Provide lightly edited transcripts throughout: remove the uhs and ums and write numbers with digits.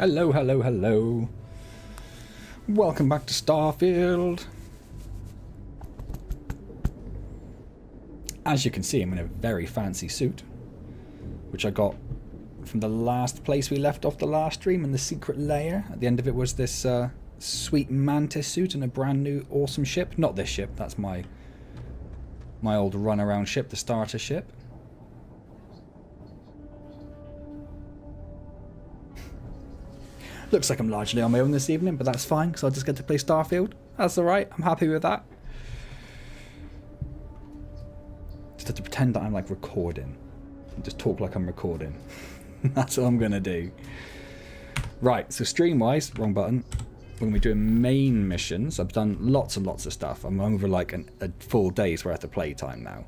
Hello, hello, hello. Welcome back to Starfield. As you can see, I'm in a very fancy suit, which I got from the last place we left off the last stream in the secret layer. At the end of it was this sweet mantis suit and a brand new awesome ship. Not this ship, that's my old run-around ship, the starter ship. Looks like I'm largely on my own this evening, but that's fine, because I'll just get to play Starfield. That's alright, I'm happy with that. Just have to pretend that I'm like recording. And just talk like I'm recording. That's all I'm going to do. Right, so stream-wise, wrong button. We're going to be doing main missions. I've done lots and lots of stuff. I'm over like a full day's worth of playtime now.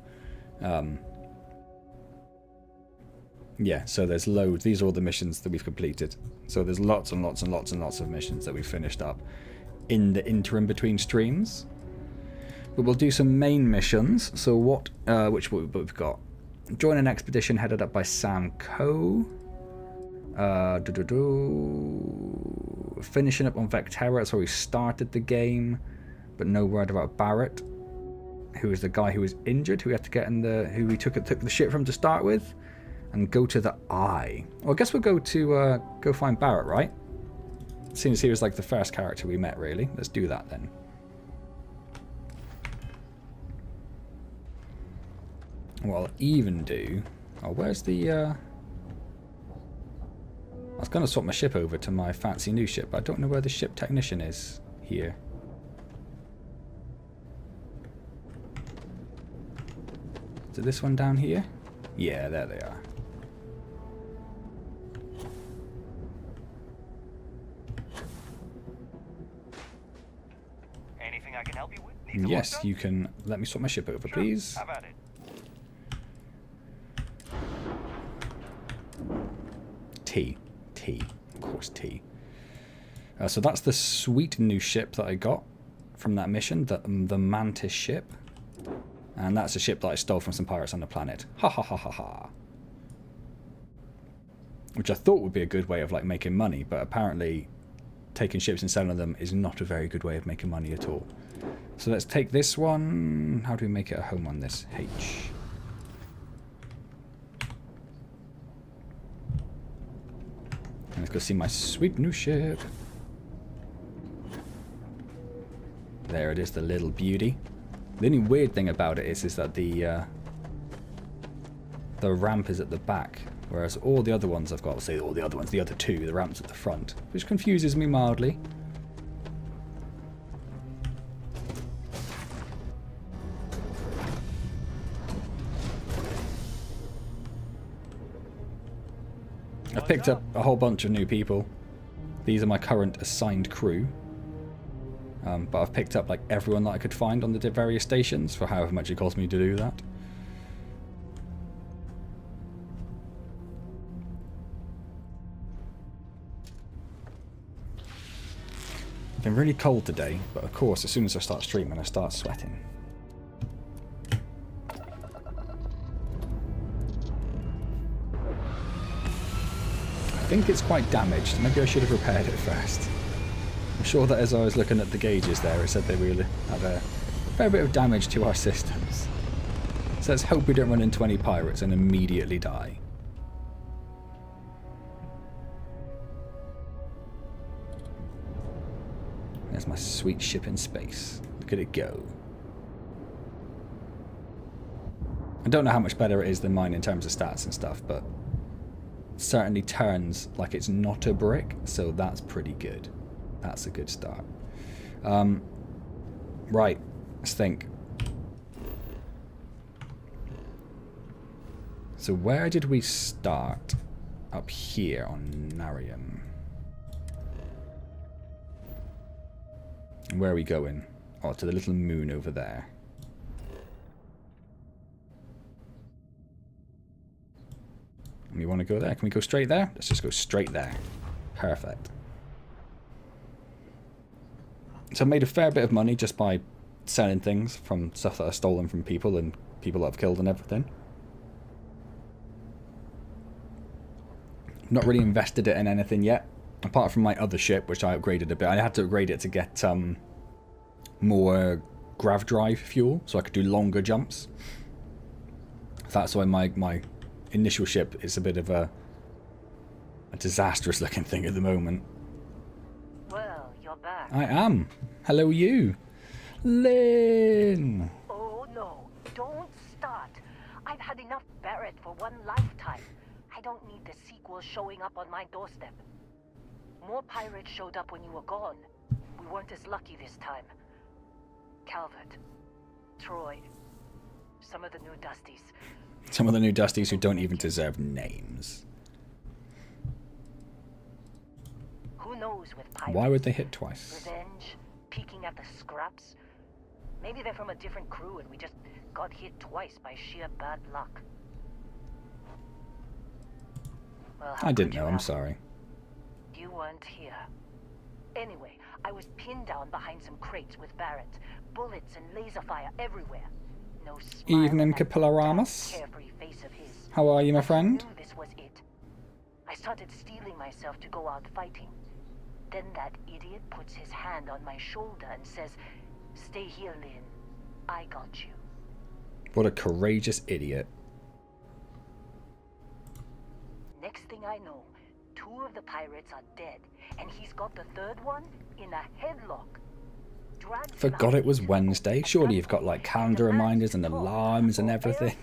Yeah, so there's loads. These are all the missions that we've completed. So there's lots and lots and lots and lots of missions that we've finished up in the interim between streams. But we'll do some main missions. So what we've got? Join an expedition headed up by Sam Coe. Finishing up on Vectera. That's where we started the game. But no word about Barrett, who is the guy who was injured, who we had to get in who we took the ship from to start with. And go to the Eye. Well, I guess we'll go find Barrett, right? Seeing as he was like the first character we met, really. Let's do that then. Well, I'll even do... Oh, where's the... I was going to swap my ship over to my fancy new ship, but I don't know where the ship technician is here. Is it this one down here? Yeah, there they are. Anything I can help you with? Yes, you can let me swap my ship over, please. How about it? T. Of course, T. So that's the sweet new ship that I got from that mission, the Mantis ship. And that's a ship that I stole from some pirates on the planet. Ha ha ha ha ha. Which I thought would be a good way of like making money, but apparently taking ships and selling them is not a very good way of making money at all. So let's take this one. How do we make it a home on this? H. And let's go see my sweet new ship. There it is, the little beauty. The only weird thing about it is that the ramp is at the back, whereas all the other ones I've got, say all the other ones, the other two, the ramp's at the front, which confuses me mildly. I've picked up a whole bunch of new people. These are my current assigned crew. But I've picked up like everyone that I could find on the various stations for however much it cost me to do that. It's been really cold today, but of course as soon as I start streaming I start sweating. I think it's quite damaged. Maybe I should have repaired it first. I'm sure that as I was looking at the gauges there, it said they really had a fair bit of damage to our systems. So let's hope we don't run into any pirates and immediately die. There's my sweet ship in space. Look at it go. I don't know how much better it is than mine in terms of stats and stuff, but it certainly turns like it's not a brick, so that's pretty good. That's a good start. Right, let's think. So where did we start? Up here on Narium. And where are we going? Oh, to the little moon over there. And we want to go there. Can we go straight there? Let's just go straight there. Perfect. So I made a fair bit of money just by selling things from stuff that I've stolen from people and people that I've killed and everything. Not really invested it in anything yet. Apart from my other ship, which I upgraded a bit. I had to upgrade it to get more grav drive fuel, so I could do longer jumps. That's why my initial ship is a bit of a disastrous looking thing at the moment. Well, you're back. I am. Hello, you. Lynn. Oh no, don't start. I've had enough Barrett for one lifetime. I don't need the sequel showing up on my doorstep. More pirates showed up when you were gone. We weren't as lucky this time. Calvert, Troy, some of the new Dusties. Some of the new Dusties who don't even deserve names. Who knows with pirates? Why would they hit twice? Revenge, peeking at the scraps. Maybe they're from a different crew and we just got hit twice by sheer bad luck. Well, I didn't know, I'm sorry. You weren't here. Anyway, I was pinned down behind some crates with Barrett. Bullets and laser fire everywhere. No smile. Evening, Capillaраmus. Carefree face of his. How are you, my friend? I knew this was it. I started steeling myself to go out fighting. Then that idiot puts his hand on my shoulder and says, "Stay here, Lynn. I got you." What a courageous idiot. Next thing I know, 2 of the pirates are dead, and he's got the 3rd one in a headlock. Forgot it was Wednesday. Surely you've got like calendar reminders and alarms and everything.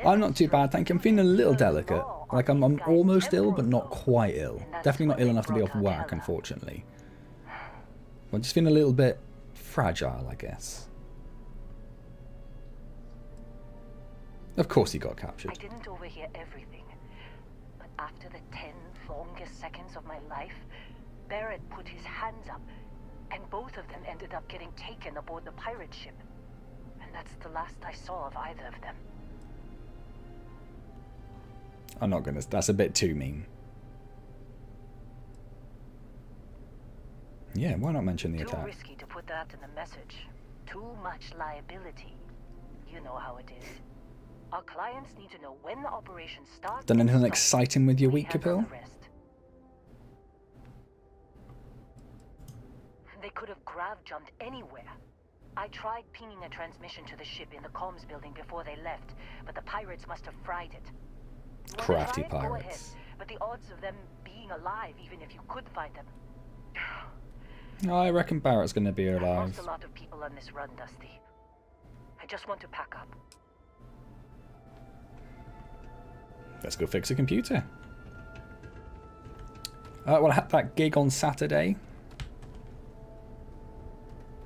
I'm not too bad, thank you. I'm feeling a little delicate. Like I'm almost ill, but not quite ill. Definitely not ill enough to be off work, unfortunately. I'm just feeling a little bit fragile, I guess. Of course he got captured. I didn't overhear everything, but after the 10 longest seconds of my life, Barrett put his hands up, and both of them ended up getting taken aboard the pirate ship. And that's the last I saw of either of them. I'm not gonna. That's a bit too mean. Yeah, why not mention the attack? Too risky to put that in the message. Too much liability. You know how it is. Our clients need to know when the operation starts. Done anything exciting with your week, Capil? They could have grav jumped anywhere. I tried pinging a transmission to the ship in the comms building before they left, but the pirates must have fried it. Crafty Go ahead, pirates. but the odds of them being alive, even if you could find them. I reckon Barrett's going to be I've alive. lost a lot of people on this run, Dusty. I just want to pack up. Let's go fix a computer. Well, I had that gig on Saturday.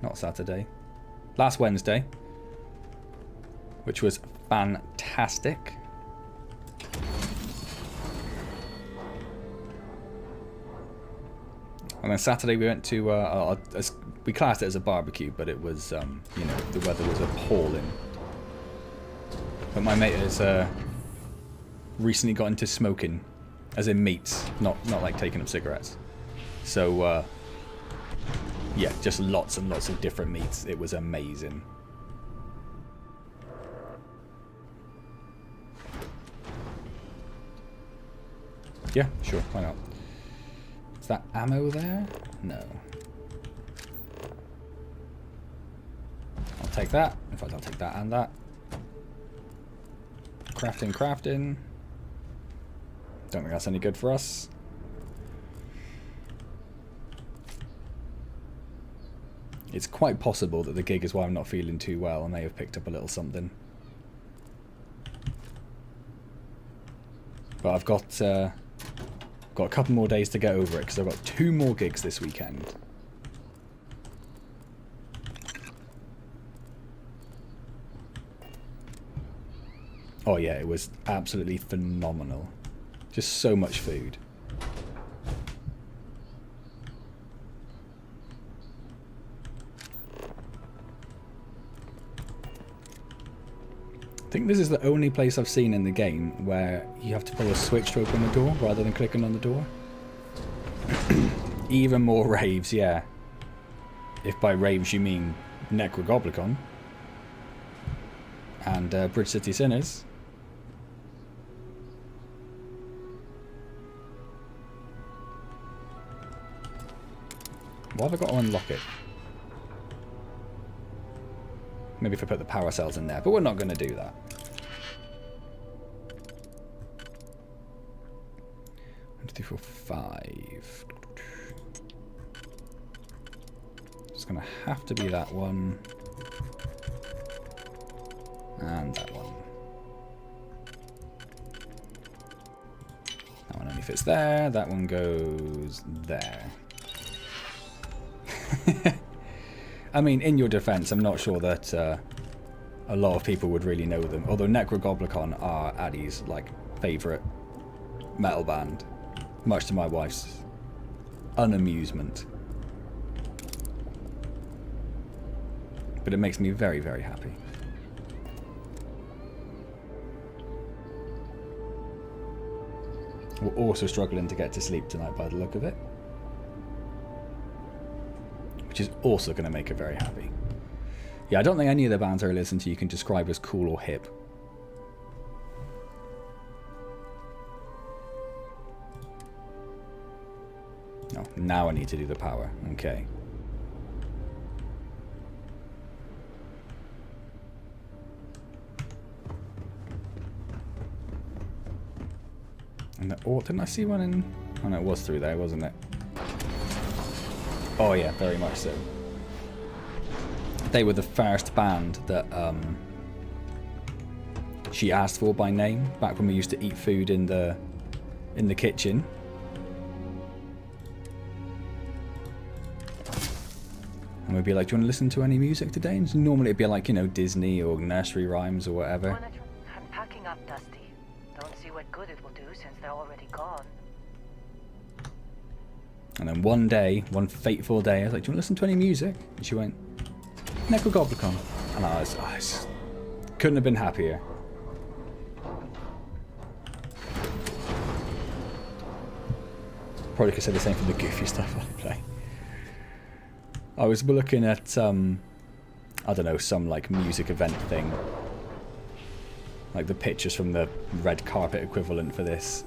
Not Saturday. Last Wednesday. Which was fantastic. And then Saturday we went to, we classed it as a barbecue, but it was, you know, the weather was appalling. But my mate has recently got into smoking, as in meats, not like taking up cigarettes. So, yeah, just lots and lots of different meats. It was amazing. Yeah, sure, why not? Is that ammo there? No. I'll take that. In fact, I'll take that and that. Crafting, crafting. Don't think that's any good for us. It's quite possible that the gig is why I'm not feeling too well. I may have picked up a little something. But I've got a couple more days to get over it because I've got 2 more gigs this weekend. Oh yeah, it was absolutely phenomenal. Just so much food. I think this is the only place I've seen in the game where you have to pull a switch to open the door rather than clicking on the door. Even more raves, yeah. If by raves you mean Necrogoblicon and Bridge City Sinners. Why have I got to unlock it? Maybe if I put the power cells in there, but we're not going to do that. 1, 2, 3, 4, 5. It's going to have to be that one. And that one. That one only fits there. That one goes there. I mean, in your defense, I'm not sure that a lot of people would really know them. Although Necrogoblicon are Addie's like favourite metal band, much to my wife's unamusement. But it makes me very, very happy. We're also struggling to get to sleep tonight by the look of it. Which is also going to make her very happy. Yeah, I don't think any of the bands I listen to you can describe as cool or hip. No, now I need to do the power. Okay. And didn't I see one in... Oh no, it was through there, wasn't it? Oh yeah, very much so. They were the first band that she asked for by name back when we used to eat food in the kitchen. And we'd be like, "Do you want to listen to any music today?" And normally it'd be like, you know, Disney or nursery rhymes or whatever. I'm packing up, Dusty. Don't see what good it will do since they're already gone. And then one day, one fateful day, I was like, "Do you want to listen to any music?" And she went, "Necrogoblicon." And I was couldn't have been happier. Probably could say the same for the goofy stuff I play. I was looking at, I don't know, some like music event thing. Like the pictures from the red carpet equivalent for this.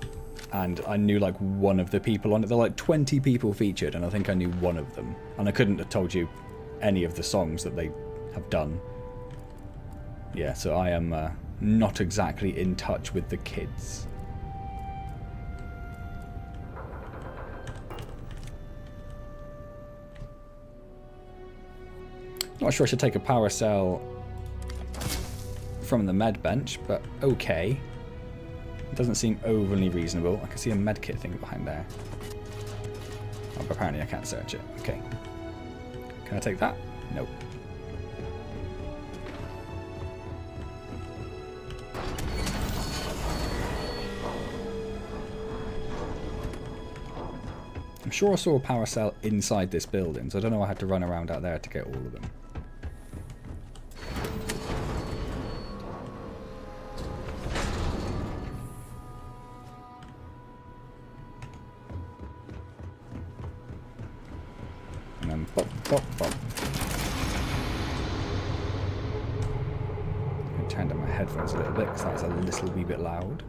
And I knew like one of the people on it. There were like 20 people featured, and I think I knew one of them. And I couldn't have told you any of the songs that they have done. Yeah, so I am not exactly in touch with the kids. Not sure I should take a power cell from the med bench, but okay. It doesn't seem overly reasonable. I can see a medkit thing behind there. Oh, but apparently I can't search it. Okay. Can I take that? Nope. I'm sure I saw a power cell inside this building, so I don't know I had to run around out there to get all of them. And then pop, pop, pop. I'm going to turn down my headphones a little bit because that's a little wee bit loud.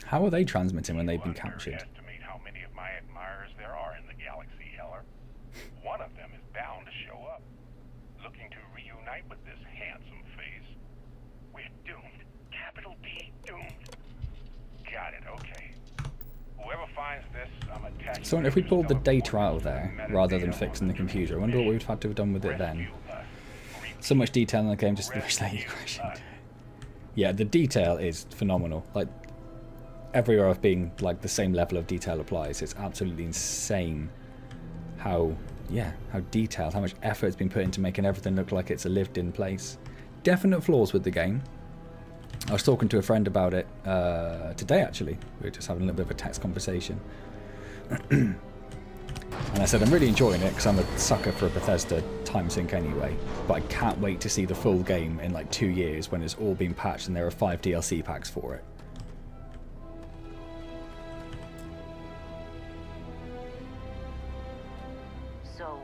How are they transmitting when they've been captured? Estimate how many of my admirers there are in the galaxy, Heller. One of them is bound to show up, looking to reunite with this handsome face. We're doomed. Capital D, doomed. Got it, okay. Whoever finds this, I'm attaching. So if we pulled the data out of there, rather than fixing the computer, I wonder what we'd have to have done with it then. So much detail in the game, just wish that you questioned. Yeah, the detail is phenomenal. Like, everywhere I've been, like, the same level of detail applies. It's absolutely insane how detailed, how much effort has been put into making everything look like it's a lived-in place. Definite flaws with the game. I was talking to a friend about it today, actually. We were just having a little bit of a text conversation. And I said I'm really enjoying it because I'm a sucker for a Bethesda time sink anyway. But I can't wait to see the full game in like 2 years when it's all been patched and there are 5 DLC packs for it. So,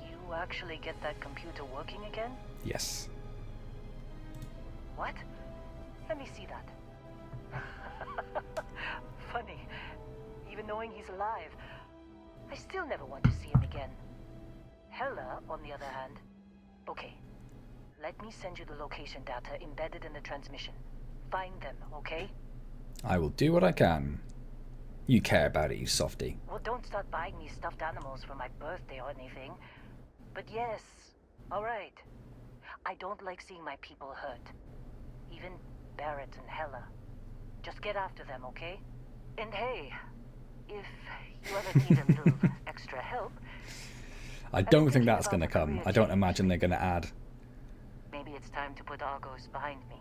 you actually get that computer working again? Yes. What? Let me see that. Funny. Even knowing he's alive, I still never want to see him again. Hella, on the other hand. Okay. Let me send you the location data embedded in the transmission. Find them, okay? I will do what I can. You care about it, you softy. Well, don't start buying me stuffed animals for my birthday or anything. But yes, alright. I don't like seeing my people hurt. Even Barrett and Hella. Just get after them, okay? And hey, if you ever need a little extra help... I don't think that's going to come. I don't imagine they're going to add Maybe it's time to put Argos behind me.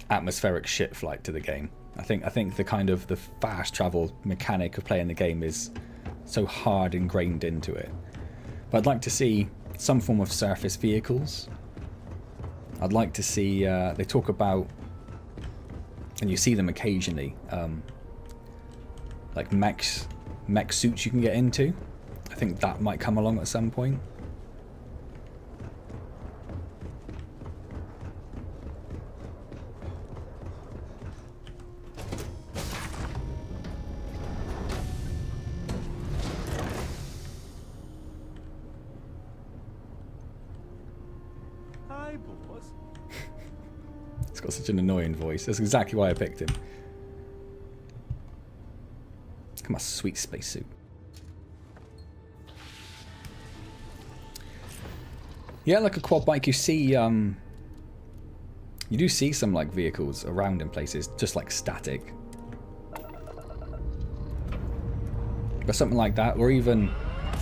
atmospheric shit flight to the game. I think the kind of the fast travel mechanic of playing the game is so hard ingrained into it. But I'd like to see some form of surface vehicles. I'd like to see, they talk about, and you see them occasionally, like mech suits you can get into. I think that might come along at some point. Hi, boss. It's got such an annoying voice. That's exactly why I picked him. Look at my sweet spacesuit. Yeah, like a quad bike, you see, you do see some like vehicles around in places, just like static. But something like that, or even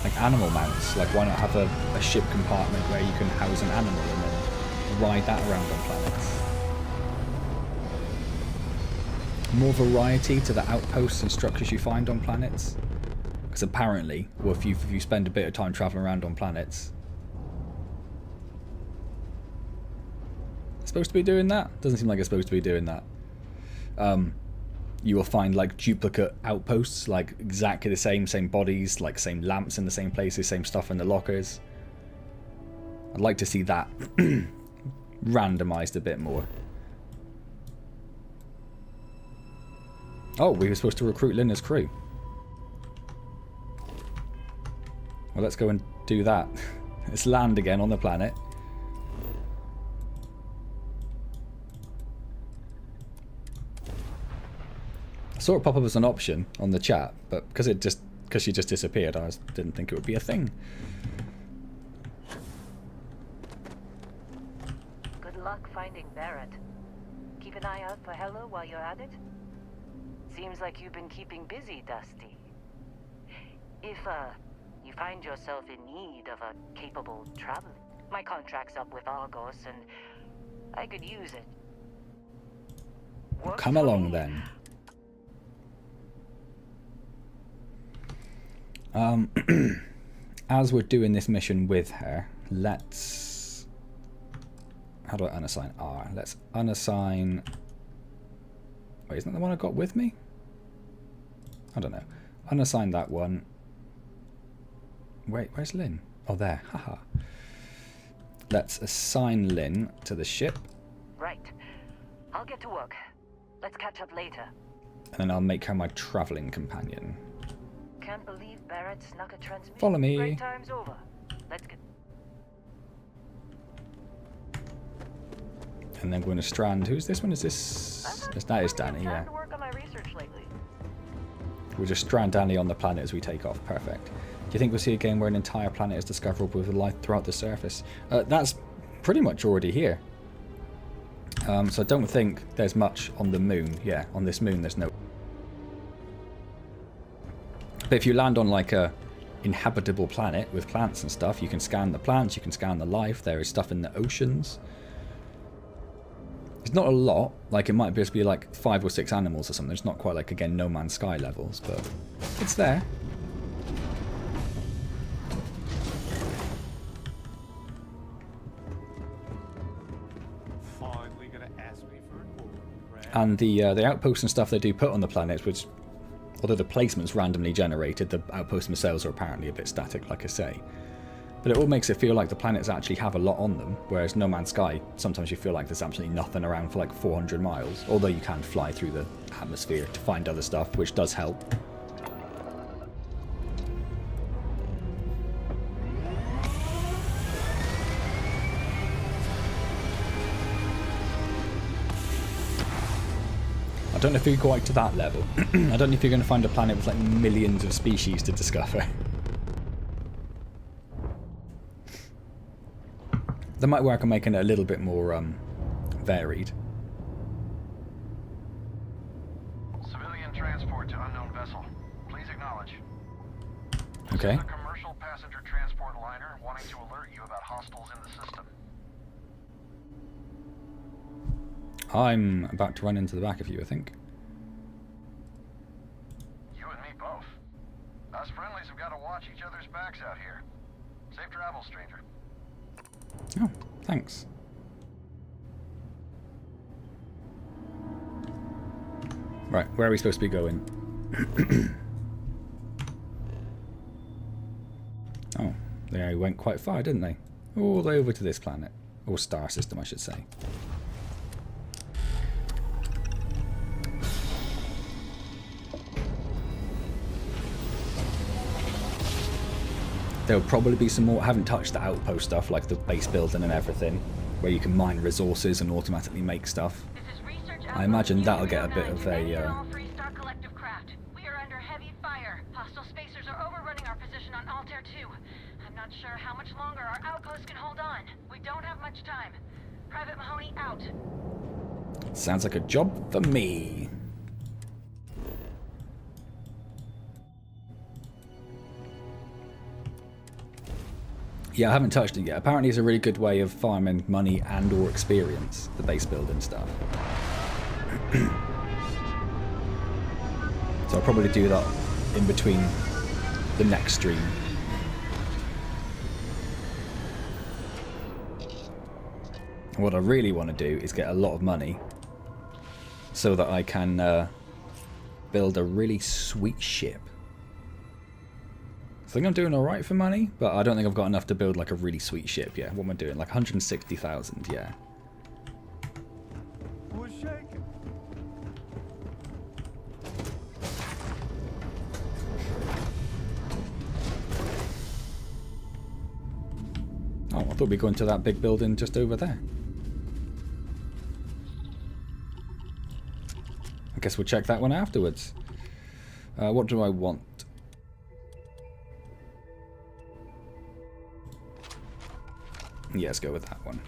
like animal mounts. Like, why not have a ship compartment where you can house an animal and then ride that around on planets? More variety to the outposts and structures you find on planets. Because apparently, well, if you spend a bit of time traveling around on planets, it's supposed to be doing that? Doesn't seem like it's supposed to be doing that. You will find like duplicate outposts, like exactly the same bodies, like same lamps in the same places, same stuff in the lockers. I'd like to see that randomized a bit more. Oh, we were supposed to recruit Linda's crew. Well, let's go and do that. Let's land again on the planet. I saw it pop up as an option on the chat, but because she just disappeared, I didn't think it would be a thing. Good luck finding Barrett. Keep an eye out for Hella while you're at it. Seems like you've been keeping busy, Dusty. If, you find yourself in need of a capable traveler, my contract's up with Argos and I could use it. Works Come for along me. then. As we're doing this mission with her, let's... How do I unassign R? Let's unassign... Wait, isn't that the one I got with me? I don't know. Unassign that one. Wait, where's Lynn? Oh, there. Haha. Let's assign Lynn to the ship. Right. I'll get to work. Let's catch up later. And then I'll make her my traveling companion. Can't believe Barrett snuck a transmission. Follow me. Great time's over. Let's get... And then we're going to strand... Who's this one? Is this... That is Danny, yeah. To work on my research lately. We'll just strand Danny on the planet as we take off. Perfect. Do you think we'll see a game where an entire planet is discoverable with life throughout the surface? That's pretty much already here. So I don't think there's much on the moon. Yeah, on this moon there's no... But if you land on like a inhabitable planet with plants and stuff, you can scan the plants, you can scan the life, there is stuff in the oceans. It's not a lot, like it might just be like 5 or 6 animals or something. It's not quite like, again, No Man's Sky levels, but it's there. And the outposts and stuff they do put on the planets, which, although the placement's randomly generated, the outposts themselves are apparently a bit static, like I say. But it all makes it feel like the planets actually have a lot on them, whereas No Man's Sky, sometimes you feel like there's absolutely nothing around for like 400 miles, although you can fly through the atmosphere to find other stuff, which does help. I don't know if you're quite to that level. I don't know if you're going to find a planet with like millions of species to discover. That might work on making it a little bit more varied. Civilian transport to unknown vessel. Please acknowledge. Okay. A commercial passenger transport liner wanting to alert you about hostiles in the system. I'm about to run into the back of you, I think. You and me both. Us friendlies have got to watch each other's backs out here. Safe travel, stranger. Oh, thanks. Right, where are we supposed to be going? Oh, they went quite far, didn't they? All the way over to this planet. Or star system, I should say. There'll probably be some more. I haven't touched the outpost stuff, like the base building and everything, where you can mine resources and automatically make stuff. I imagine that'll get a bit of a. We are under heavy fire. Hostile spacers are overrunning our position on Altair 2. I'm not sure how much longer our outpost can hold on. We don't have much time. Private Mahoney out. Sounds like a job for me. Yeah, I haven't touched it yet. Apparently it's a really good way of farming money and or experience, the base building stuff. So I'll probably do that in between the next stream. And what I really want to do is get a lot of money so that I can build a really sweet ship. I think I'm doing alright for money, but I don't think I've got enough to build like a really sweet ship yet. What am I doing? Like 160,000, yeah. Who's shaking? Oh, I thought we'd be going to that big building just over there. I guess we'll check that one afterwards. What do I want? Yeah, let's go with that one.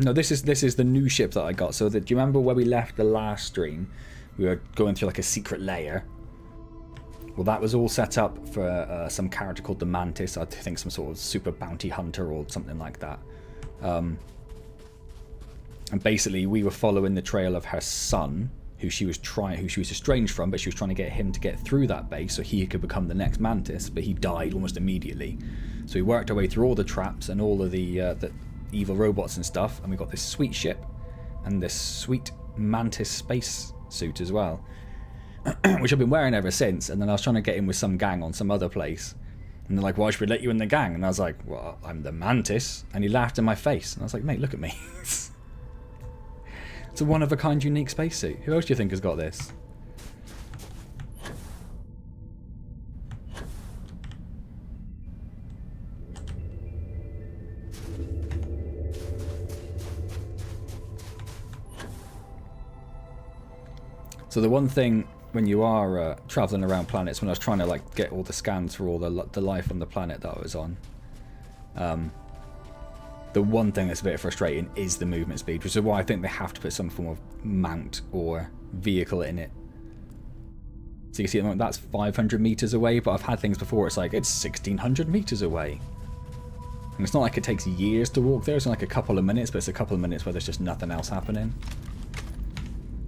No, this is the new ship that I got. So do you remember where we left the last stream? We were going through like a secret layer. Well, that was all set up for some character called the Mantis. I think some sort of super bounty hunter or something like that. And basically, we were following the trail of her son, who she was estranged from, but she was trying to get him to get through that base so he could become the next Mantis, but he died almost immediately. So we worked our way through all the traps and all of the evil robots and stuff, and we got this sweet ship and this sweet Mantis space suit as well, which I've been wearing ever since. And then I was trying to get in with some gang on some other place, and they're like, why should we let you in the gang? And I was like, well, I'm the Mantis. And he laughed in my face, and I was like, mate, look at me. It's a one-of-a-kind unique spacesuit. Who else do you think has got this? So the one thing when you are traveling around planets, when I was trying to like get all the scans for all the life on the planet that I was on, the one thing that's a bit frustrating is the movement speed, which is why I think they have to put some form of mount or vehicle in it. So you can see at the moment that's 500 meters away, but I've had things before it's like it's 1600 meters away. And it's not like it takes years to walk there, it's like a couple of minutes, but it's a couple of minutes where there's just nothing else happening.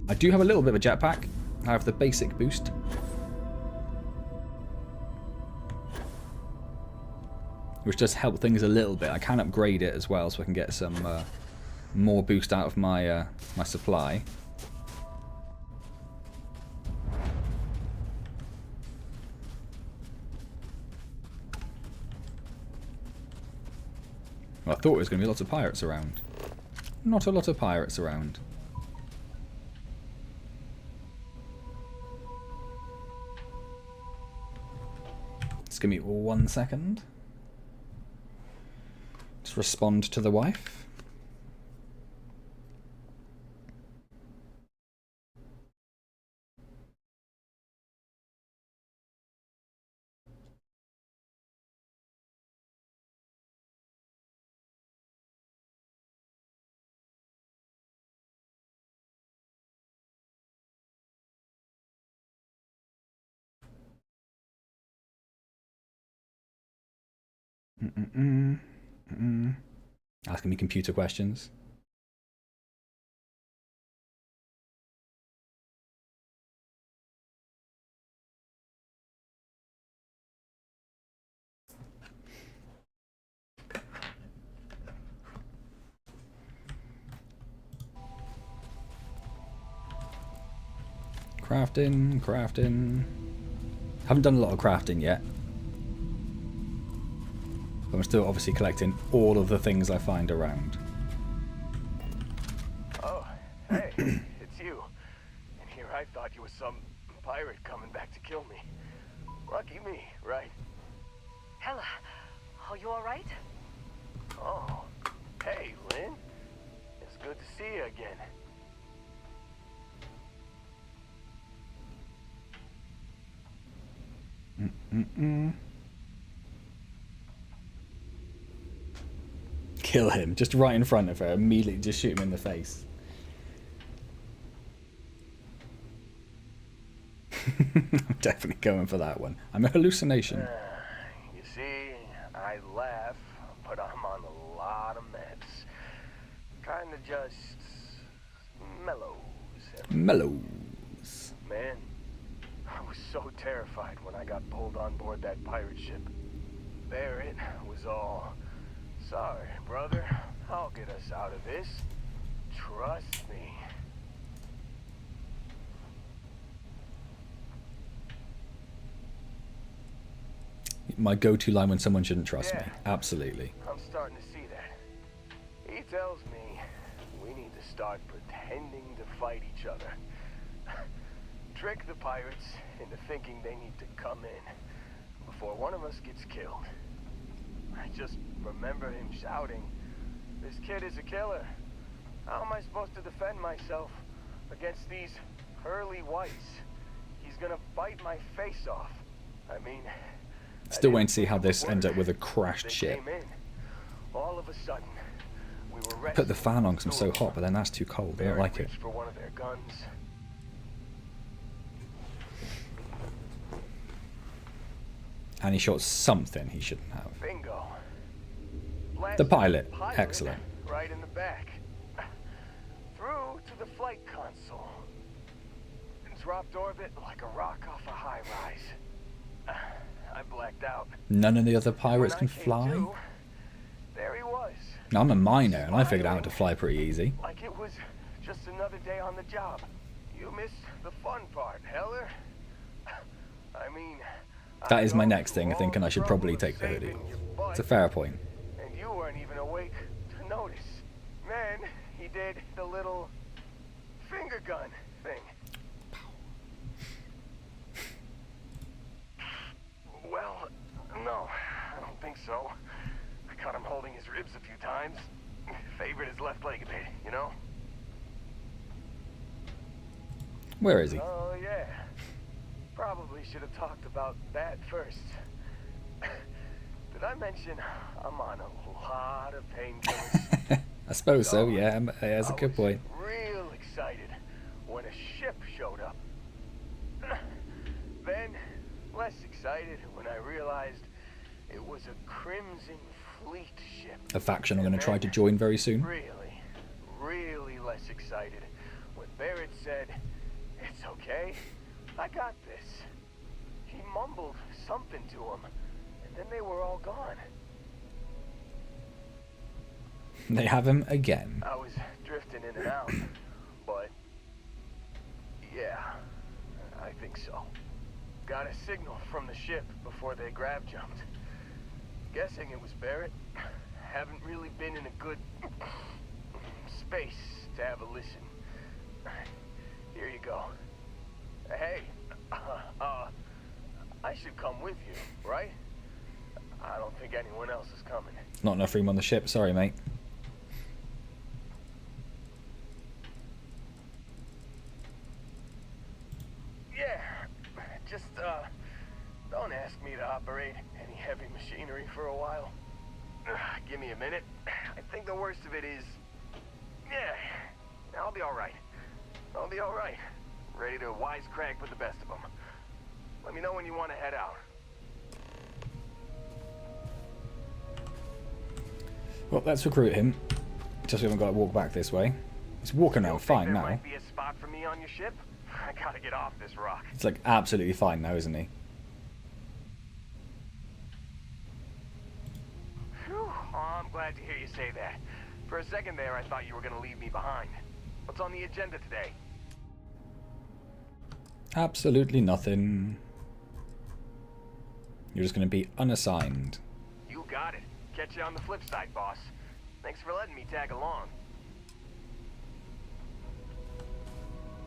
I do have a little bit of a jetpack. I have the basic boost. which does help things a little bit. I can upgrade it as well, so I can get some more boost out of my my supply. Well, I thought there was going to be lots of pirates around. Not a lot of pirates around. Just give me 1 second. Just respond to the wife. Asking me computer questions. Crafting. Haven't done a lot of crafting yet. But I'm still obviously collecting all of the things I find around. Oh, hey, it's you. And here I thought you were some pirate coming back to kill me. Lucky me, right? Hella, are you alright? Oh, hey, Lynn. It's good to see you again. Kill him, just right in front of her, immediately just shoot him in the face. I'm definitely going for that one. I'm a hallucination. You see, I laugh, but I'm on a lot of meds. Kinda just mellows. Mellows. Man, I was so terrified when I got pulled on board that pirate ship. There it was all. Sorry, brother. I'll get us out of this. Trust me. My go-to line when someone shouldn't trust me. Yeah. Absolutely. I'm starting to see that. He tells me we need to start pretending to fight each other. Trick the pirates into thinking they need to come in before one of us gets killed. I just remember him shouting, "This kid is a killer. How am I supposed to defend myself against these pearly whites? He's gonna bite my face off." I mean, Still waiting to see how this ends up with a crashed ship. All of a sudden, we were Put the fan on because I'm so hot, but then that's too cold. I don't like it. for one of their guns. And he shot something he shouldn't have. Bingo. The pilot. Excellent. Right in the back. Through to the flight console. And dropped orbit like a rock off a high rise. I blacked out. None of the other pirates can When I came fly? to, there he was. Now, I'm a miner, and I figured out how to fly pretty easy. Like it was just another day on the job. You missed the fun part, Heller. I mean, That is my next thing, thinking I should probably take the hoodie. It's a fair point. And you weren't even awake to notice. Then he did the little finger gun thing. Well, no, I don't think so. I caught him holding his ribs a few times. Favored his left leg a bit, you know? Where is he? Oh, yeah. Probably should have talked about that first. Did I mention I'm on a lot of painkillers? I suppose so, yeah. That's a good point. I was real excited when a ship showed up. Then, less excited when I realized it was a Crimson Fleet ship. A faction I'm going to try to join very soon. Really less excited when Barrett said, "It's okay, I got this." He mumbled something to him, and then they were all gone. They have him again. I was drifting in and out, but yeah, I think so. Got a signal from the ship before they grav jumped. Guessing it was Barrett. Haven't really been in a good space to have a listen. Here you go. Hey, I should come with you, right? I don't think anyone else is coming. Not enough room on the ship, sorry mate. Yeah, just don't ask me to operate any heavy machinery for a while. Give me a minute. I think the worst of it is, yeah, I'll be all right. I'll be all right. Ready to wisecrack with the best of them. Let me know when you want to head out. Well, let's recruit him. Just so we haven't got to walk back this way. He's walking around fine there now. Might be a spot for me on your ship? I gotta get off this rock. He's like absolutely fine now, isn't he? Whew. Oh, I'm glad to hear you say that. For a second there, I thought you were gonna leave me behind. What's on the agenda today? Absolutely nothing. You're just going to be unassigned. You got it. Catch you on the flip side, boss. Thanks for letting me tag along.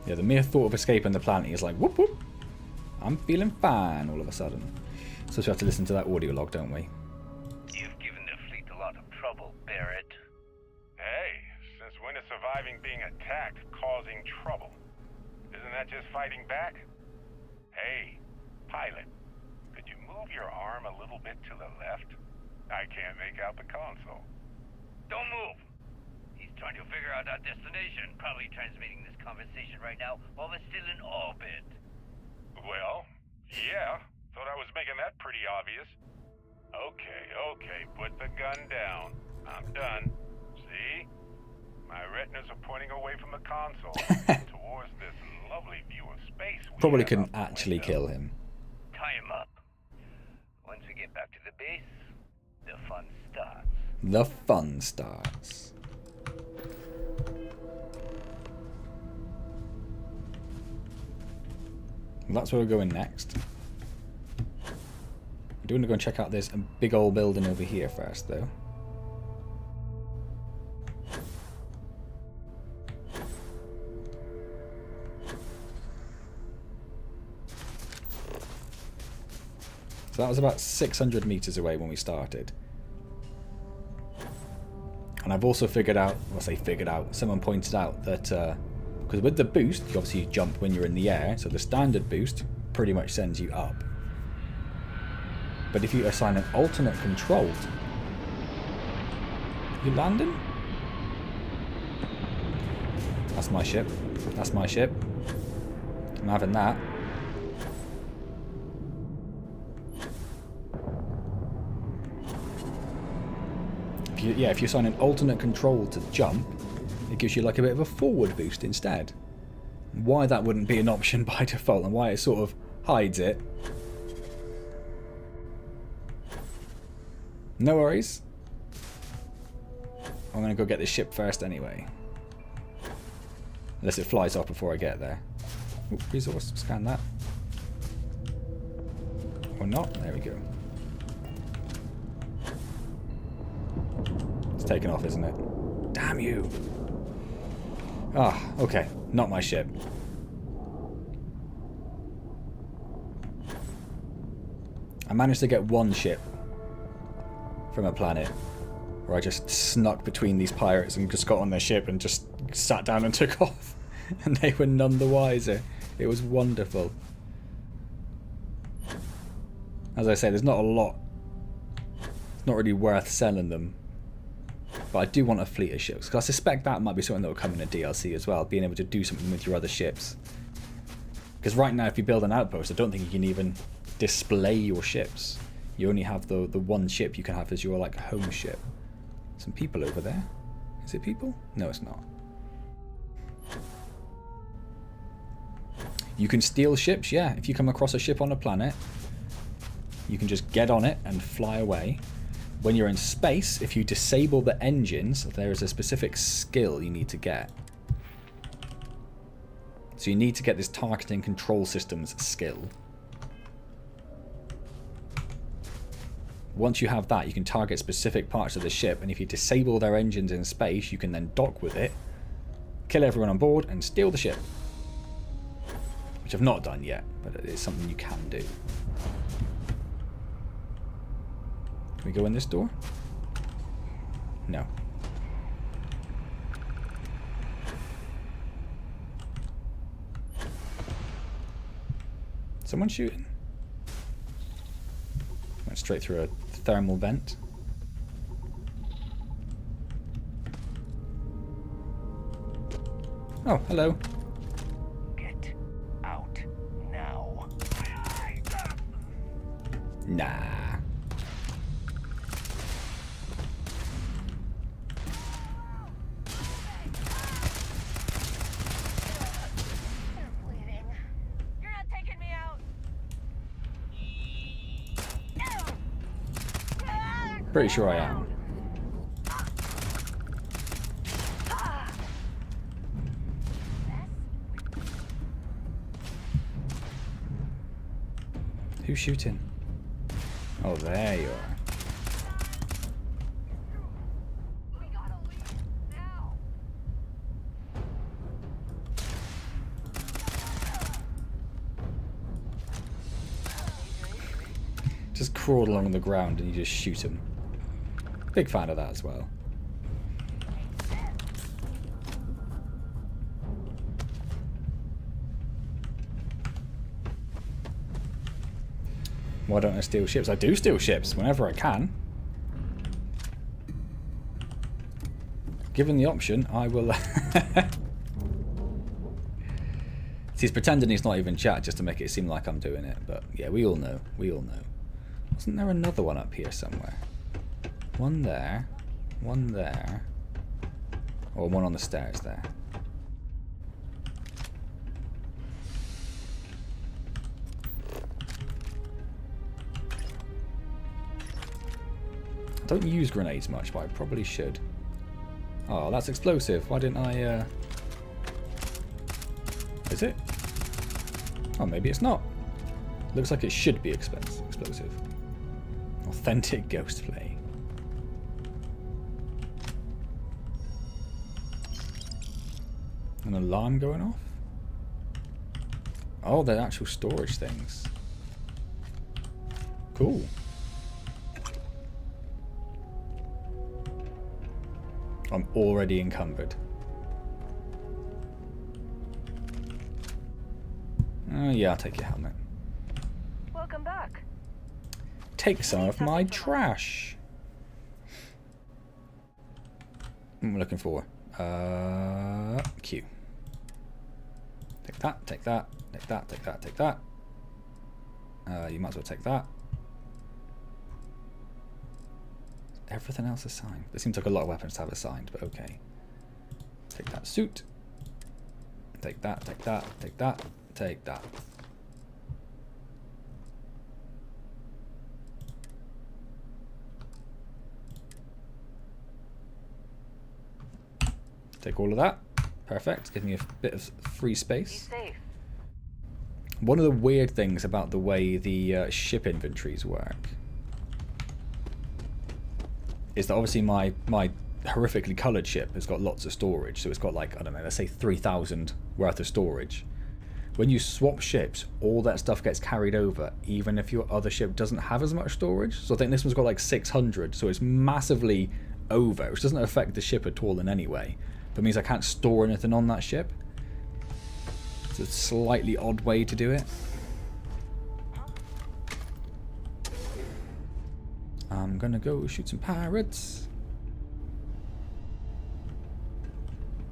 Yeah, the mere thought of escaping the planet is like, whoop whoop. I'm feeling fine all of a sudden. So we have to listen to that audio log, don't we? You've given the fleet a lot of trouble, Barrett. Hey, since when is surviving being attacked causing trouble? Isn't that just fighting back? Hey, pilot, could you move your arm a little bit to the left? I can't make out the console. Don't move. He's trying to figure out our destination. Probably transmitting this conversation right now while we're still in orbit. Well, yeah. Thought I was making that pretty obvious. Okay, put the gun down. I'm done. See? My retinas are pointing away from the console towards this lovely view of space. Probably couldn't actually kill him. Tie him up. Once we get back to the base, the fun starts. The fun starts. Well, that's where we're going next. I do want to go and check out this big old building over here first, though. So that was about 600 meters away when we started. And I've also figured out, well, I say figured out, someone pointed out that, because with the boost, you obviously jump when you're in the air, so the standard boost pretty much sends you up. But if you assign an alternate control, you landing? That's my ship. That's my ship. I'm having that. If you assign an alternate control to jump, it gives you like a bit of a forward boost instead. Why that wouldn't be an option by default and why it sort of hides it. No worries. I'm going to go get this ship first anyway. Unless it flies off before I get there. Ooh, resource, scan that. Or not, there we go. It's taken off, isn't it? Damn you! Ah, okay, not my ship. I managed to get one ship from a planet where I just snuck between these pirates and just got on their ship and just sat down and took off. And they were none the wiser. It was wonderful. As I say, there's not a lot. It's not really worth selling them. But I do want a fleet of ships, because I suspect that might be something that will come in a DLC as well, being able to do something with your other ships. Because right now, if you build an outpost, I don't think you can even display your ships. You only have the one ship you can have as your like home ship. Some people over there. Is it people? No, it's not. You can steal ships, yeah. If you come across a ship on a planet, you can just get on it and fly away. when you're in space, if you disable the engines, there is a specific skill you need to get. So you need to get this targeting control systems skill. Once you have that, you can target specific parts of the ship, and if you disable their engines in space, you can then dock with it, kill everyone on board, and steal the ship. Which I've not done yet, but it is something you can do. Can we go in this door? No. Someone shooting? Went straight through a thermal vent. Oh, hello. Get out now. Nah. You're not taking me out. Pretty sure I am. Who's shooting? Oh, there you are. We gotta leave now. Just crawl along the ground and you just shoot him. Big fan of that as well. Why don't I steal ships? I do steal ships whenever I can. Given the option, I will... He's pretending he's not even chat just to make it seem like I'm doing it. But yeah, we all know. We all know. Wasn't there another one up here somewhere? One there. One there. Or one on the stairs there. I don't use grenades much, but I probably should. Oh, that's explosive. Why didn't I, Is it? Oh, maybe it's not. Looks like it should be explosive. Authentic ghost play. An alarm going off? Oh, they're actual storage things. Cool. I'm already encumbered. Yeah, I'll take your helmet. Welcome back. Take some of my trash. What am I looking for? Q. Take that, take that, take that, take that, take that. You might as well take that. Everything else assigned. There seems like a lot of weapons to have assigned, but okay. Take that suit. Take that, take that, take that, take that. Take all of that. Perfect. Give me a bit of free Be space. safe. One of the weird things about the way the ship inventories work is that obviously my horrifically coloured ship has got lots of storage, so it's got like, I don't know, let's say 3,000 worth of storage. When you swap ships, all that stuff gets carried over, even if your other ship doesn't have as much storage. So I think this one's got like 600, so it's massively over, which doesn't affect the ship at all in any way, but means I can't store anything on that ship. It's a slightly odd way to do it. I'm gonna go shoot some pirates.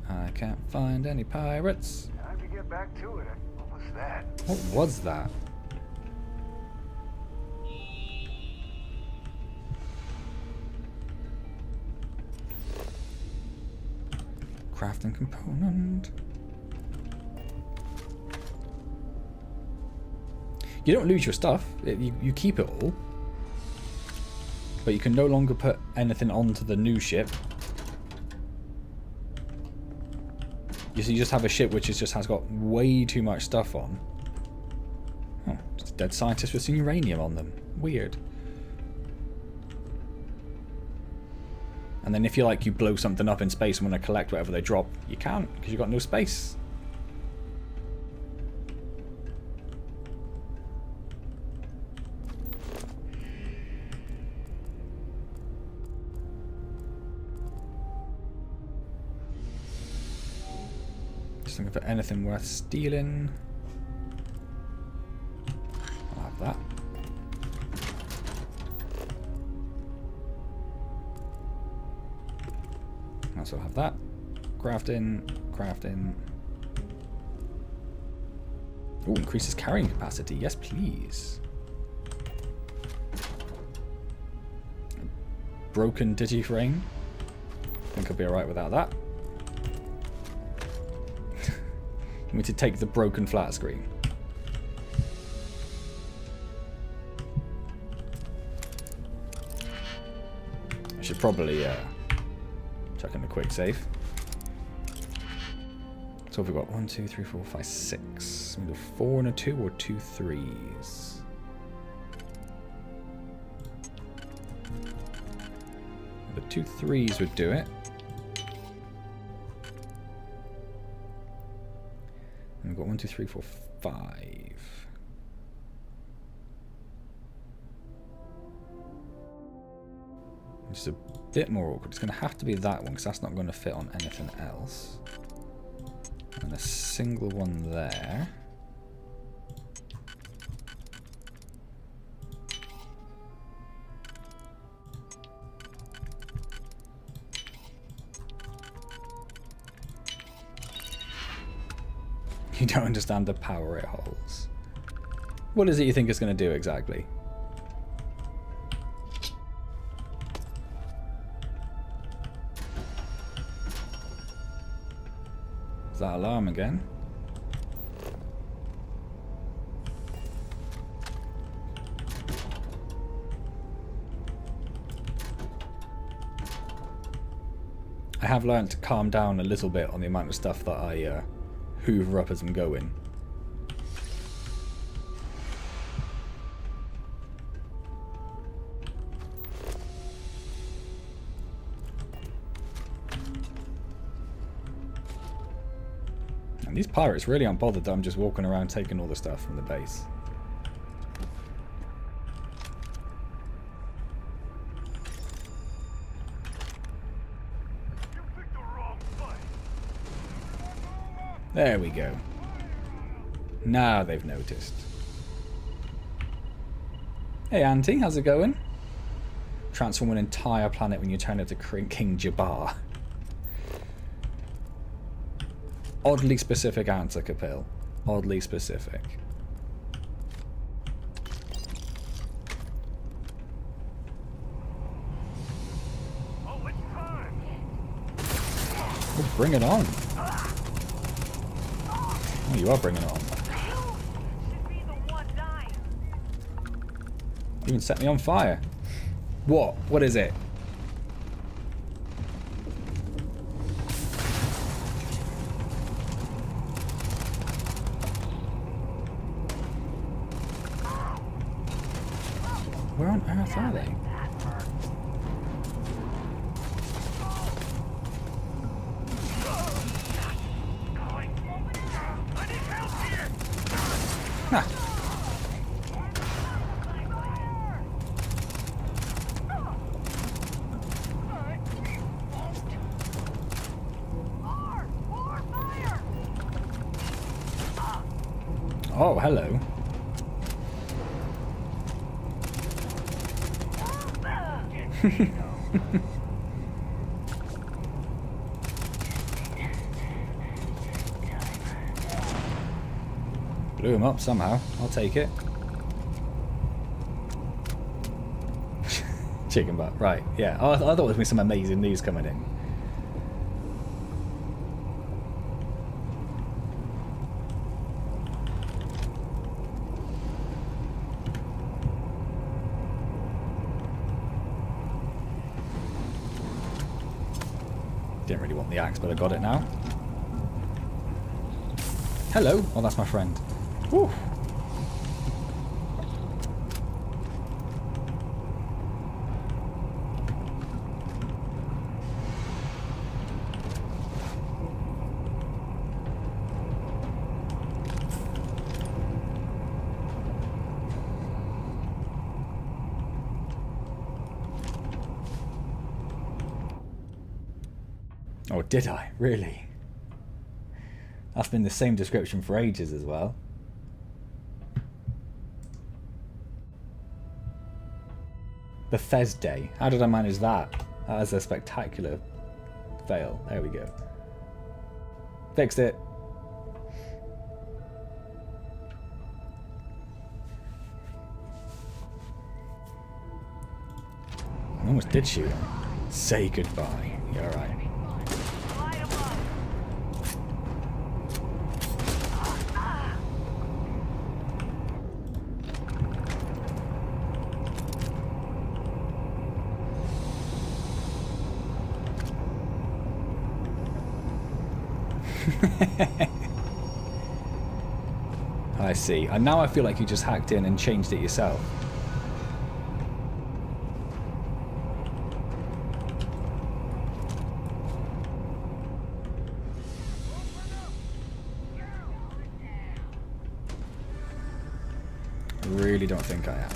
I can't find any pirates. Time to get back to it. What was that? What was that? Crafting component. You don't lose your stuff. You keep it all. But you can no longer put anything onto the new ship. You just have a ship which has got way too much stuff on. Oh, it's dead scientists with some uranium on them. Weird. And then if you like, you blow something up in space and want to collect whatever they drop, you can't because you've got no space. Just looking for anything worth stealing. I'll have that. I also have that. Crafting, crafting. Oh, increases carrying capacity. Yes, please. Broken digiframe. I think I'll be alright without that. I need to take the broken flat screen. I should probably chuck in a quick save. So we've got 1, 2, 3, 4, 5, 6. We do 4 and a 2 or 2 3s. The 2 3s would do it. And we've got 1, 2, 3, 4, 5. Just a bit more awkward. It's going to have to be that one because that's not going to fit on anything else. And a single one there. You don't understand the power it holds. What is it you think it's going to do exactly? Is that alarm again? I have learned to calm down a little bit on the amount of stuff that I hoover up as I'm going. And these pirates really aren't bothered that I'm just walking around taking all the stuff from the base. There we go. Now they've noticed. Hey Auntie, how's it going? Transform an entire planet when you turn it to King Jabbar. Oddly specific answer, Capil. Oddly specific. Oh, it's time. Oh, bring it on. Oh, you are bringing it on. Should be the one dying. You even set me on fire. What? What is it? Where on earth are they? Ha! Oh, hello. Blew him up somehow. I'll take it. Chicken butt. Right, yeah. I thought there was be some amazing news coming in. Didn't really want the axe, but I got it now. Hello. Oh, that's my friend. Woo. Oh, did I? Really? That's been the same description for ages as well. Bethesda. How did I manage that? That was a spectacular fail. There we go. Fixed it. I almost did shoot him. Say goodbye. You're alright. I see. And now I feel like you just hacked in and changed it yourself. I really don't think I am.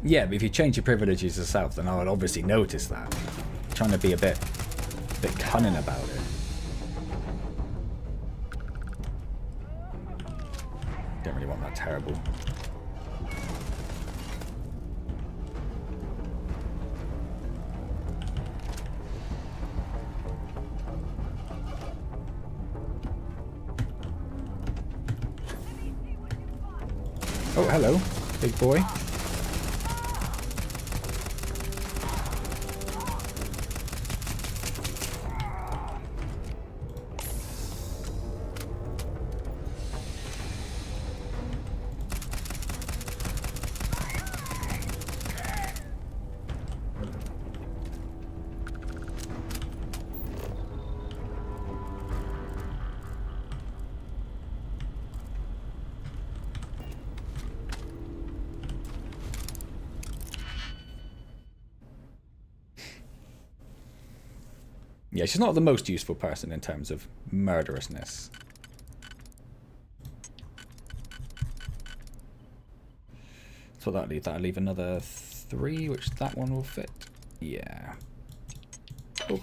Yeah, but if you change your privileges yourself, then I would obviously notice that. I'm trying to be a bit cunning about it. Don't really want that terrible. Oh, hello, big boy. Yeah, she's not the most useful person in terms of murderousness. So that'll leave another 3, which that one will fit. Yeah. Oh.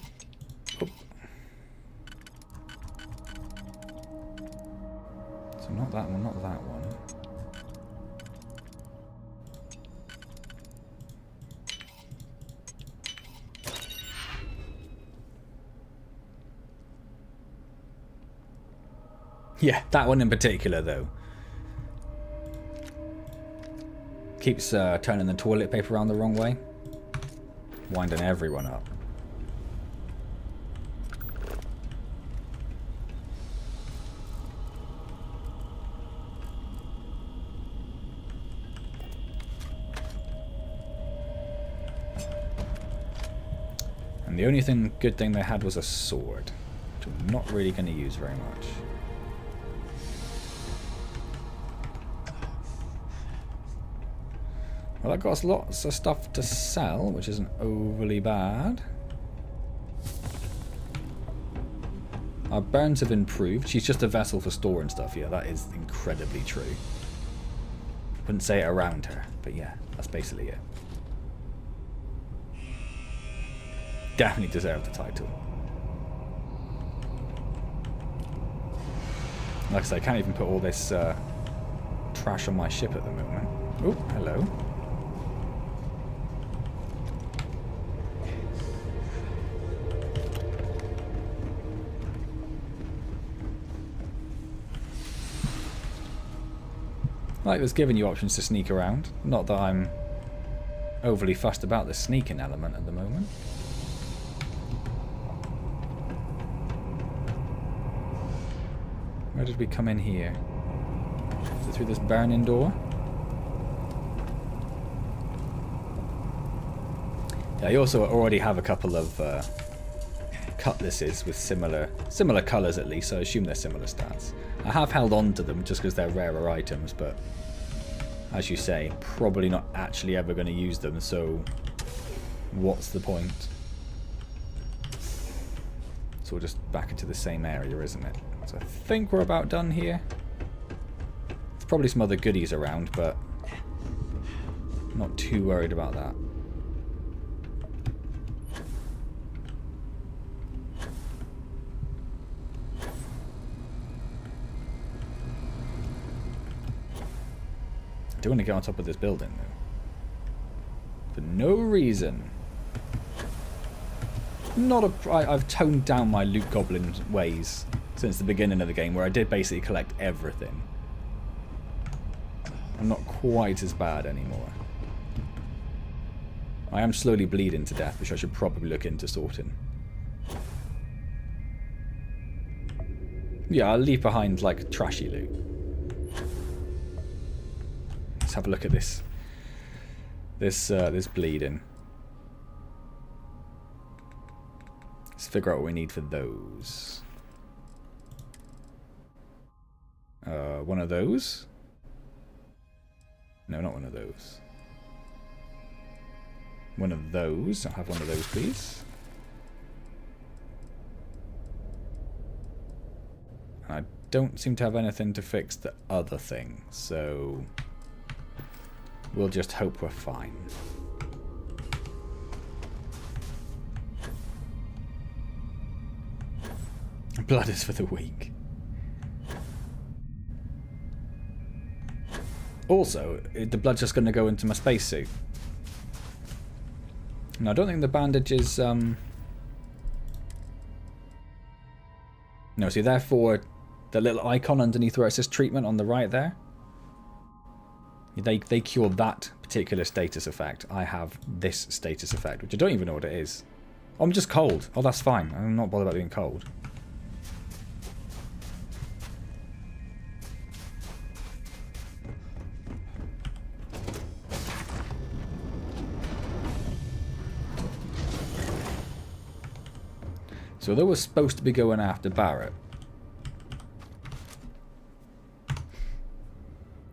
Oh. So not that one, not that one. Yeah, that one in particular, though. Keeps turning the toilet paper around the wrong way. Winding everyone up. And the only good thing they had was a sword, which I'm not really going to use very much. Well, that got us lots of stuff to sell, which isn't overly bad. Our burns have improved. She's just a vessel for storing stuff. Yeah, that is incredibly true. Wouldn't say it around her, but yeah, that's basically it. Definitely deserved the title. Like I say, I can't even put all this trash on my ship at the moment. Oh, hello. Like it's giving you options to sneak around. Not that I'm overly fussed about the sneaking element at the moment. Where did we come in here? Is it through this burning door? Yeah, I also already have a couple of cutlasses with similar colours at least, so I assume they're similar stats. I have held on to them just because they're rarer items, but as you say, probably not actually ever going to use them, so what's the point? So we're just back into the same area, isn't it? So I think we're about done here. There's probably some other goodies around, but I'm not too worried about that. I do want to get on top of this building, though. For no reason. I've toned down my loot goblin ways since the beginning of the game, where I did basically collect everything. I'm not quite as bad anymore. I am slowly bleeding to death, which I should probably look into sorting. Yeah, I'll leave behind, like, trashy loot. Let's have a look at this. This bleeding. Let's figure out what we need for those. One of those? No, not one of those. One of those. I'll have one of those, please. I don't seem to have anything to fix the other thing, so we'll just hope we're fine. Blood is for the weak. Also, the blood's just going to go into my spacesuit. No, I don't think the bandage is... No, see, therefore, the little icon underneath where it says treatment on the right there, they cure that particular status effect. I have this status effect, which I don't even know what it is. Oh, I'm just cold. Oh, that's fine. I'm not bothered about being cold. So although we're supposed to be going after Barrett,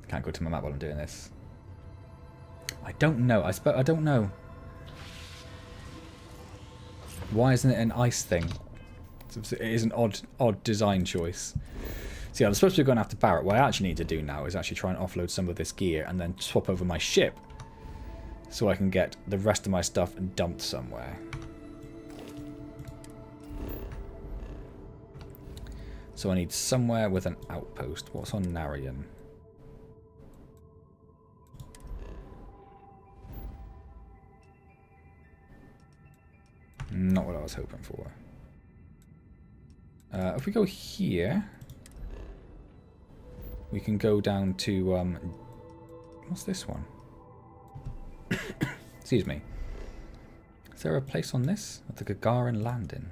can't go to my map while I'm doing this. I don't know. I don't know. Why isn't it an ice thing? It is an odd design choice. See, I'm supposed to be going after Barrett. What I actually need to do now is actually try and offload some of this gear and then swap over my ship so I can get the rest of my stuff dumped somewhere. So I need somewhere with an outpost. What's on Narian? Not what I was hoping for. If we go here, we can go down to... what's this one? Excuse me. Is there a place on this? At the Gagarin Landing?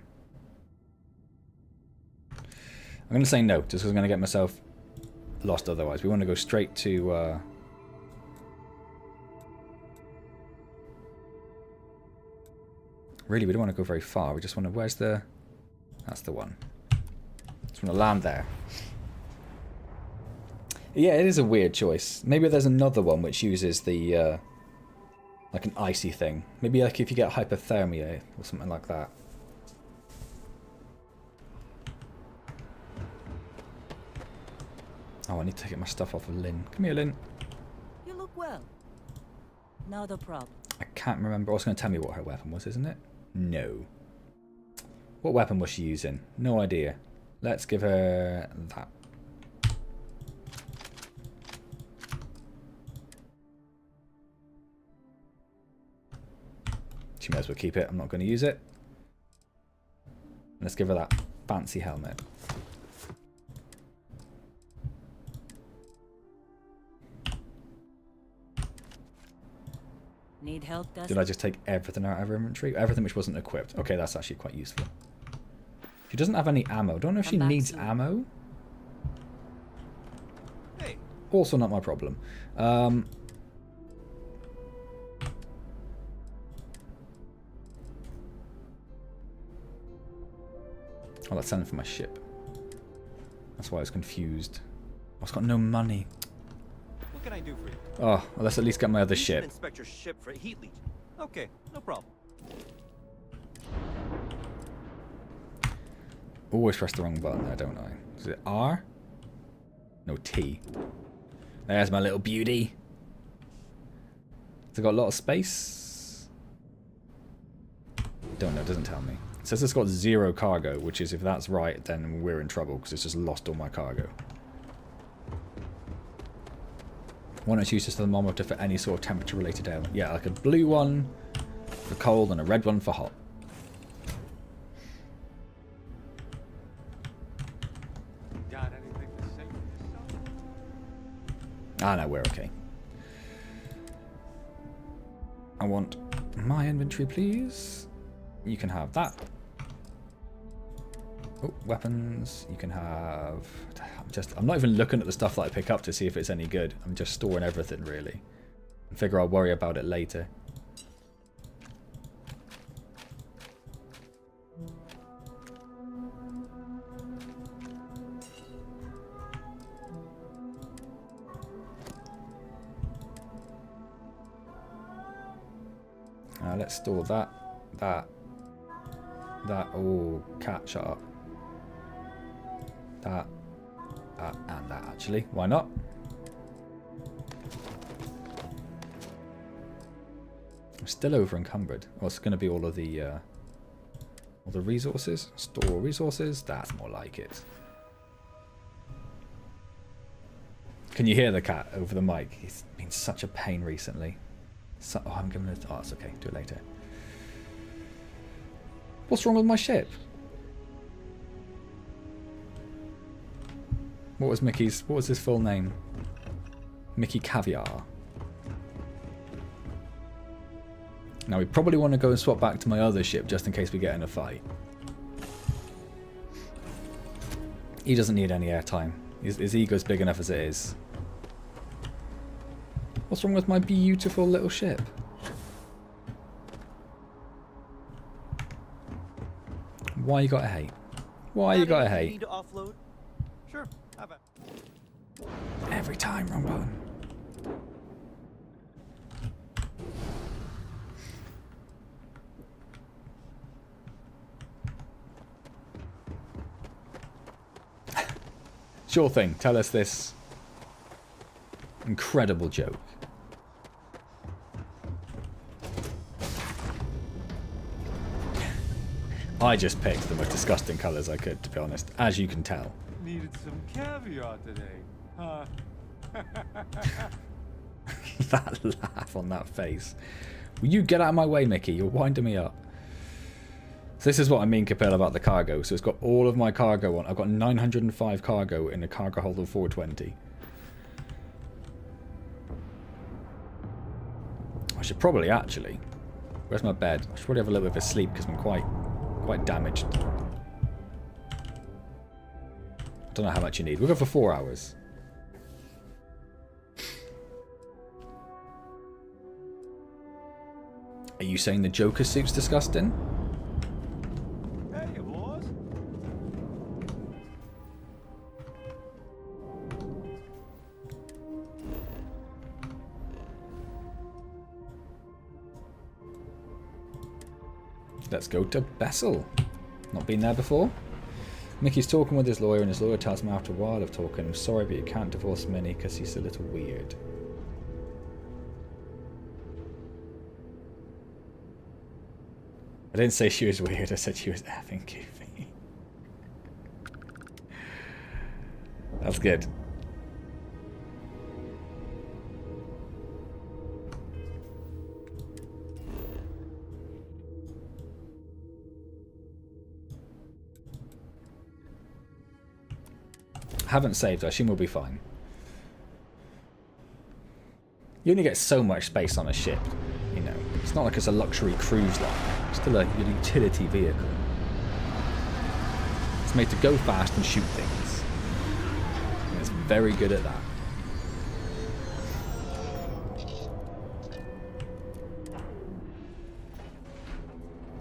I'm going to say no, just because I'm going to get myself lost otherwise. We want to go straight to... Really, we don't want to go very far. We just want to... Where's the... That's the one. Just want to land there. Yeah, it is a weird choice. Maybe there's another one which uses the... like an icy thing. Maybe like if you get hypothermia or something like that. Oh, I need to get my stuff off of Lynn. Come here, Lynn. You look well. Not a problem. I can't remember. I was going to tell me what her weapon was, isn't it? No. What weapon was she using? No idea. Let's give her that. She may as well keep it. I'm not going to use it. Let's give her that fancy helmet. Need help, Dust? Did I just take everything out of her inventory? Everything which wasn't equipped. Okay, that's actually quite useful. She doesn't have any ammo. Don't know if she needs ammo. Hey. Also not my problem. Oh, that's selling for my ship. That's why I was confused. I've got no money. What can I do for you? Oh, well, let's at least get my other You should ship. inspect your ship for heat leak. Okay, no problem. Always press the wrong button there, don't I? Is it R? No, T. There's my little beauty. Has it got a lot of space? Don't know, it doesn't tell me. It says it's got 0 cargo, which is, if that's right, then we're in trouble, because it's just lost all my cargo. One that's used as the thermometer for any sort of temperature-related ailment. Yeah, like a blue one for cold and a red one for hot. Got anything to say for yourself? Ah, no, we're okay. I want my inventory, please. You can have that. Oh, weapons. You can have... I'm not even looking at the stuff that I pick up to see if it's any good. I'm just storing everything, really. I figure I'll worry about it later. Let's store that. Oh, cat, shut up. That. And that, actually. Why not? I'm still over encumbered. Well, it's going to be all the resources. Store resources. That's more like it. Can you hear the cat over the mic? He's been such a pain recently. So, oh, I'm giving it. Oh, it's okay. Do it later. What's wrong with my ship? What was his full name? Mickey Caviar. Now we probably want to go and swap back to my other ship just in case we get in a fight. He doesn't need any airtime. His ego's big enough as it is. What's wrong with my beautiful little ship? Why you gotta hate? Why you gotta hate? Need to offload? Sure, how about? Every time, wrong button. Sure thing, tell us this incredible joke. I just picked the most disgusting colours I could, to be honest, as you can tell. Needed some caviar today, huh? That laugh on that face. Will you get out of my way, Mickey? You're winding me up. So this is what I mean, Capel, about the cargo. So it's got all of my cargo on. I've got 905 cargo in a cargo hold of 420. I should probably actually... Where's my bed? I should probably have a little bit of a sleep because I'm quite damaged. I don't know how much you need. We'll go for 4 hours. Are you saying the Joker suit's disgusting? Hey, boss. Let's go to Bessel. Not been there before? Mickey's talking with his lawyer, and his lawyer tells him after a while of talking, I'm sorry, but you can't divorce Minnie because he's a little weird. I didn't say she was weird, I said she was effing goofy. That's good. Haven't saved her, I assume we'll be fine. You only get so much space on a ship, you know. It's not like it's a luxury cruise line. It's still a utility vehicle. It's made to go fast and shoot things. And it's very good at that.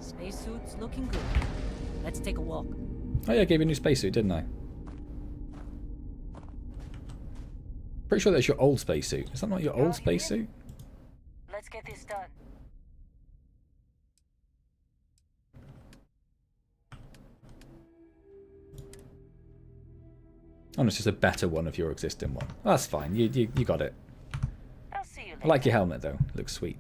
Spacesuit's looking good. Let's take a walk. Oh yeah, I gave you a new spacesuit, didn't I? Pretty sure that's your old spacesuit. Is that not your old spacesuit? Let's get this done. Oh, no, it's just a better one of your existing one. Oh, that's fine. You got it. I'll see you later. I like your helmet though. It looks sweet.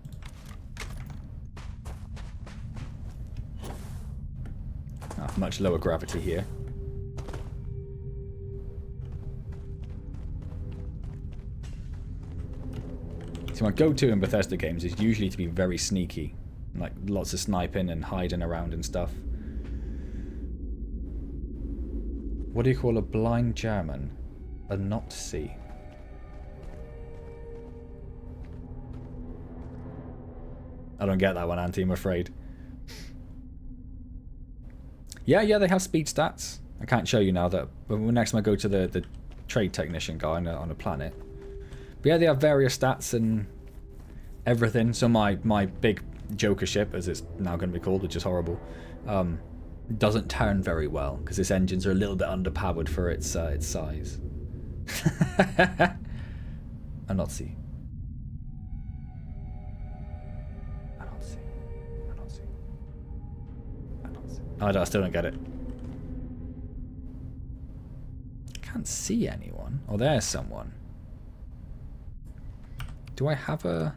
Ah, much lower gravity here. So my go-to in Bethesda games is usually to be very sneaky. Like lots of sniping and hiding around and stuff. What do you call a blind German? A Nazi. I don't get that one, Auntie, I'm afraid. Yeah, they have speed stats. I can't show you now that, but next time I go to the trade technician guy on a planet. But yeah, they have various stats and everything. So my big Joker ship, as it's now going to be called, which is horrible, doesn't turn very well because its engines are a little bit underpowered for its size. A Nazi. I still don't get it. I can't see anyone. Oh, there's someone. Do I have a...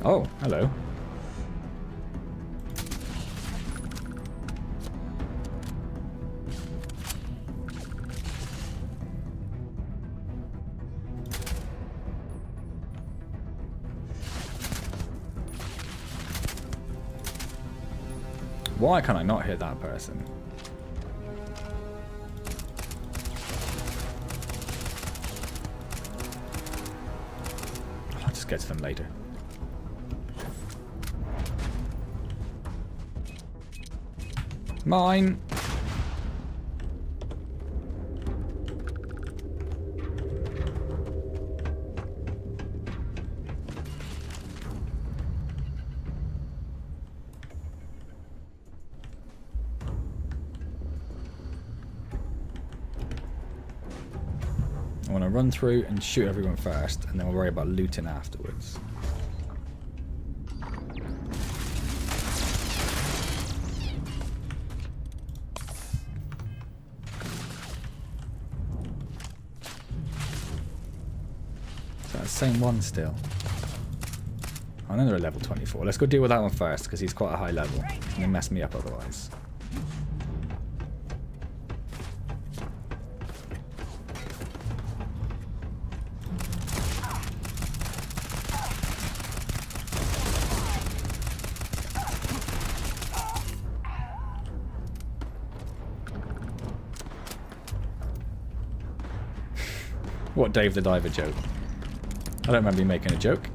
Oh, hello. Why can I not hit that person? I'll just get to them later. Mine. I want to run through and shoot everyone first, and then we'll worry about looting afterwards. Same one still. Oh, then they're at level 24. Let's go deal with that one first, because he's quite a high level. And he'll mess me up otherwise. What Dave the Diver joke? I don't remember you making a joke.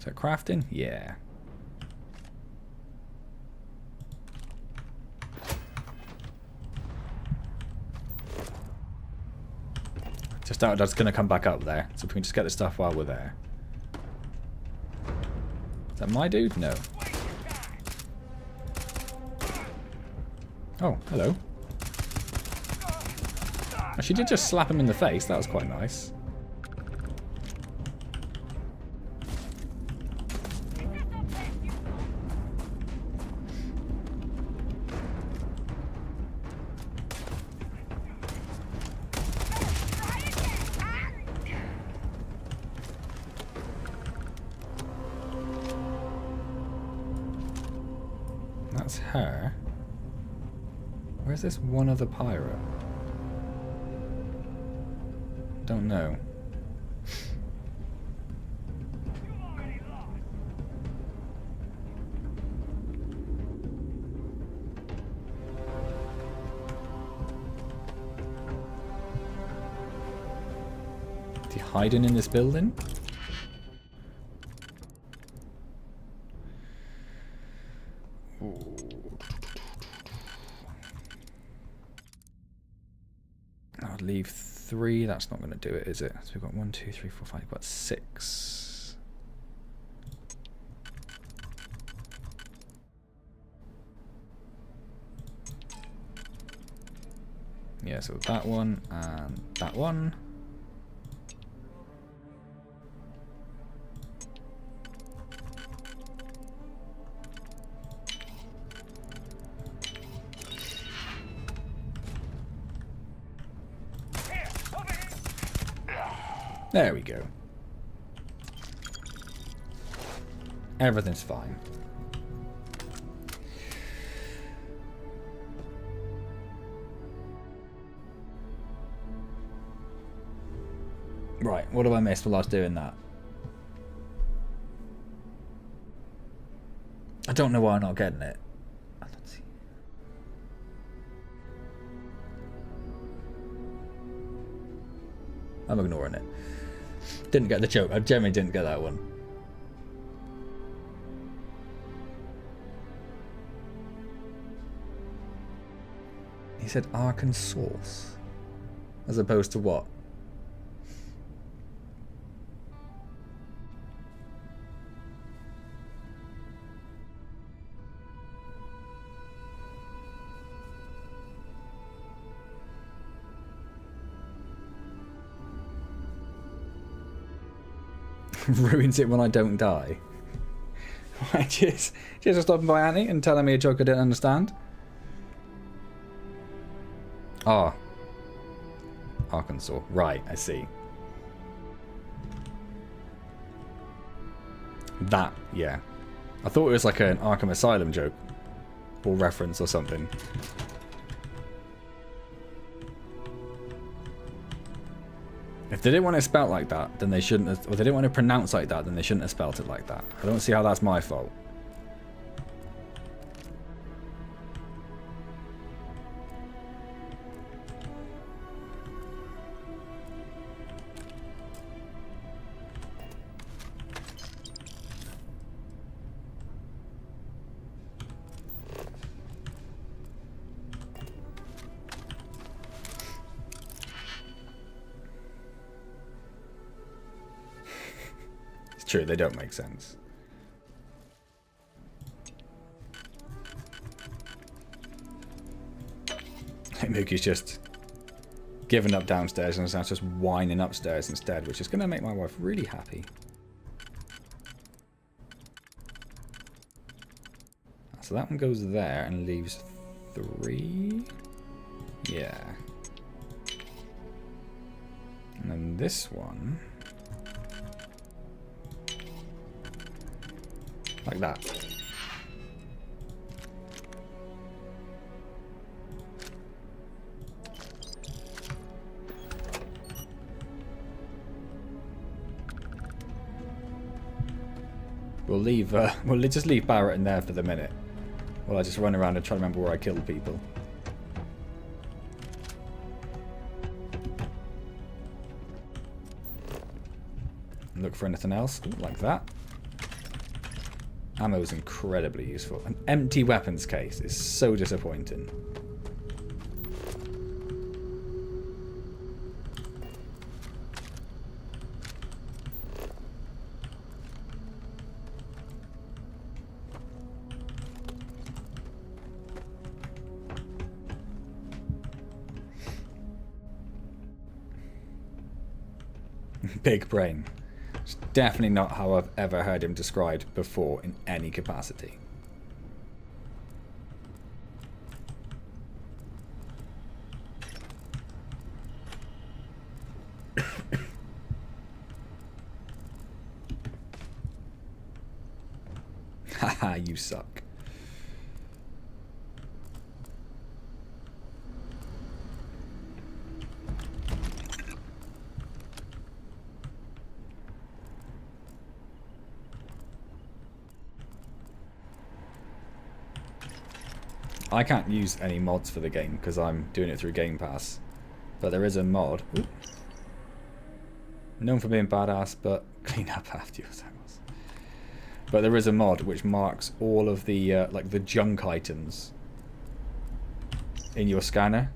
Is that crafting? Yeah. Just doubt that's going to come back up there, so we can just get the stuff while we're there. Is that my dude? No. Oh, hello. Oh, she did just slap him in the face. That was quite nice. that's her. Where's this one other pirate? Don't know. Is he hiding in this building? I'll leave 3. That's not going to do it, is it? So we've got 1, 2, 3, 4, 5. We've got 6. Yeah, so that one and that one. There we go. Everything's fine. Right, what have I missed while I was doing that? I don't know why I'm not getting it. Let's see. I'm ignoring it. Didn't get the joke. I generally didn't get that one. He said Arkansas. As opposed to what? Ruins it when I don't die. Cheers for stopping by, Annie, and telling me a joke I didn't understand. Ah. Arkansas. Right, I see. That, yeah. I thought it was like an Arkham Asylum joke. Or reference or something. If they didn't want it spelt like that, then they shouldn't have, or they didn't want to pronounce like that, then they shouldn't have spelt it like that. I don't see how that's my fault. True, they don't make sense. Mookie's just given up downstairs and is now just whining upstairs instead, which is going to make my wife really happy. So that one goes there and leaves 3. Yeah. And then this one... like that. We'll just leave Barrett in there for the minute. While I just run around and try to remember where I killed people. Look for anything else. Ooh, like that. Ammo is incredibly useful. An empty weapons case is so disappointing. Big brain. It's definitely not how I've ever heard him described before in any capacity. Haha, you suck. I can't use any mods for the game because I'm doing it through Game Pass. But there is a mod. Ooh. Known for being badass, but clean up after yourselves. But there is a mod which marks all of the like the junk items in your scanner.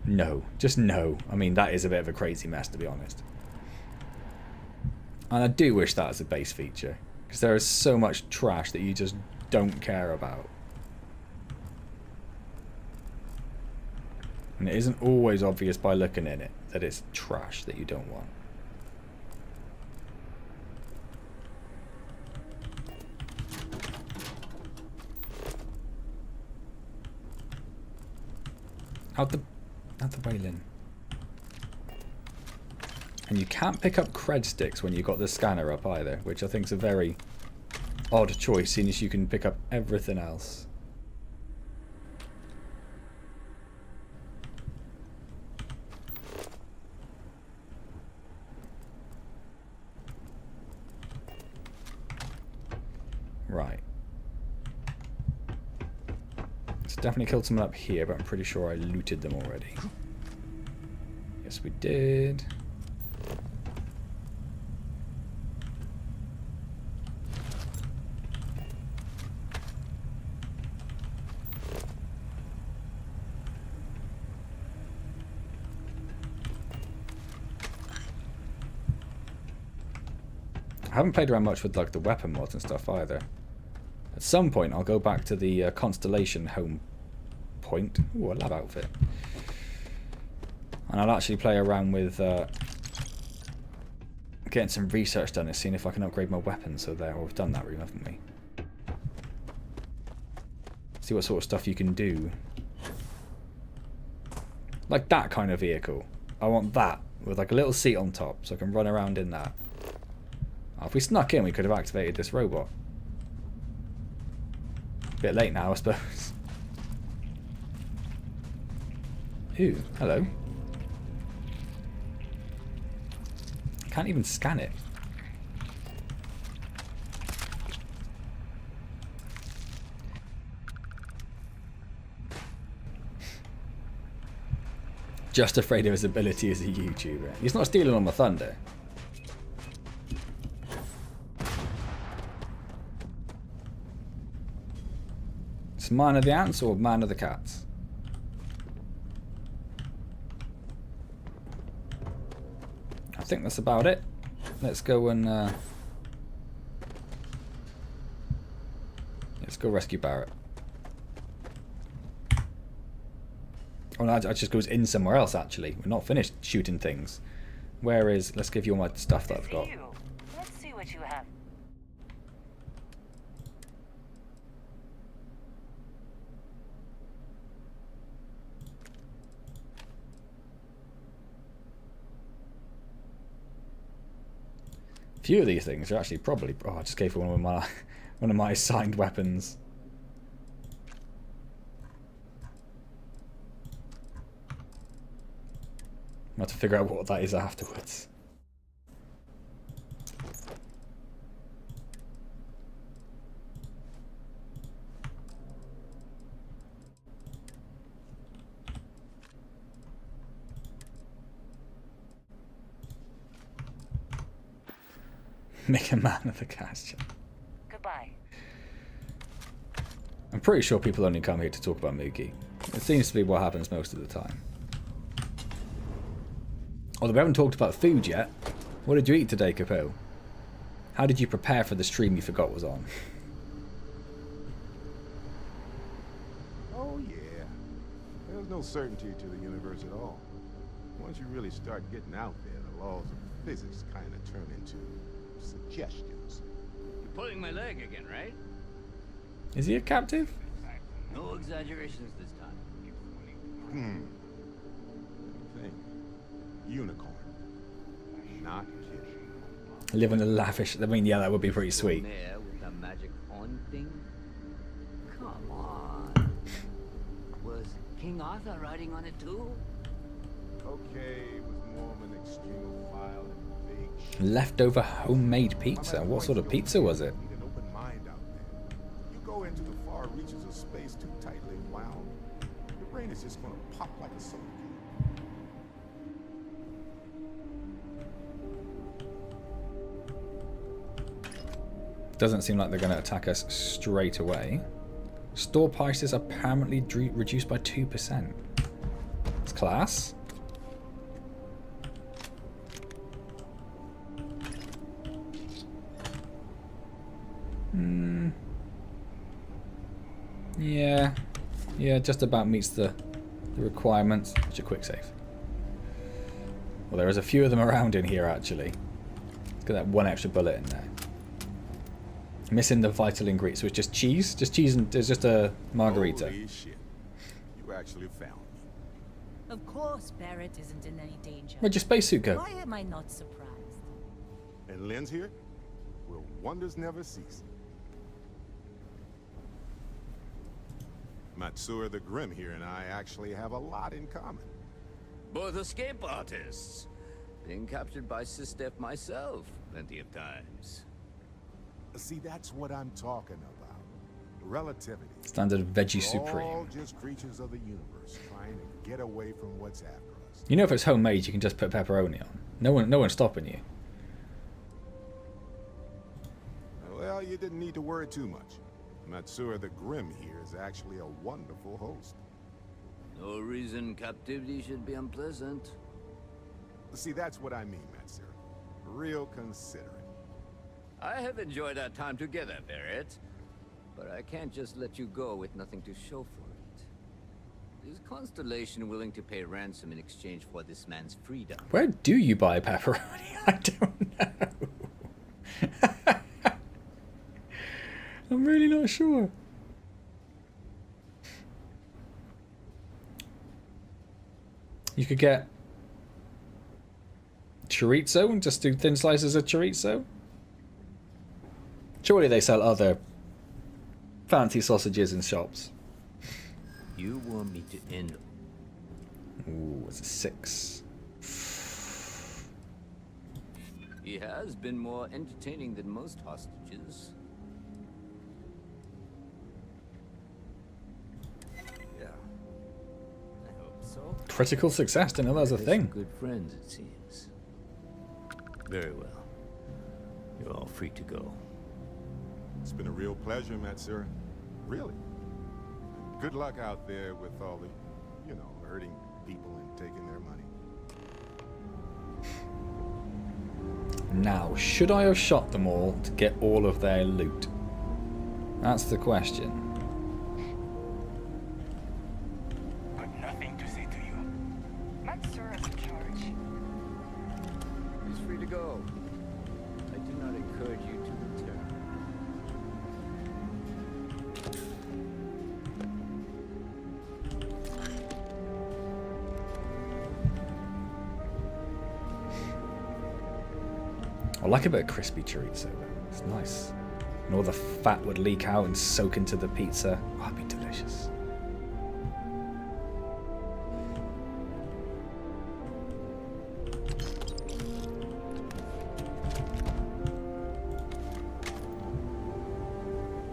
No, just no. I mean, that is a bit of a crazy mess, to be honest. And I do wish that was a base feature, because there is so much trash that you just don't care about. And it isn't always obvious by looking at it that it's trash that you don't want. Out the railing. And you can't pick up cred sticks when you've got the scanner up either, which I think is a very odd choice, seeing as you can pick up everything else. Right. So definitely killed someone up here, but I'm pretty sure I looted them already. Yes, we did. I haven't played around much with like the weapon mods and stuff either. At some point I'll go back to the Constellation home point. Ooh, a lab outfit. And I'll actually play around with getting some research done and seeing if I can upgrade my weapons. So there, we've done that room, haven't we? See what sort of stuff you can do. Like that kind of vehicle. I want that with like a little seat on top so I can run around in that. Oh, if we snuck in, we could have activated this robot. Bit late now, I suppose. Ooh, hello. Can't even scan it. Just afraid of his ability as a YouTuber. He's not stealing all my thunder. It's man of the ants or man of the cats? I think that's about it. Let's go and let's go rescue Barrett. Oh no, it just goes in somewhere else actually. We're not finished shooting things. Where is, let's give you all my stuff that I've got. Let's see what you have. Few of these things are actually probably... Oh, I just gave one of my assigned weapons. I'll have to figure out what that is afterwards. Make a man of the cast. Goodbye. I'm pretty sure people only come here to talk about Mookie. It seems to be what happens most of the time. Although we haven't talked about food yet. What did you eat today, Capo? How did you prepare for the stream you forgot was on? Oh yeah. There's no certainty to the universe at all. Once you really start getting out there, the laws of physics kind of turn into suggestions. You're pulling my leg again, right? Is he a captive? No exaggerations this time. Thing. Unicorn. Not kidding. Live in a lavish... I mean, yeah, that would be pretty sweet. Mare with a magic horn thing? Come on. Was King Arthur riding on it too? Okay, it was more of an extremophile and big shit. Leftover homemade pizza. What sort of pizza was it? Need an open mind out there. You go into the far reaches of space too tightly wound, your brain is just gonna pop like a soda can. Doesn't seem like they're going to attack us straight away. Store prices are permanently reduced by 2%. It's class. Yeah, just about meets the requirements. It's a quick save. Well, there is a few of them around in here, actually. Let's get that one extra bullet in there. Missing the vital ingredient, so it's just cheese? Just cheese and there's just a margarita. Holy shit. You actually found me. Of course, Barrett isn't in any danger. Where'd your spacesuit go? Why am I not surprised? And Lynn's here? Well, wonders never cease. Matsura the Grim here and I actually have a lot in common. Both escape artists. Being captured by Sistef myself plenty of times. See, that's what I'm talking about. Relativity. Standard veggie We're supreme. all just creatures of the universe trying to get away from what's after us. You know, if it's homemade, you can just put pepperoni on. No one's stopping you. Well, you didn't need to worry too much. Matsura the Grim here is actually a wonderful host. No reason captivity should be unpleasant. See, that's what I mean, Matsura. Real considerate. I have enjoyed our time together, Barrett. But I can't just let you go with nothing to show for it. Is Constellation willing to pay ransom in exchange for this man's freedom? Where do you buy pepperoni? I don't know. I'm really not sure. You could get chorizo and just do thin slices of chorizo. Surely they sell other fancy sausages in shops. You want me to end? Ooh, it's a 6. He has been more entertaining than most hostages. Yeah, I hope so. Critical success, didn't know that was a thing. Good friends, it seems. Very well. You're all free to go. It's been a real pleasure, Matsura. Really. Good luck out there with all the, hurting people and taking their money. Now, should I have shot them all to get all of their loot? That's the question. Got nothing to say to you. Matsura's in charge. He's free to go. I do not encourage you to return. I like a bit of crispy chorizo though. It's nice. And all the fat would leak out and soak into the pizza. Oh, that'd be delicious.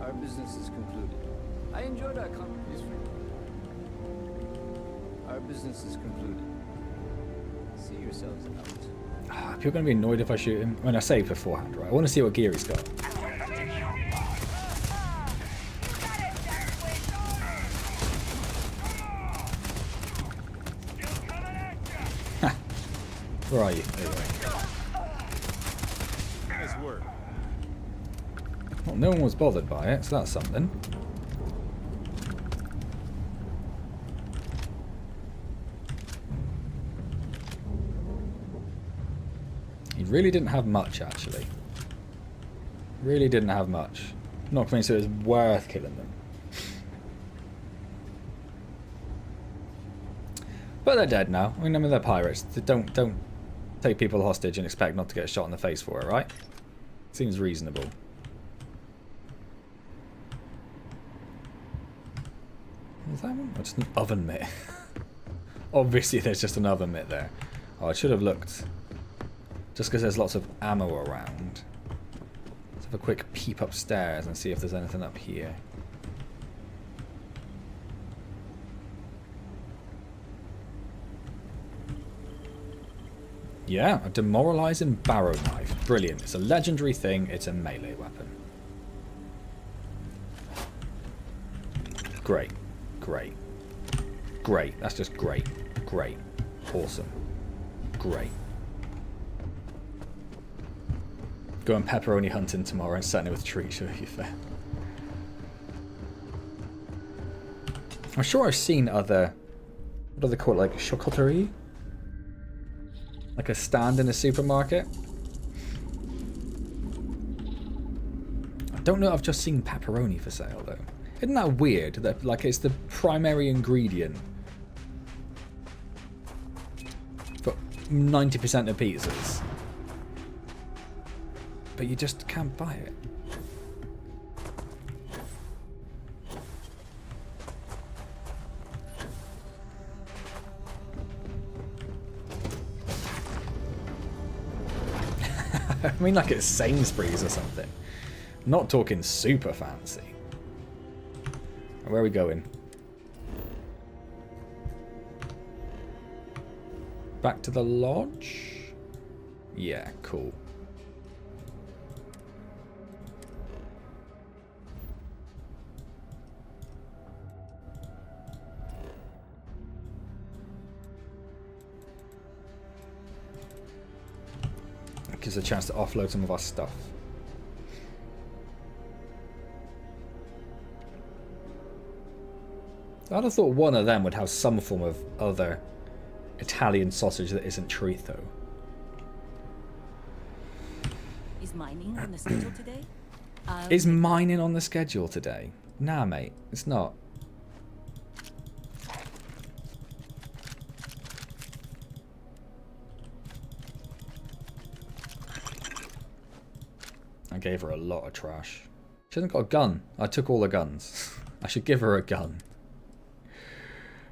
Our business is concluded. I enjoyed our conversation. Our business is concluded. See yourselves out. People are going to be annoyed if I shoot him. I mean, I saved beforehand, right? I want to see what gear he's got. Where are you? There you are. Nice work. Well, no one was bothered by it, so that's something. He really didn't have much, actually. Really didn't have much. Not convinced it was worth killing them. But they're dead now. I mean, they're pirates. They don't take people hostage and expect not to get shot in the face for it, right? Seems reasonable. Is that one? Oh, just an oven mitt. Obviously, there's just an oven mitt there. Oh, I should have looked. Just because there's lots of ammo around. Let's have a quick peep upstairs and see if there's anything up here. Yeah, a demoralizing barrow knife. Brilliant. It's a legendary thing. It's a melee weapon. Great. Great. Great. That's just great. Great. Awesome. Great. Going pepperoni hunting tomorrow and setting it with treats, should be fair. I'm sure I've seen other... What do they call it? Like charcuterie? Like a stand in a supermarket? I don't know if I've just seen pepperoni for sale, though. Isn't that weird? That like it's the primary ingredient for 90% of pizzas. But you just can't buy it. I mean, like it's Sainsbury's or something. I'm not talking super fancy. Where are we going? Back to the lodge? Yeah, cool. Gives us a chance to offload some of our stuff. I'd have thought one of them would have some form of other Italian sausage that isn't chorizo. Is mining on the schedule today? Is mining on the schedule today? Nah, mate, it's not. I gave her a lot of trash. She hasn't got a gun. I took all the guns. I should give her a gun.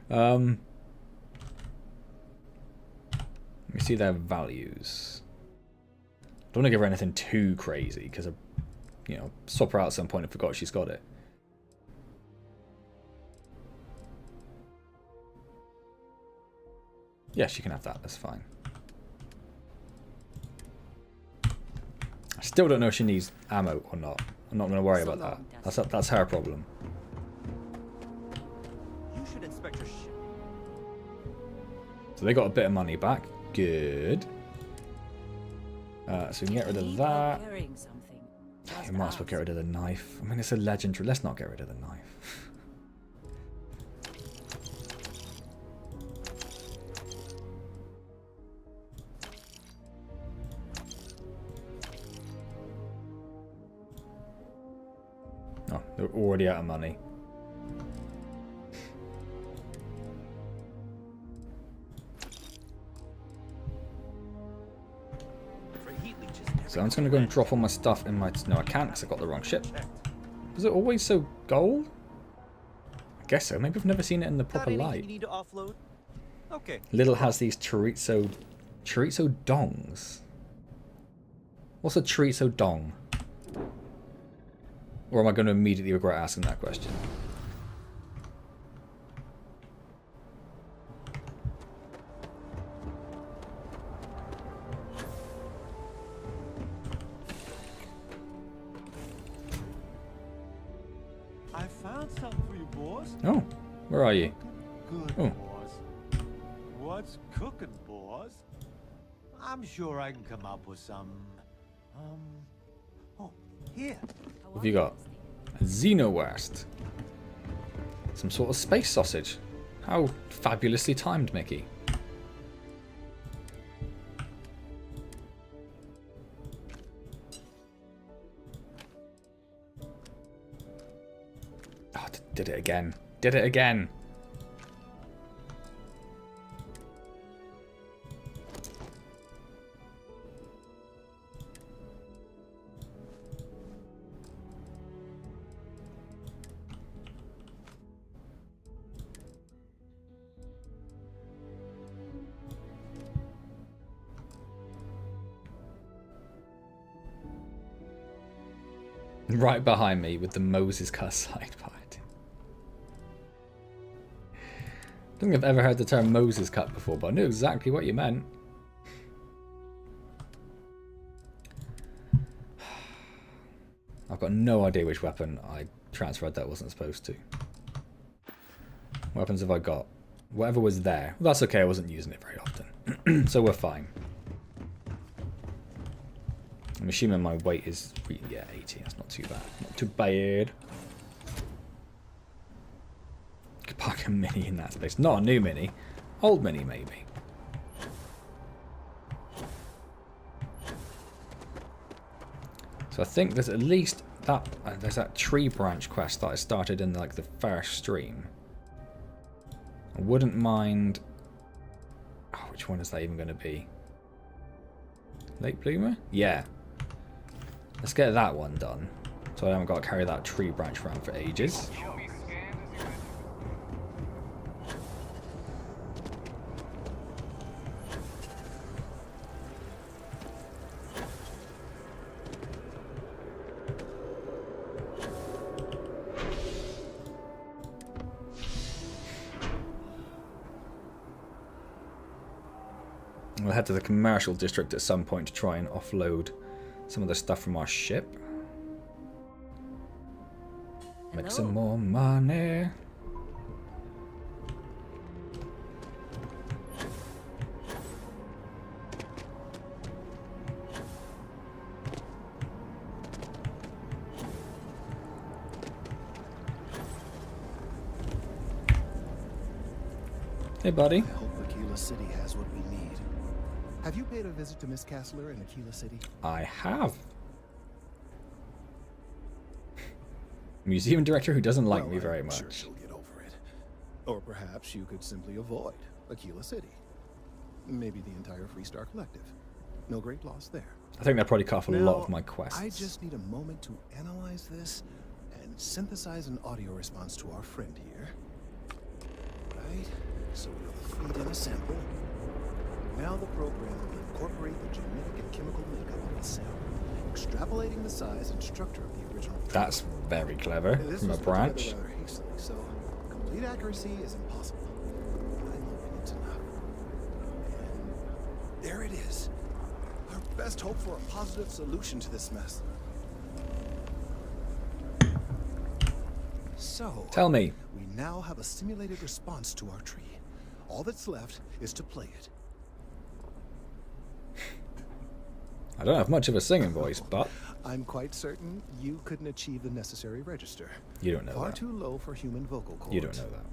Let me see their values. Don't want to give her anything too crazy because I, you know, swap her out at some point and forgot she's got it. Yeah, she can have that. That's fine. I still don't know if she needs ammo or not. I'm not going to worry about that. That's her problem. You should inspect your ship. So they got a bit of money back. Good. So we can get rid of that. We might as well get rid of the knife. I mean, it's a legendary. Let's not get rid of the knife. Oh, they're already out of money. So I'm just going to go and drop all my stuff in my... No, I can't because I got the wrong ship. Was it always so gold? I guess so. Maybe I've never seen it in the proper light. You need to offload? Okay. Little has these chorizo dongs. What's a chorizo dong? Or am I going to immediately regret asking that question? I found something for you, boss. Oh, where are you? Good, Oh. boss. What's cooking, boss? I'm sure I can come up with some. Oh, here. What have you got? A Xenowurst. Some sort of space sausage. How fabulously timed, Mickey. Oh, did it again. Did it again. Right behind me with the Moses cut side part. I don't think I've ever heard the term Moses cut before, but I knew exactly what you meant. got no idea which weapon I transferred that wasn't supposed to. What weapons have I got? Whatever was there. Well, that's okay, I wasn't using it very often. So we're fine. I'm assuming my weight is... yeah, 80. That's not too bad. Not too bad. Could park a Mini in that space. Not a new Mini. Old Mini, maybe. So I think there's at least that... there's that tree branch quest that I started in like the first stream. I wouldn't mind... oh, which one is that even going to be? Late Bloomer? Yeah. Let's get that one done. So I haven't got to carry that tree branch around for ages. We'll head to the commercial district at some point to try and offload some of the stuff from our ship. Make some more money. Hey, buddy. I hope Aquila City has what we need. Have you paid a visit to Miss Castler in Aquila City? I have. Museum director who doesn't like me very much. Sure she'll get over it. Or perhaps you could simply avoid Aquila City. Maybe the entire Freestar Collective. No great loss there. I think that probably cut off a lot of my quests. I just need a moment to analyze this and synthesize an audio response to our friend here. Right? So we'll feed in a sample. Now the program will incorporate the genetic and chemical makeup of the sample, extrapolating the size and structure of the original. That's very clever from a branch. Rather hastily, so complete accuracy is impossible. I'm hoping it's enough. And there it is. Our best hope for a positive solution to this mess. So, tell me. We now have a simulated response to our tree. All that's left is to play it. I don't have much of a singing voice, but... I'm quite certain you couldn't achieve the necessary register. You don't know Far that. too low for human vocal cords. You don't know that.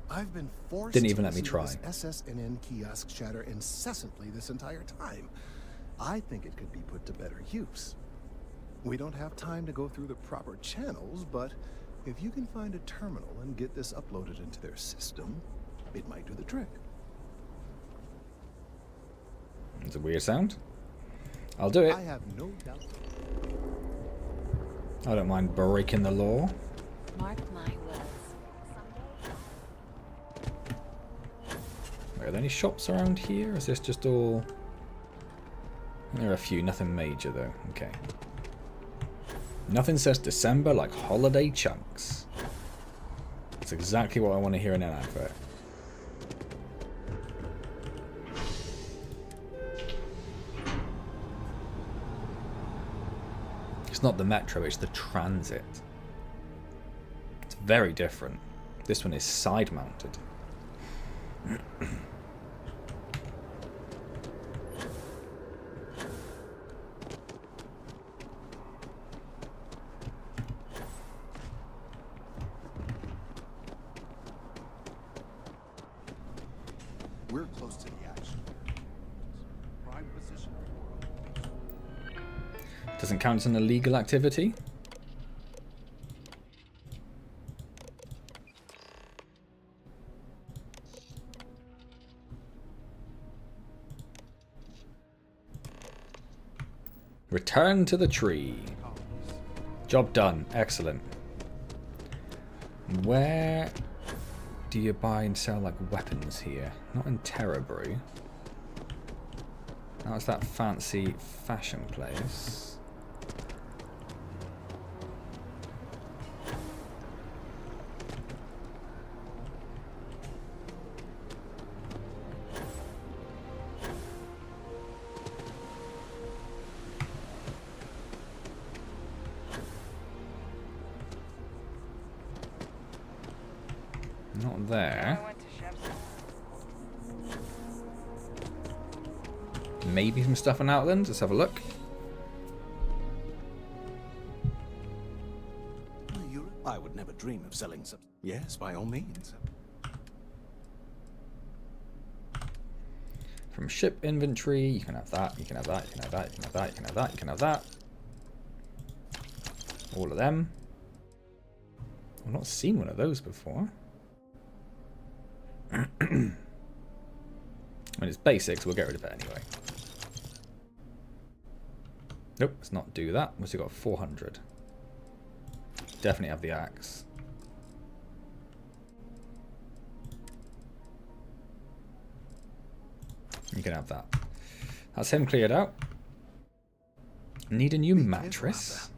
I've been forced Didn't even to let me listen try. to this SSNN kiosk chatter incessantly this entire time. I think it could be put to better use. We don't have time to go through the proper channels, but if you can find a terminal and get this uploaded into their system, it might do the trick. It's a weird sound. I'll do it. I have no doubt. I don't mind breaking the law. Mark my words. Wait, are there any shops around here? Or is this just all... There are a few, nothing major though. Okay. Nothing says December like holiday chunks. That's exactly what I want to hear in an advert. It's not the metro, it's the transit. It's very different. This one is side mounted. We're close to the action. Prime position. Doesn't count as an illegal activity. Return to the tree. Job done. Excellent. Where do you buy and sell like weapons here? Not in Terrabrew. That's that fancy fashion place. Not there. Maybe some stuff on Outland. Let's have a look. I would never dream of selling some. Yes, by all means. From ship inventory, you can have that, you can have that, you can have that, you can have that, you can have that, you can have that. All of them. I've not seen one of those before. When it's basics, we'll get rid of it anyway. Nope, let's not do that. We've still got 400. Definitely have the axe. You can have that. That's him cleared out. Need a new mattress.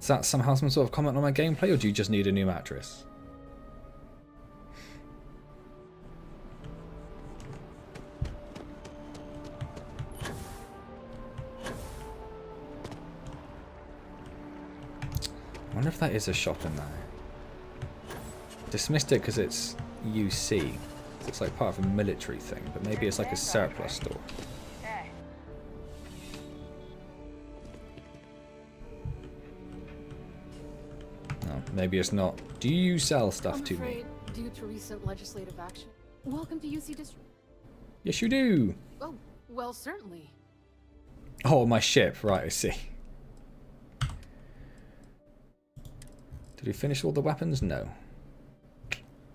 Is that somehow some sort of comment on my gameplay, or do you just need a new mattress? I wonder if that is a shop in there. Dismissed it because it's UC. It's like part of a military thing, but maybe it's like a surplus store. No, maybe it's not. Do you sell stuff to me? Due to recent legislative action. Welcome to UC District. Yes, you do. Oh, well, certainly. Oh, my ship. Right, I see. Did we finish all the weapons? No.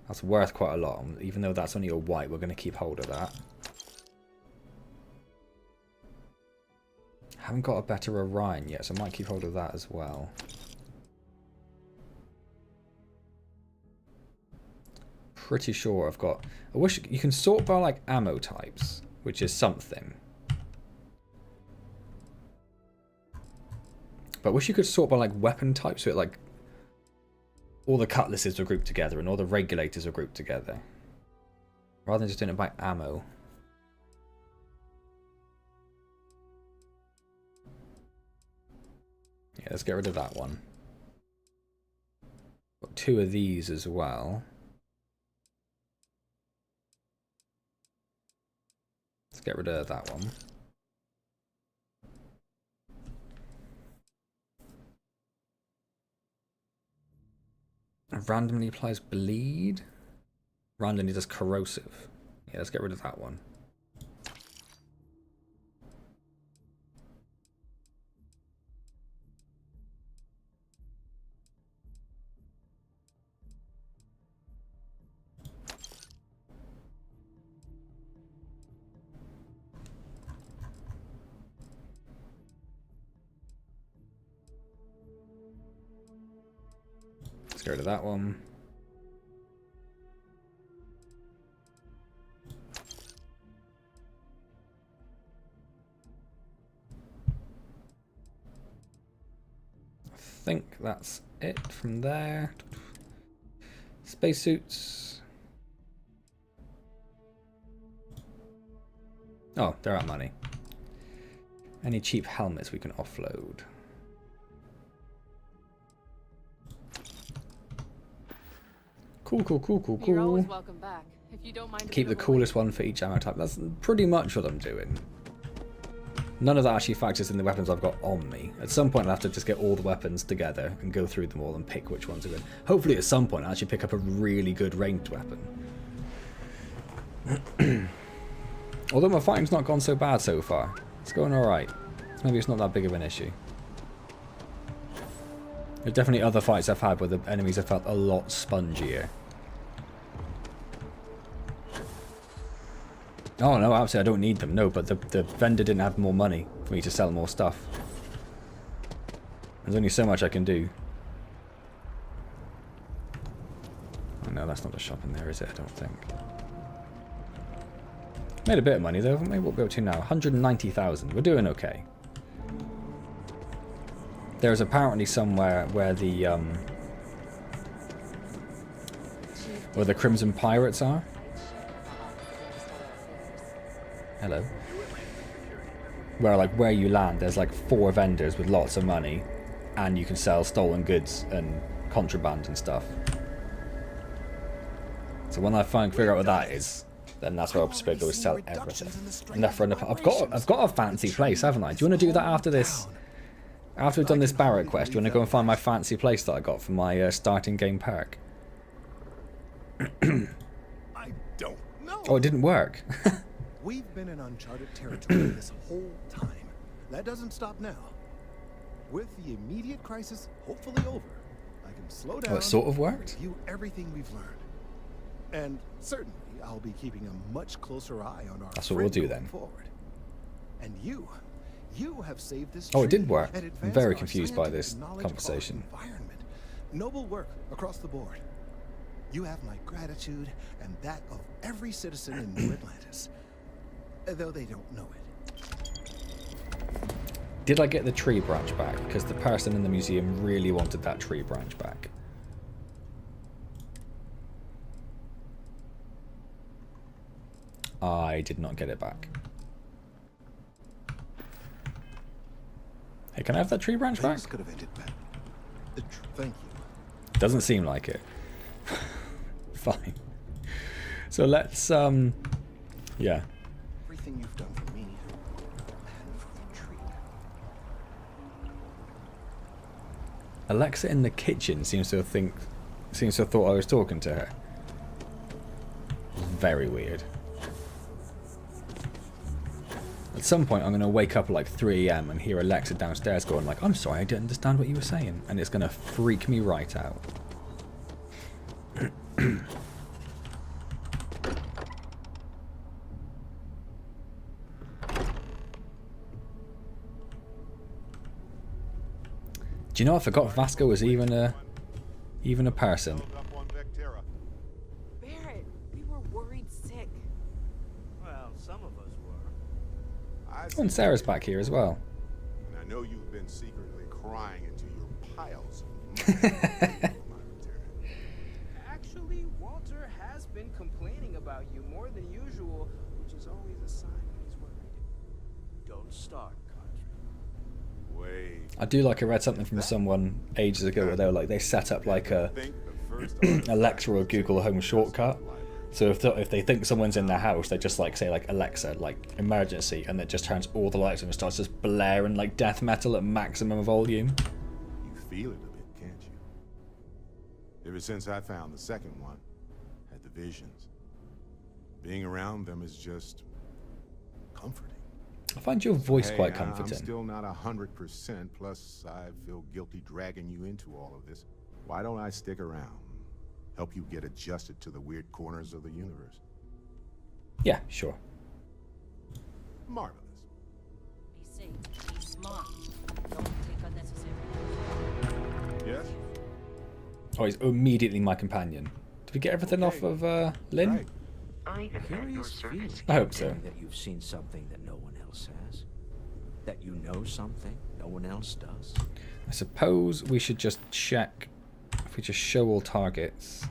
That's worth quite a lot. Even though that's only a white, we're going to keep hold of that. Haven't got a better Orion yet, so I might keep hold of that as well. Pretty sure I've got... I wish you can sort by like ammo types, which is something. But I wish you could sort by like weapon types, so it like all the cutlasses are grouped together and all the regulators are grouped together, rather than just doing it by ammo. Yeah, let's get rid of that one. Got 2 of these as well. Let's get rid of that one. Randomly applies bleed. Randomly does corrosive. Yeah, let's get rid of that one. Let's get rid of that one. I think that's it from there. Spacesuits. Oh, they're out of money. Any cheap helmets we can offload. Cool, cool, cool, cool, cool. You're always welcome back. If you don't mind. Keep the coolest one for each ammo type. That's pretty much what I'm doing. None of that actually factors in the weapons I've got on me. At some point I'll have to just get all the weapons together and go through them all and pick which ones are good. Hopefully at some point I'll actually pick up a really good ranged weapon. Although my fighting's not gone so bad so far. It's going alright. Maybe it's not that big of an issue. There are definitely other fights I've had where the enemies have felt a lot spongier. Oh no, obviously I don't need them, no, but the vendor didn't have more money for me to sell more stuff. There's only so much I can do. Oh no, that's not a shop in there, is it? I don't think. Made a bit of money though, haven't we? What we're up to now? 190,000. We're doing okay. There's apparently somewhere where the Crimson Pirates are. Hello. Where you land, there's like 4 vendors with lots of money, and you can sell stolen goods and contraband and stuff. So when I figure out what that is, then that's where I'll supposed to go sell everything. I've got a fancy place, haven't I? Do you want to do that after this? After we've done this Barrett quest, do you want to go and find my fancy place that I got for my starting game perk? I don't know. Oh, it didn't work. We've been in uncharted territory this whole time. That doesn't stop now. With the immediate crisis hopefully over, I can slow down. Well, it sort of worked. Review everything we've learned. And certainly, I'll be keeping a much closer eye on our That's what we'll do then. Forward. And you have saved this. Oh, it did work. I'm very confused by this conversation. Environment. Noble work across the board. You have my gratitude and that of every citizen in New Atlantis, though they don't know it. Did I get the tree branch back? Because the person in the museum really wanted that tree branch back. I did not get it back. Hey, can I have that tree branch back? Could have ended better. Thank you. Doesn't seem like it. Fine. So let's yeah. Everything you've done for me and for the tree. Alexa in the kitchen seems to have thought I was talking to her. Very weird. At some point I'm going to wake up at like 3 AM and hear Alexa downstairs going like, I'm sorry, I didn't understand what you were saying. And it's going to freak me right out. Do you know I forgot Vasco was even a person? Barrett, we were worried sick. Well, some of us were. Oh, and Sarah's back here as well. And I know you've been secretly crying into your piles of money. Actually, Walter has been complaining about you more than usual, which is always a sign that he's worried. Don't start, Wait. I do like I read something from someone ages ago where they were like they set up like a Alexa or Google Home shortcut. So if they think someone's in their house, they just like say like Alexa, like emergency, and it just turns all the lights on and starts just blaring like death metal at maximum volume. You feel it a bit, can't you? Ever since I found the second one, had the visions. Being around them is just comforting. I find your voice quite I'm comforting. still not 100%, plus I feel guilty dragging you into all of this. Why don't I stick around? Help you get adjusted to the weird corners of the universe. Yeah, sure. Marvelous. Be safe, be smart. Don't take unnecessary. Yes? Oh, he's immediately my companion. Did we get everything off of Lynn? Right. Curious feeling I hope so. that you've seen something that no one else has. That you know something no one else does. I suppose we should just check if we just show all targets.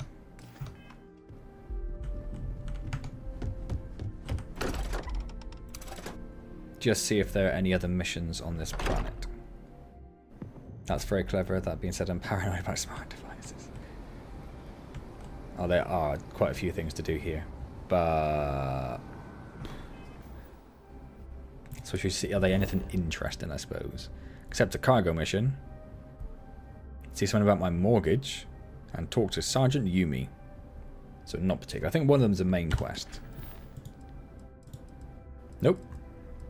Just see if there are any other missions on this planet. That's very clever. That being said, I'm paranoid about smart devices. Oh, there are quite a few things to do here. But so we should see, are they anything interesting, I suppose? Except a cargo mission. See something about my mortgage. And talk to Sergeant Yumi. So not particular. I think one of them's a main quest. Nope.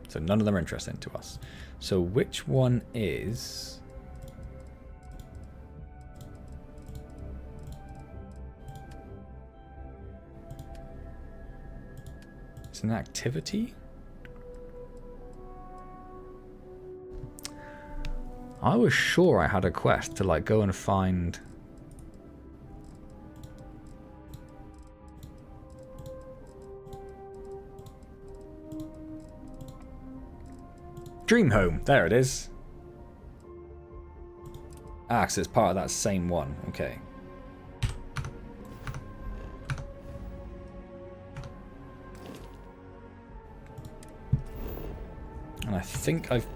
So none of them are interesting to us. So which one is... It's an activity? I was sure I had a quest to like go and find... Dream Home, there it is. Ah, so it's part of that same one, okay. And I think I've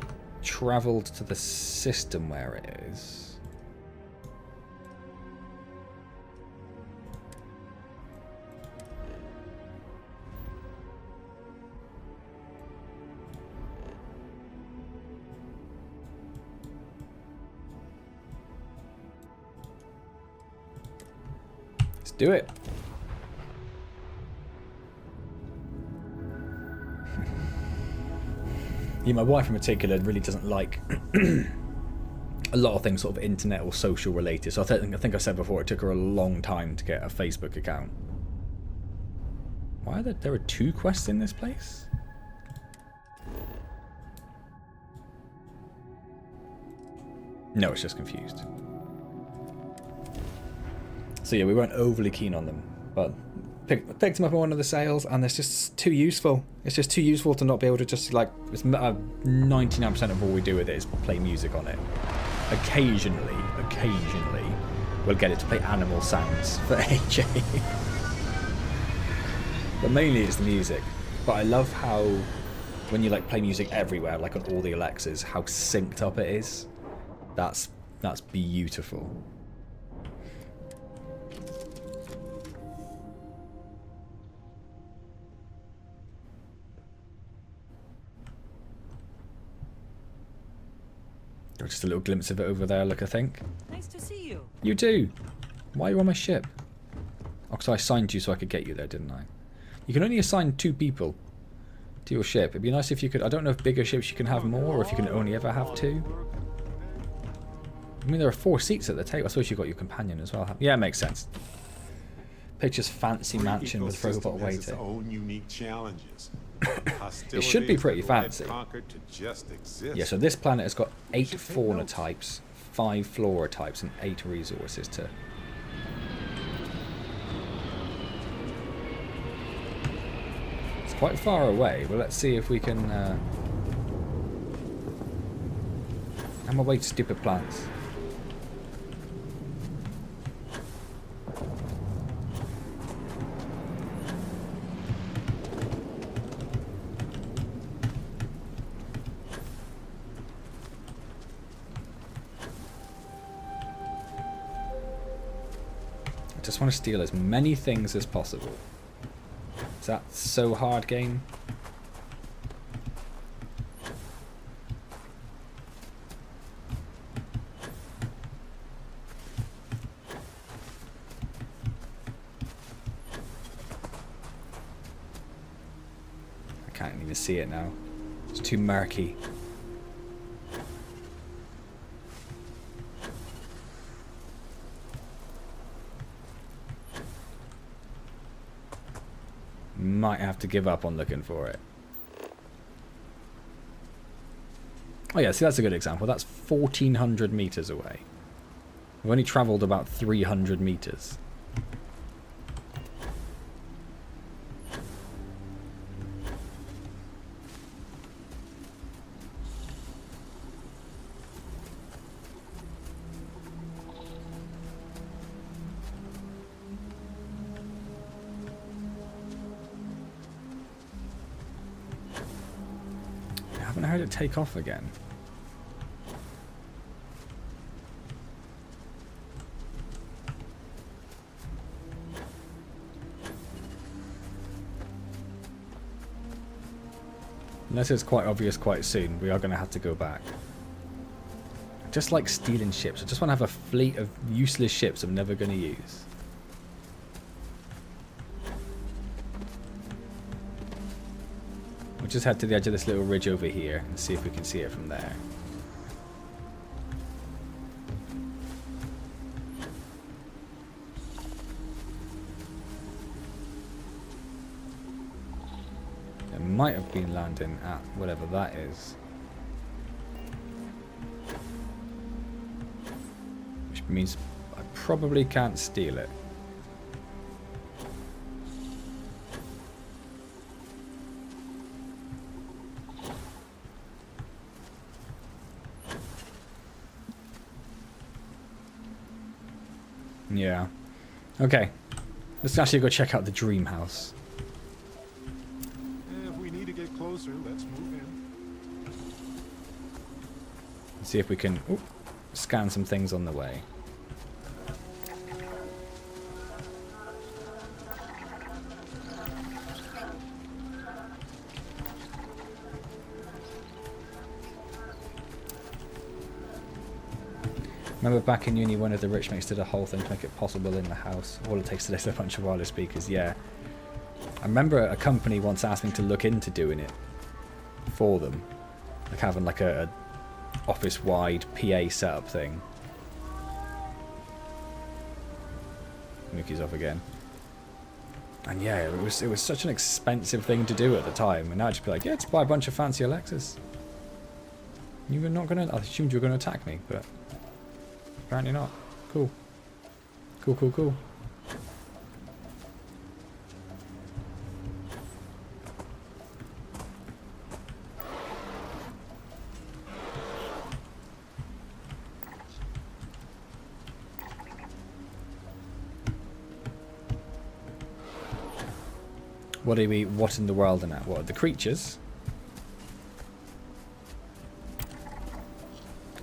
travelled to the system where it is. Let's do it. Yeah, my wife in particular really doesn't like a lot of things sort of internet or social related. So I think I said before, it took her a long time to get a Facebook account. Why are there are 2 quests in this place? No, it's just confused. So yeah, we weren't overly keen on them, but picked them up on one of the sales, and it's just too useful. It's just too useful to not be able to just, like, 99% of all we do with it is play music on it. Occasionally, we'll get it to play animal sounds for AJ. But mainly it's the music. But I love how, when you, like, play music everywhere, like on all the Alexas, how synced up it is. That's beautiful. Just a little glimpse of it over there, look, I think. Nice to see you. You too. Why are you on my ship? Oh, because I assigned you so I could get you there, didn't I? You can only assign 2 people to your ship. It'd be nice if you could... I don't know if bigger ships you can have more, or if you can only ever have 2. I mean, there are 4 seats at the table. I suppose you've got your companion as well. Yeah, it makes sense. Picture's fancy mansion with robot waiter. Its own unique challenges. It should be pretty fancy. Yeah, Yeah, so this planet has got 8 fauna types, 5 flora types, and 8 resources to... It's quite far away, but let's see if we can... I'm away to stupid plants. I just want to steal as many things as possible. Is that so hard, game? I can't even see it now. It's too murky. Might have to give up on looking for it. Oh yeah, see, that's a good example. That's 1,400 meters away. We've only travelled about 300 meters. I haven't heard it take off again. Unless it's quite obvious quite soon, we are going to have to go back. I just like stealing ships. I just want to have a fleet of useless ships I'm never going to use. We'll just head to the edge of this little ridge over here and see if we can see it from there. It might have been landing at whatever that is. Which means I probably can't steal it. Yeah. Okay. Let's actually go check out the dream house. If we need to get closer, let's move in. See if we can scan some things on the way. Remember back in uni, one of the rich mates did a whole thing to make it possible in the house. All it takes to list a bunch of wireless speakers. Yeah. I remember a company once asked me to look into doing it for them. Like having like a office-wide PA setup thing. Mickey's off again. And yeah, it was such an expensive thing to do at the time. And now I'd just be like, yeah, just buy a bunch of fancy Alexas. You were not going to... I assumed you were going to attack me, but... apparently not. Cool. Cool, cool, cool. What do we... what in the world are now? What are the creatures?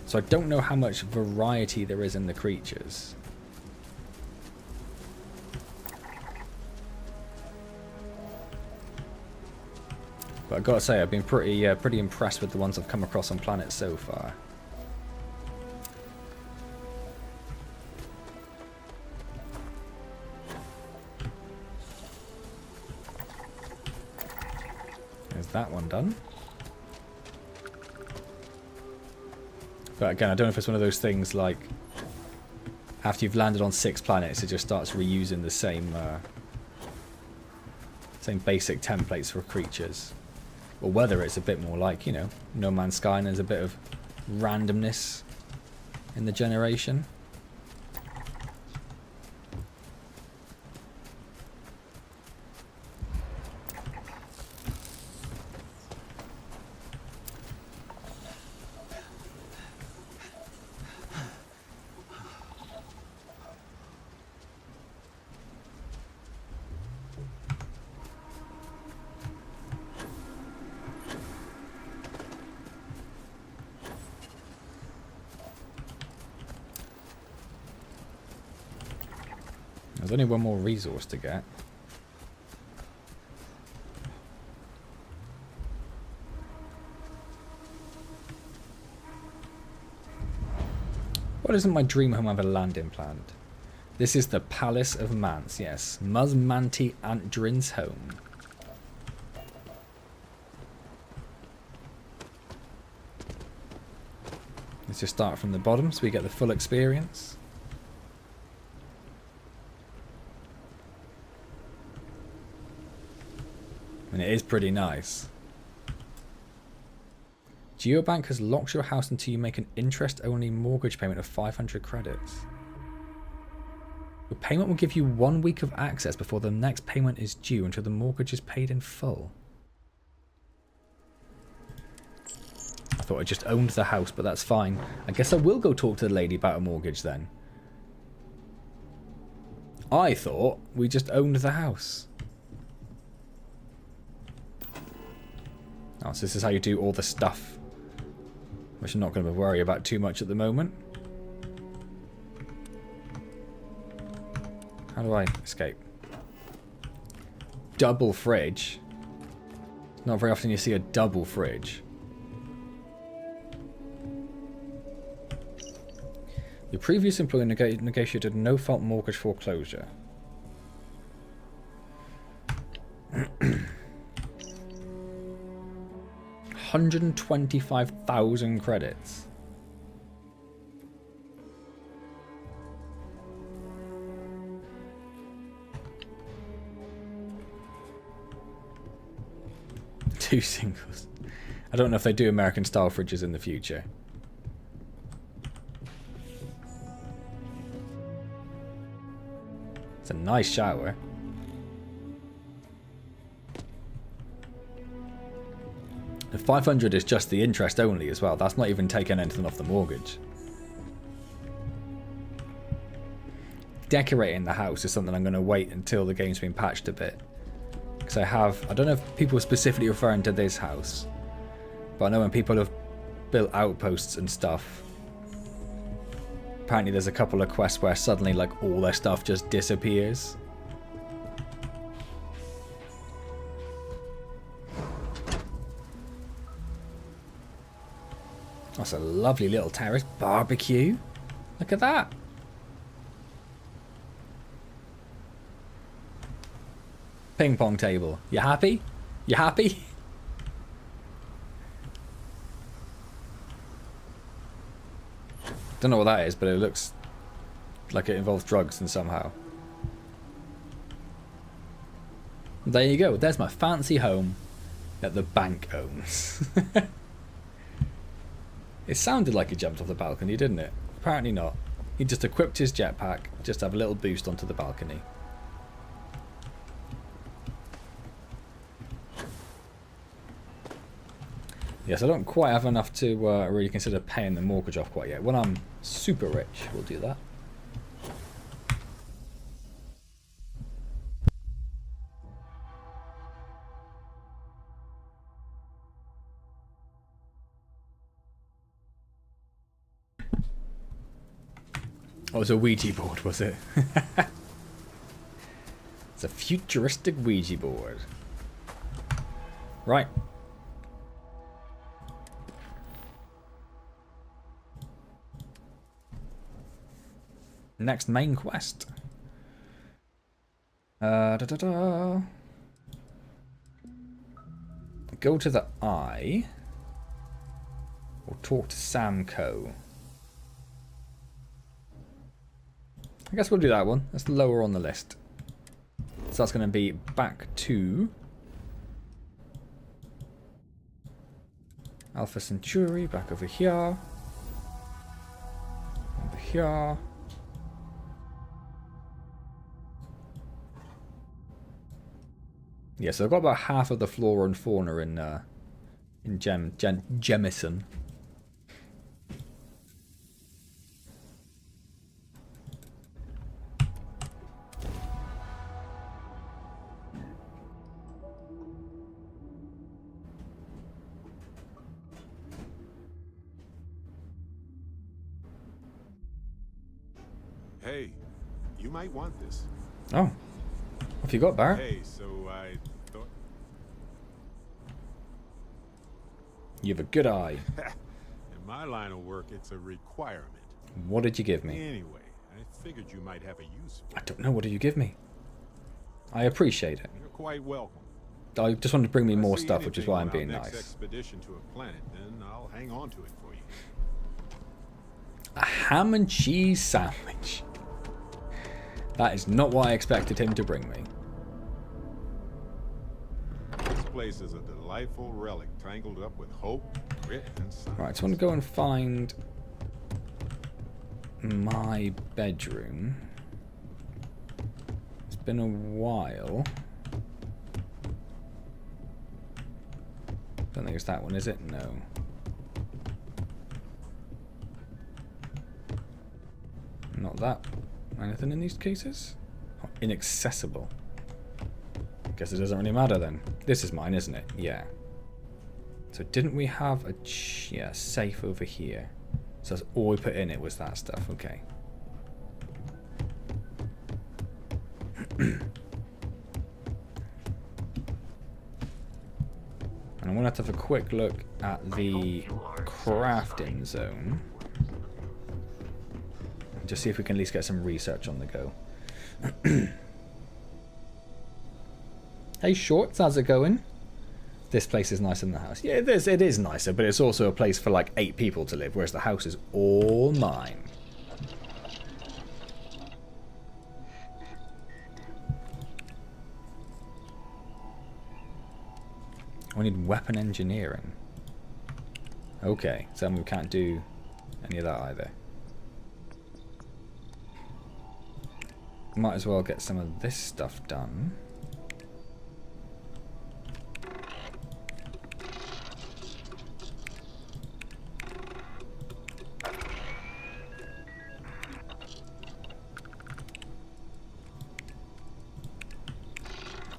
So I don't know how much variety there is in the creatures. But I've got to say, I've been pretty impressed with the ones I've come across on Planet so far. There's that one done. But again, I don't know if it's one of those things like after you've landed on 6 planets, it just starts reusing the same basic templates for creatures. Or whether it's a bit more like, you know, No Man's Sky and there's a bit of randomness in the generation. There's only one more resource to get. What doesn't my dream home have a landing planned? This is the Palace of Antz, yes. Muzmanti Antdrin's home. Let's just start from the bottom so we get the full experience. And it is pretty nice. Geobank has locked your house until you make an interest-only mortgage payment of 500 credits. Your payment will give you 1 week of access before the next payment is due until the mortgage is paid in full. I thought I just owned the house, but that's fine. I guess I will go talk to the lady about a mortgage then. I thought we just owned the house. Oh, so this is how you do all the stuff, which I'm not going to worry about too much at the moment. How do I escape? Double fridge. Not very often you see a double fridge. Your previous employer negotiated no-fault mortgage foreclosure. 125,000 credits. Two singles. I don't know if they do American style fridges in the future. It's a nice shower. The 500 is just the interest only as well. That's not even taking anything off the mortgage. Decorating the house is something I'm going to wait until the game's been patched a bit. Because I don't know if people are specifically referring to this house, but I know when people have built outposts and stuff. Apparently there's a couple of quests where suddenly like all their stuff just disappears. That's a lovely little terrace barbecue. Look at that. Ping pong table. You happy? You happy? Don't know what that is, but it looks like it involves drugs and somehow. There you go. There's my fancy home that the bank owns. It sounded like he jumped off the balcony, didn't it? Apparently not. He just equipped his jetpack, just to have a little boost onto the balcony. Yes, I don't quite have enough to really consider paying the mortgage off quite yet. When I'm super rich, we'll do that. Oh, it was a Ouija board, was it? It's a futuristic Ouija board. Right. Next main quest. Go to the Eye. Or talk to Samco. I guess we'll do that one. That's lower on the list. So that's going to be back to Alpha Centauri, back over here. Over here. Yeah, so I've got about half of the flora and fauna in Jemison. Hey, you might want this. Oh. What have you got, Barrett? Hey, so I thought... You have a good eye. In my line of work, it's a requirement. What did you give me? Anyway, I figured you might have a use for it. I don't know. What did you give me? I appreciate it. You're quite welcome. I just wanted to bring me If I more see stuff, which is why I'm anything being on our next nice. expedition to a planet, then I'll hang on to it for you. A ham and cheese sandwich. That is not what I expected him to bring me. This place is a delightful relic tangled up with hope, grit, and science. Right, so I want to go and find my bedroom. It's been a while. Don't think it's that one, is it? No. Not that. Anything in these cases? Oh, inaccessible. Guess it doesn't really matter then. This is mine, isn't it? Yeah. So didn't we have a safe over here? So that's all we put in it was that stuff. Okay. And I'm gonna have to have a quick look at the crafting zone. Just see if we can at least get some research on the go. Hey Shorts, how's it going? This place is nicer than the house. Yeah, it is nicer, but it's also a place for like 8 people to live, whereas the house is all mine. We need weapon engineering. Okay, so we can't do any of that either. Might as well get some of this stuff done.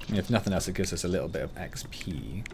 And if nothing else, it gives us a little bit of XP.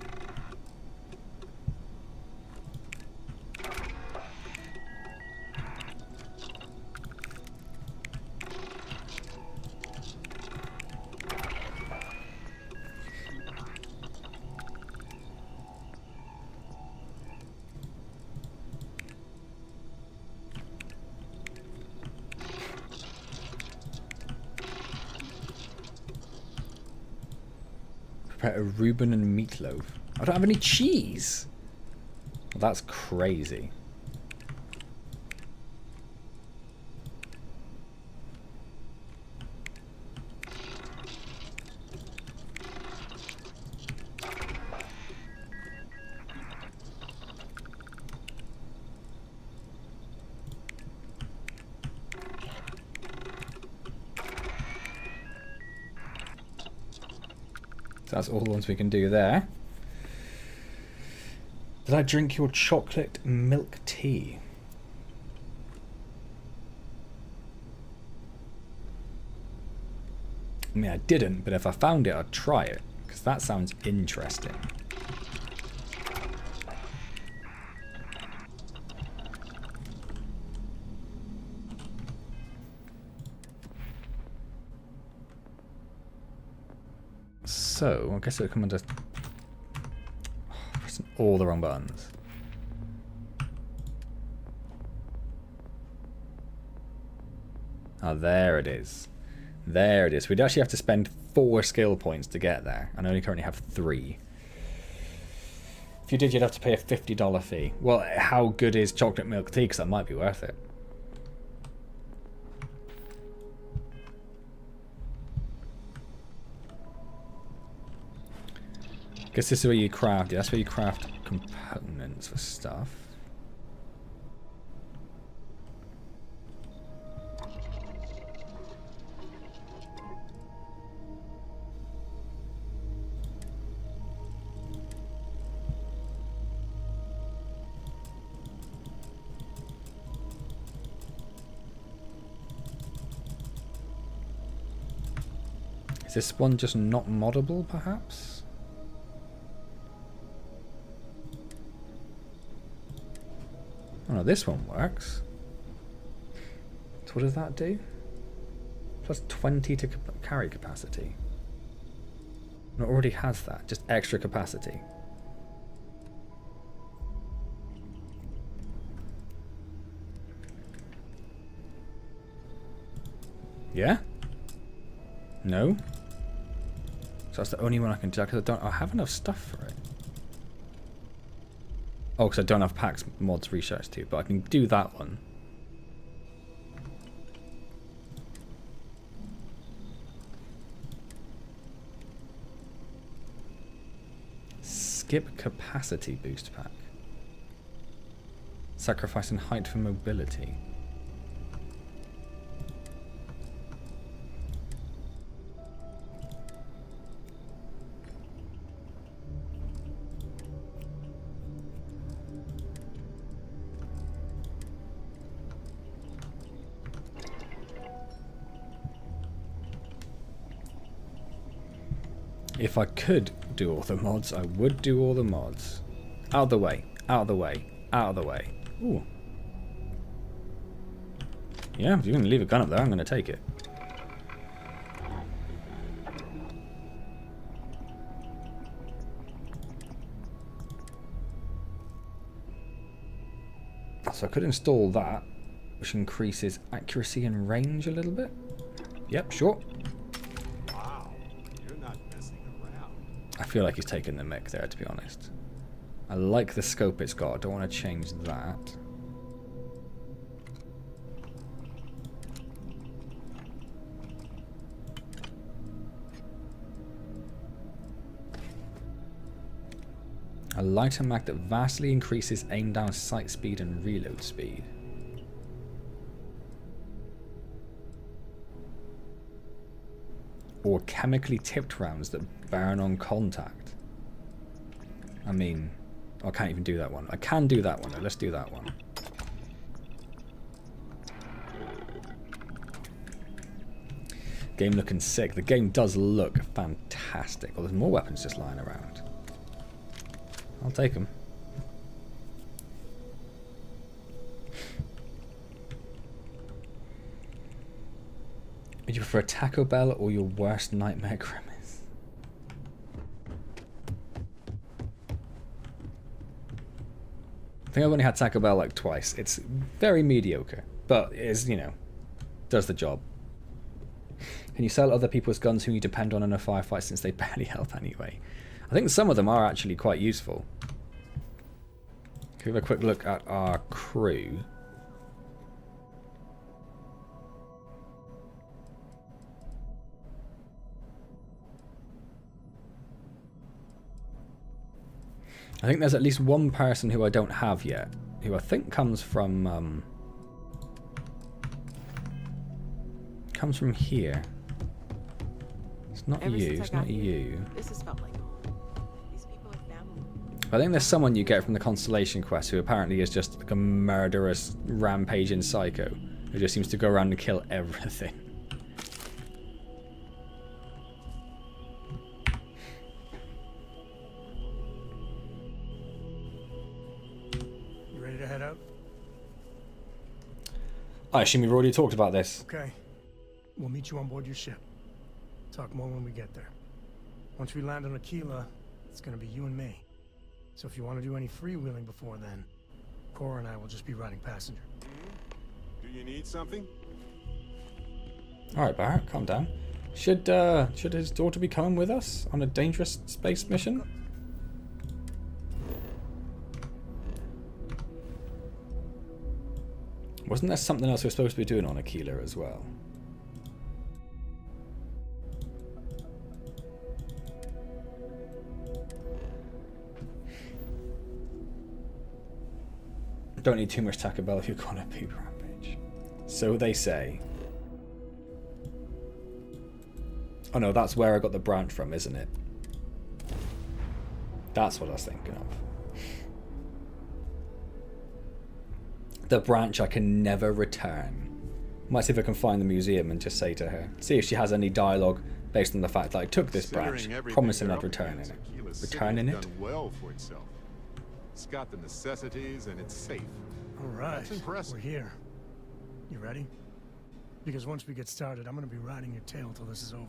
Prepare a Reuben and meatloaf. I don't have any cheese. Well, that's crazy. So that's all the ones we can do there. Did I drink your chocolate milk tea? I mean, I didn't, but if I found it, I'd try it, because that sounds interesting. So, I guess it'll come under... pressing all the wrong buttons. Oh, there it is. There it is. We'd actually have to spend 4 skill points to get there, and I only currently have 3. If you did, you'd have to pay a $50 fee. Well, how good is chocolate milk tea? Because that might be worth it. Guess this is where you craft. Yeah, that's where you craft components for stuff. Is this one just not moddable, perhaps? Oh no, this one works. So what does that do? Plus 20 to carry capacity. No, it already has that, just extra capacity. Yeah? No? So that's the only one I can do, because I have enough stuff for it. Oh, because I don't have packs mods research to, but I can do that one. Skip capacity boost pack. Sacrificing height for mobility. If I could do all the mods, I would do all the mods. Out of the way, out of the way, out of the way. Ooh. Yeah, if you're going to leave a gun up there, I'm going to take it. So I could install that, which increases accuracy and range a little bit. Yep, sure. I feel like he's taking the mic there, to be honest. I like the scope it's got. I don't want to change that. A lighter mag that vastly increases aim down sight speed and reload speed. Or chemically tipped rounds that burn on contact. I mean, I can't even do that one. I can do that one. Let's do that one. Game looking sick. The game does look fantastic. Well, there's more weapons just lying around. I'll take them. Would you prefer Taco Bell or your worst nightmare grimace? I think I've only had Taco Bell like twice. It's very mediocre, but it is, you know, does the job. Can you sell other people's guns who you depend on in a firefight since they barely help anyway? I think some of them are actually quite useful. Can we have a quick look at our crew? I think there's at least one person who I don't have yet, who I think comes from here. It's not you. It's not you. This has felt like these people are family. I think there's someone you get from the Constellation quest who apparently is just like a murderous, rampaging psycho who just seems to go around and kill everything. You ready to head out? I assume we've already talked about this. Okay. We'll meet you on board your ship. Talk more when we get there. Once we land on Aquila, it's gonna be you and me. So if you want to do any freewheeling before then, Cora and I will just be riding passenger. Do you need something? Alright, Barrett, calm down. Should his daughter be coming with us on a dangerous space mission? Wasn't there something else we're supposed to be doing on Aquila as well? Don't need too much Taco Bell if you're going to poop rampage. So they say. Oh no, that's where I got the branch from, isn't it? That's what I was thinking of. The branch I can never return. Might see if I can find the museum and just say to her. See if she has any dialogue based on the fact that I took this branch, promising I'd return it. Returning it? Done well for itself. It's got the necessities and it's safe. All right, That's impressive. we're here. You ready? Because once we get started, I'm gonna be riding your tail till this is over.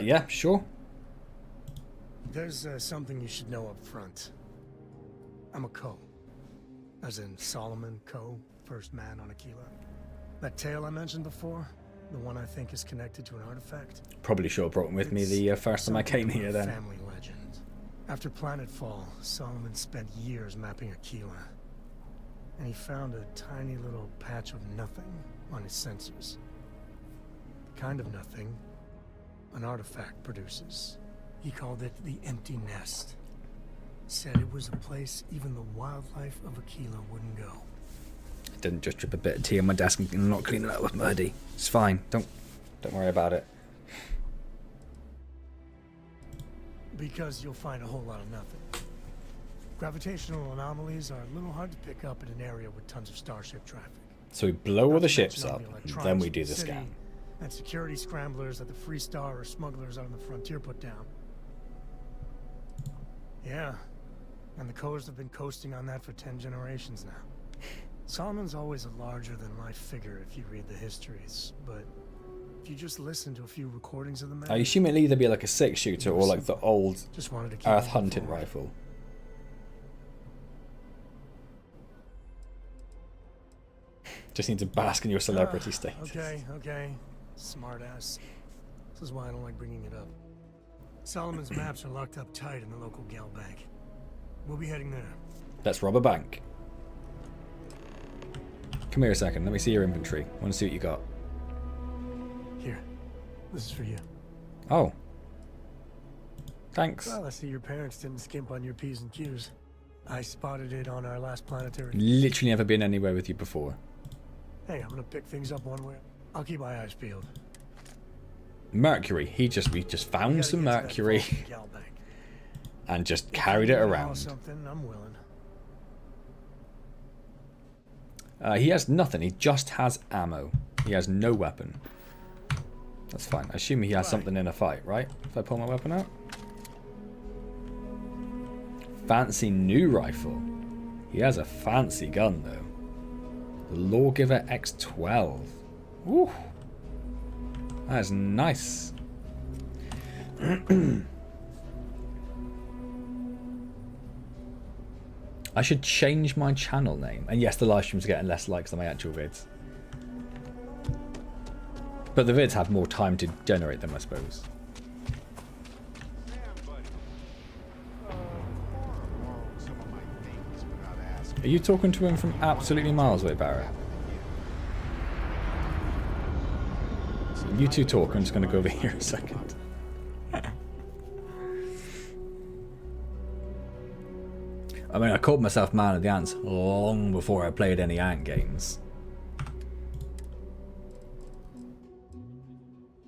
Yeah, sure. There's something you should know up front. I'm a Coe. As in Solomon Coe, first man on Aquila. That tale I mentioned before, the one I think is connected to an artifact. Probably should have brought with me the first time I came here then. Family legend. After planetfall, Solomon spent years mapping Aquila. And he found a tiny little patch of nothing on his sensors. The kind of nothing an artifact produces. He called it the Empty Nest. Said it was a place even the wildlife of Aquila wouldn't go. I didn't just drip a bit of tea on my desk and not clean it up with muddy. It's fine. Don't worry about it. Because you'll find a whole lot of nothing. Gravitational anomalies are a little hard to pick up in an area with tons of starship traffic. So we blow all the ships up, and then we do the scan. And security scramblers that the Free Star or smugglers out on the frontier put down. Yeah, and the Coes have been coasting on that for 10 generations now. Solomon's always a larger-than-life figure if you read the histories, but if you just listen to a few recordings of the man... I assume it'll either be like a 6-shooter or like the old just wanted to keep Earth hunting rifle. Just need to bask in your celebrity status. Okay. Smartass. This is why I don't like bringing it up. Solomon's maps are locked up tight in the local gal bank. We'll be heading there. Let's rob a bank. Come here a second. Let me see your inventory. I want to see what you got. Here. This is for you. Oh. Thanks. Well, I see your parents didn't skimp on your P's and Q's. I spotted it on our last planetary... Literally never been anywhere with you before. Hey, I'm gonna pick things up one way. I'll keep my eyes peeled. Mercury. We just found some mercury and just carried it around. Something, I'm willing. He has nothing. He just has ammo. He has no weapon. That's fine. I assume he has something in a fight, right? If I pull my weapon out. Fancy new rifle. He has a fancy gun though. The Lawgiver X12. Ooh. That is nice. I should change my channel name. And yes, the live stream's getting less likes than my actual vids. But the vids have more time to generate them, I suppose. Are you talking to him from absolutely miles away, Barrett? So you two talk, I'm just going to go over here a second. I mean, I called myself Man of the Ants long before I played any Ant games.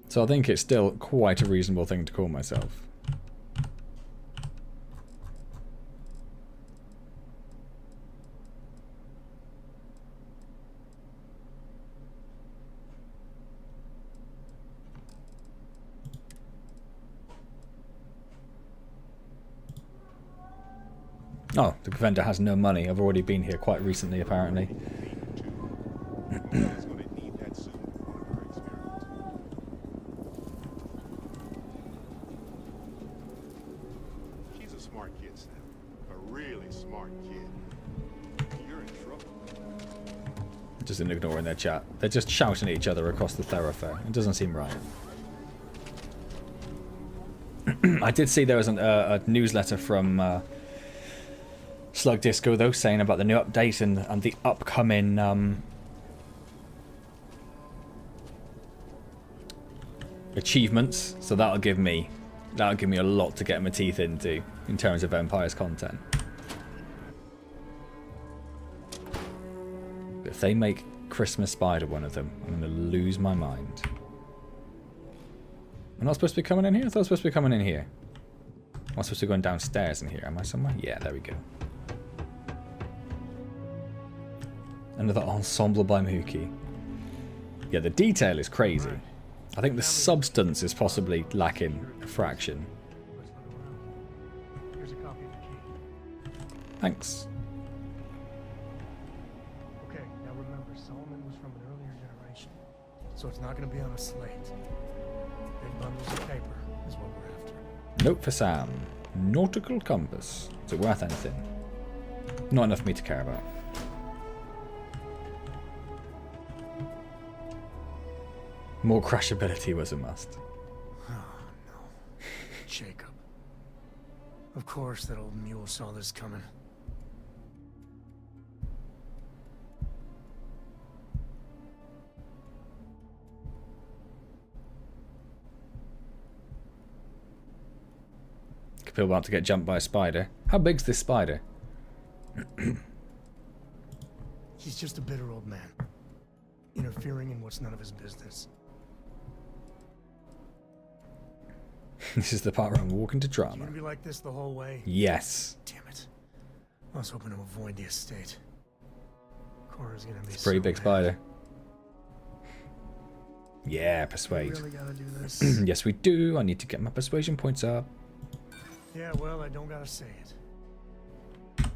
So I think it's still quite a reasonable thing to call myself. Oh, the vendor has no money. I've already been here quite recently, apparently. She's a smart kid, Sam. A really smart kid. You're in trouble. Just ignoring their chat. They're just shouting at each other across the thoroughfare. It doesn't seem right. I did see there was a newsletter from Slug Disco, though, saying about the new update and the upcoming achievements. So that'll give me a lot to get my teeth into in terms of Empire's content. But if they make Christmas Spider one of them, I'm going to lose my mind. I'm not supposed to be coming in here? I thought I was supposed to be coming in here. I'm supposed to be going downstairs in here. Am I somewhere? Yeah, there we go. Another ensemble by Mookie. Yeah, the detail is crazy. I think the substance is possibly lacking a fraction. Here's a copy of the key. Thanks. Okay, now remember, Solomon was from an earlier generation, so it's not going to be on a slate. Big bundles of paper is what we're after. Note for Sam. Nautical compass. Is it worth anything? Not enough for me to care about. More crashability was a must. Oh, no. Jacob. Of course that old mule saw this coming. Capil about to get jumped by a spider. How big's this spider? He's just a bitter old man, interfering in what's none of his business. This is the part where I'm walking to You drama. gonna be like this the whole way? Yes. Damn it. I was hoping to avoid the estate. Cora's gonna be It's a pretty so big mad. spider. Yeah, persuade. We really gotta do this. Yes, we do. I need to get my persuasion points up. Yeah, well, I don't gotta say it.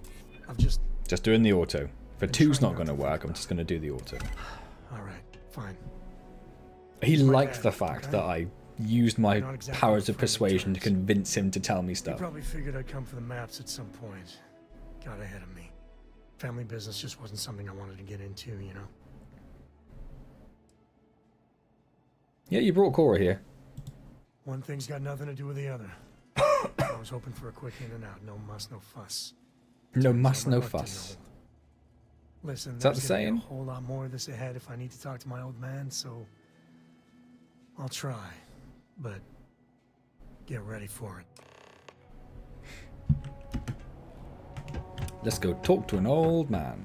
I've just... Just doing the auto. If a two's not going to work, I'm just going to do the auto. Alright, fine. He My liked dad, the fact okay? that I used my Not exactly powers of friendly persuasion to terms. convince him to tell me He stuff. probably figured I'd come for the maps at some point. Got ahead of me. Family business just wasn't something I wanted to get into, you know? Yeah, you brought Cora here. One thing's got nothing to do with the other. I was hoping for a quick in and out. No muss, no fuss. No Turns muss, out my no luck didn't fuss. hold. Listen, Is that there's the gonna be saying? a whole lot more of this ahead if I need to talk to my old man, so I'll try. But get ready for it. Let's go talk to an old man.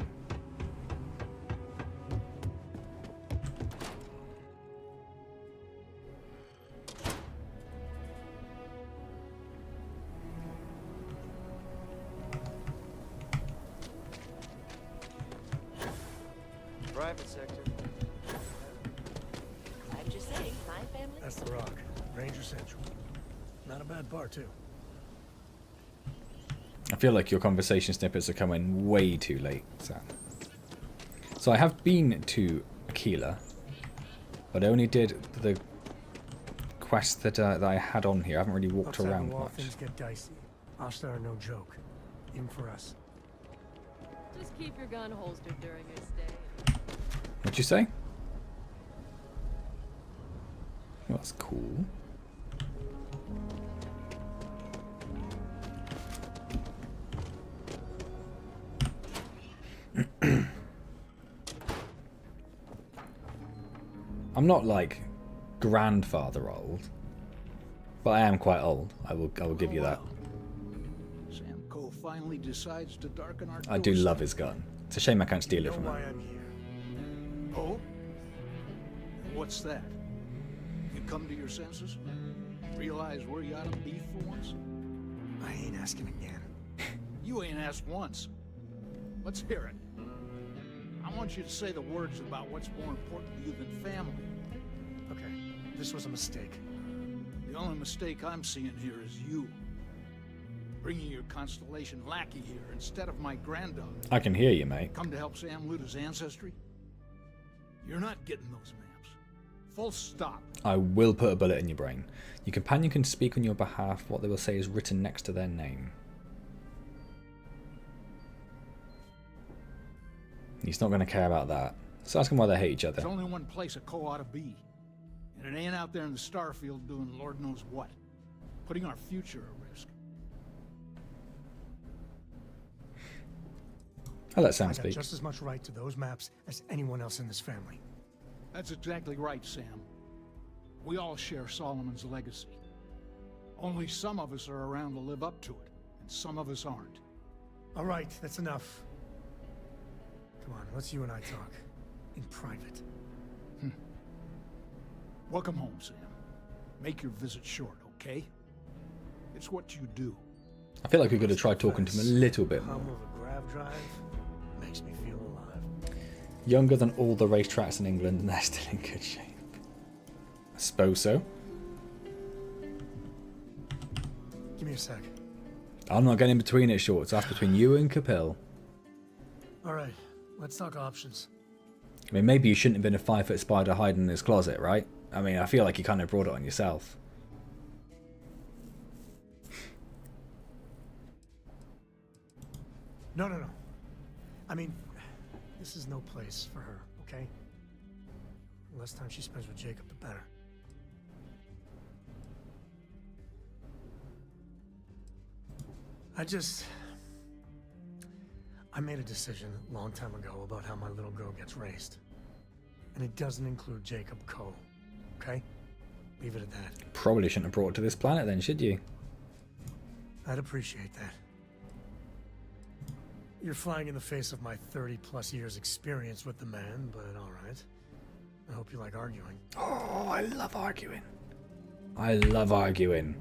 Private sector. I'd just say, my family. That's the Rock. Ranger Central. Not a bad bar, too. I feel like your conversation snippets are coming way too late, Sam. So I have been to Aquila, but I only did the quest that I had on here. I haven't really walked Outside around the wall, much. things get dicey. Ashtar are no joke. Even for us. Just keep your gun holstered during your stay. What'd you say? That's cool. I'm not like grandfather old, but I am quite old. I will give you that. Sam Cole finally decides to darken our I do love his gun. It's a shame I can't steal it from him. I'm here. Oh? What's that? You come to your senses? Realize where you ought to be for once? I ain't asking again. You ain't asked once. Let's hear it. I want you to say the words about what's more important to you than family. Okay, this was a mistake. The only mistake I'm seeing here is you. Bringing your Constellation lackey here instead of my granddaughter. I can hear you, mate. Come to help Sam loot his ancestry? You're not getting those maps. Full stop. I will put a bullet in your brain. Your companion can speak on your behalf. What they will say is written next to their name. He's not going to care about that. So ask him why they hate each other. There's only one place a Co ought to be. And it ain't out there in the Starfield doing Lord knows what. Putting our future at risk. I'll let Sam I got speak. just as much right to those maps as anyone else in this family. That's exactly right, Sam. We all share Solomon's legacy. Only some of us are around to live up to it, and some of us aren't. All right, that's enough. Come on, let's you and I talk. In private. Welcome home, Sam. Make your visit short, okay? It's what you do. I feel like we could have tried talking to him a little bit more. Hum of a grav drive makes me feel alive. Younger than all the racetracks in England, and they're still in good shape. I suppose so. Give me a sec. I'm not getting in between it, Shorts. That's between you and Capel. All right, let's talk options. I mean, maybe you shouldn't have been a 5-foot spider hiding in his closet, right? I mean, I feel like you kind of brought it on yourself. No. I mean, this is no place for her, okay? The less time she spends with Jacob, the better. I made a decision a long time ago about how my little girl gets raised. And it doesn't include Jacob Cole, okay? Leave it at that. Probably shouldn't have brought it to this planet then, should you? I'd appreciate that. You're flying in the face of my 30-plus years experience with the man, but all right. I hope you like arguing. Oh, I love arguing. I love arguing.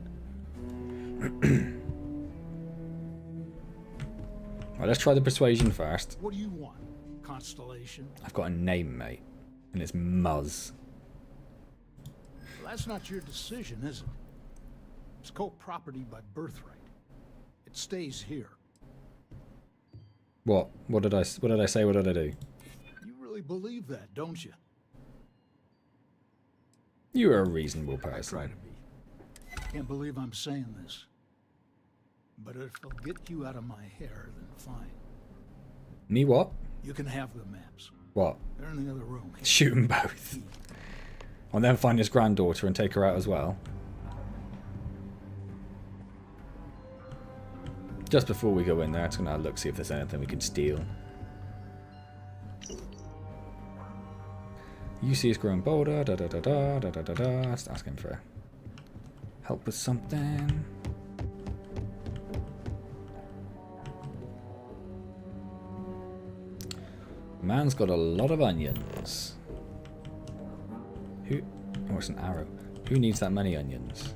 Right, let's try the persuasion first. What do you want, Constellation? I've got a name, mate, and it's Muzz. Well, that's not your decision, is it? It's co-property by birthright. It stays here. What? What did I say? What did I do? You really believe that, don't you? You're a reasonable I person. try to be. Can't believe I'm saying this. But if it'll get you out of my hair, then fine. Me what? You can have the maps. What? They're in the other room. Shoot them both. I'll then find his granddaughter and take her out as well. Just before we go in there, I'm just going to have a look, see if there's anything we can steal. UC is growing bolder, Let's ask him for help with something. Man's got a lot of onions. Who? Oh, it's an arrow. Who needs that many onions?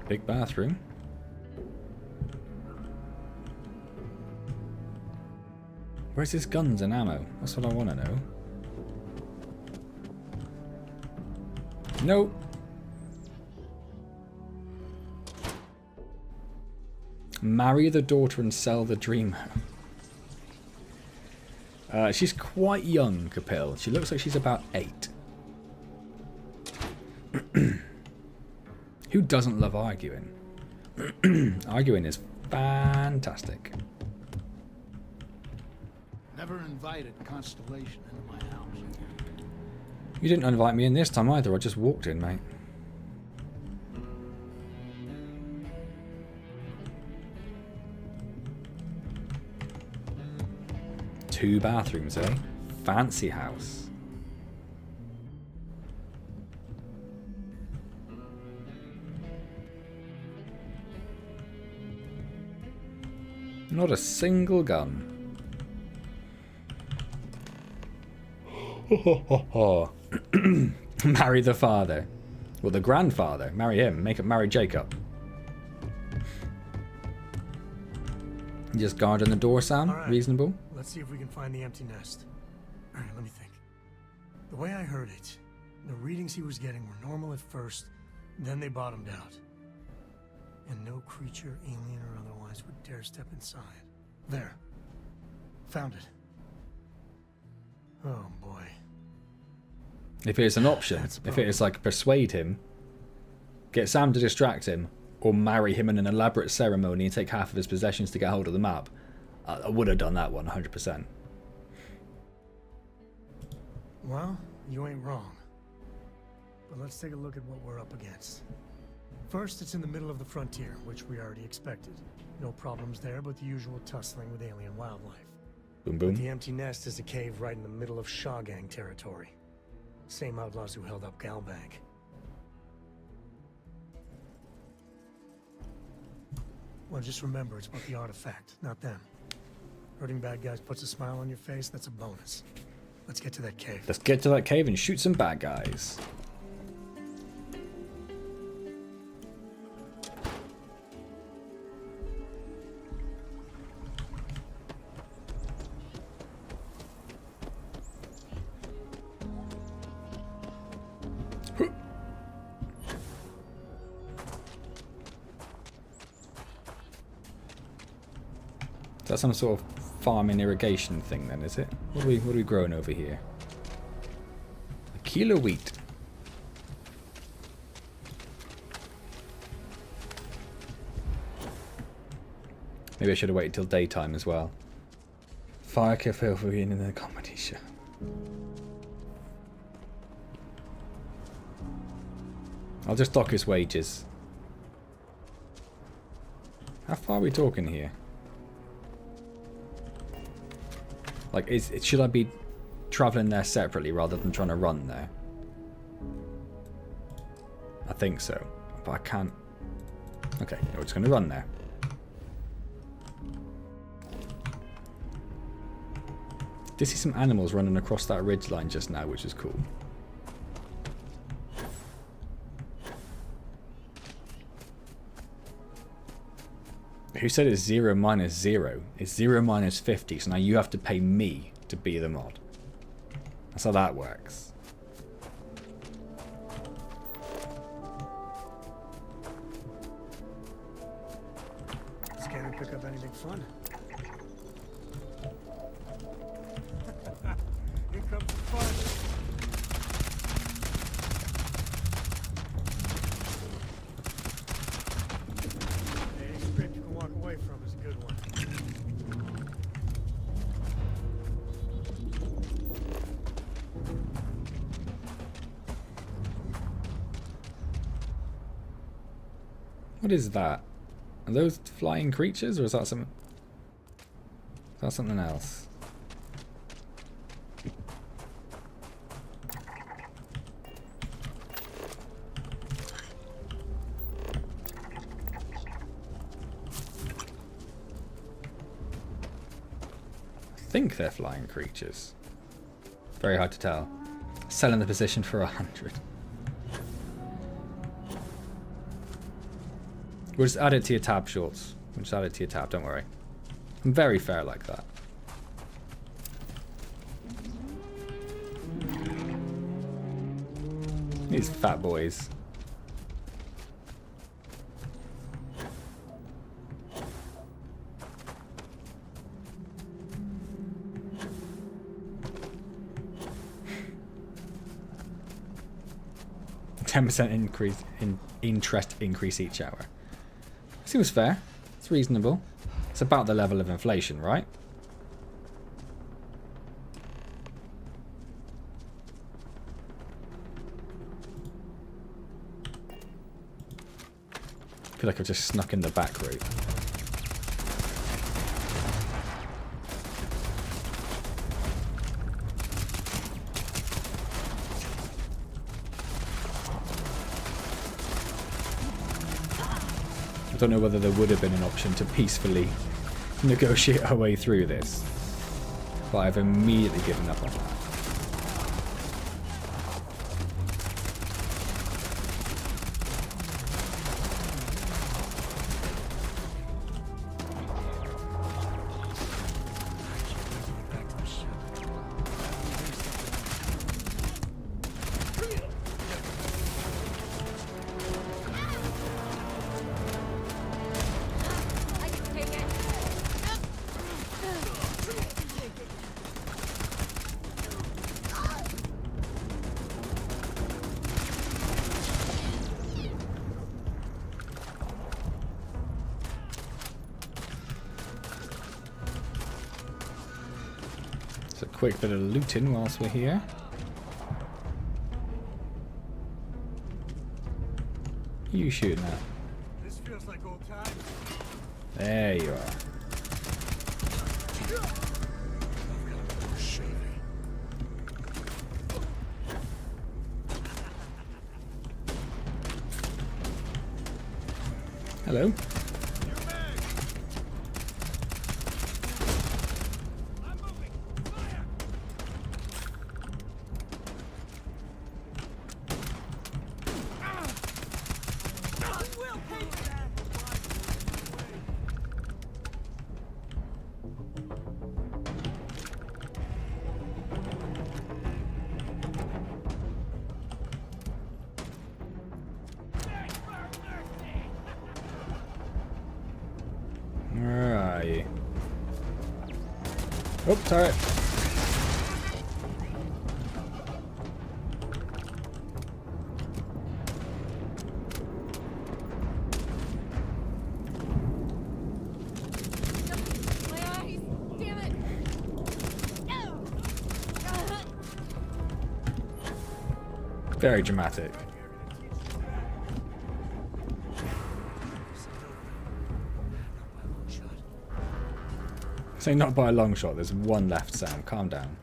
Big bathroom. Where's his guns and ammo? That's what I want to know. Nope. Marry the daughter and sell the dream. She's quite young, Capel. She looks like she's about 8. Who doesn't love arguing? Arguing is fantastic. Never invited Constellation into my house. You didn't invite me in this time either. I just walked in, mate. Two bathrooms, eh? Fancy house. Not a single gun. Marry the father. Well, the grandfather. Marry him. Marry Jacob. Just guarding the door, Sam. Right. Reasonable. Let's see if we can find the empty nest. Alright, let me think. The way I heard it, the readings he was getting were normal at first, then they bottomed out. And no creature, alien or otherwise, would dare step inside. There. Found it. Oh boy. If it's an option, if it is like persuade him, get Sam to distract him, or marry him in an elaborate ceremony and take half of his possessions to get hold of the map, I would have done that one 100%. Well, you ain't wrong. But let's take a look at what we're up against. First, it's in the middle of the frontier, which we already expected. No problems there, but the usual tussling with alien wildlife. Boom boom. But the empty nest is a cave right in the middle of Shaw Gang territory. Same outlaws who held up Galbank. Well, just remember, it's about the artifact, not them. Hurting bad guys puts a smile on your face, that's a bonus. Let's get to that cave. Let's get to that cave and shoot some bad guys. Is that some sort of farming irrigation thing then, is it? What are we growing over here? A kilo wheat. Maybe I should have waited till daytime as well. Fire cafe for being in the comedy show. I'll just dock his wages. How far are we talking here? Like, should I be traveling there separately rather than trying to run there? I think so, but I can't. Okay, we're just going to run there. Did see some animals running across that ridge line just now, which is cool. Who said it's 0 minus 0? It's 0 minus 50, so now you have to pay me to be the mod. That's how that works. Scanner pick up anything fun? Here comes the fun. From is a good one. What is that? Are those flying creatures, or is that something? Is that something else? I think they're flying creatures. Very hard to tell. Selling the position for 100. We'll just add it to your tab, Shorts. We'll just add it to your tab, don't worry. I'm very fair like that. These fat boys. 10% increase in interest increase each hour. Seems fair. It's reasonable. It's about the level of inflation, right? I feel like I've just snuck in the back route. I don't know whether there would have been an option to peacefully negotiate our way through this, but I've immediately given up on that. It's a quick bit of looting whilst we're here. Who are you shooting at? This feels like old times. There you are. Hello. Where are you? Oh, turret. My eyes! Damn it! Very dramatic. So not by a long shot, there's one left, Sam. Calm down.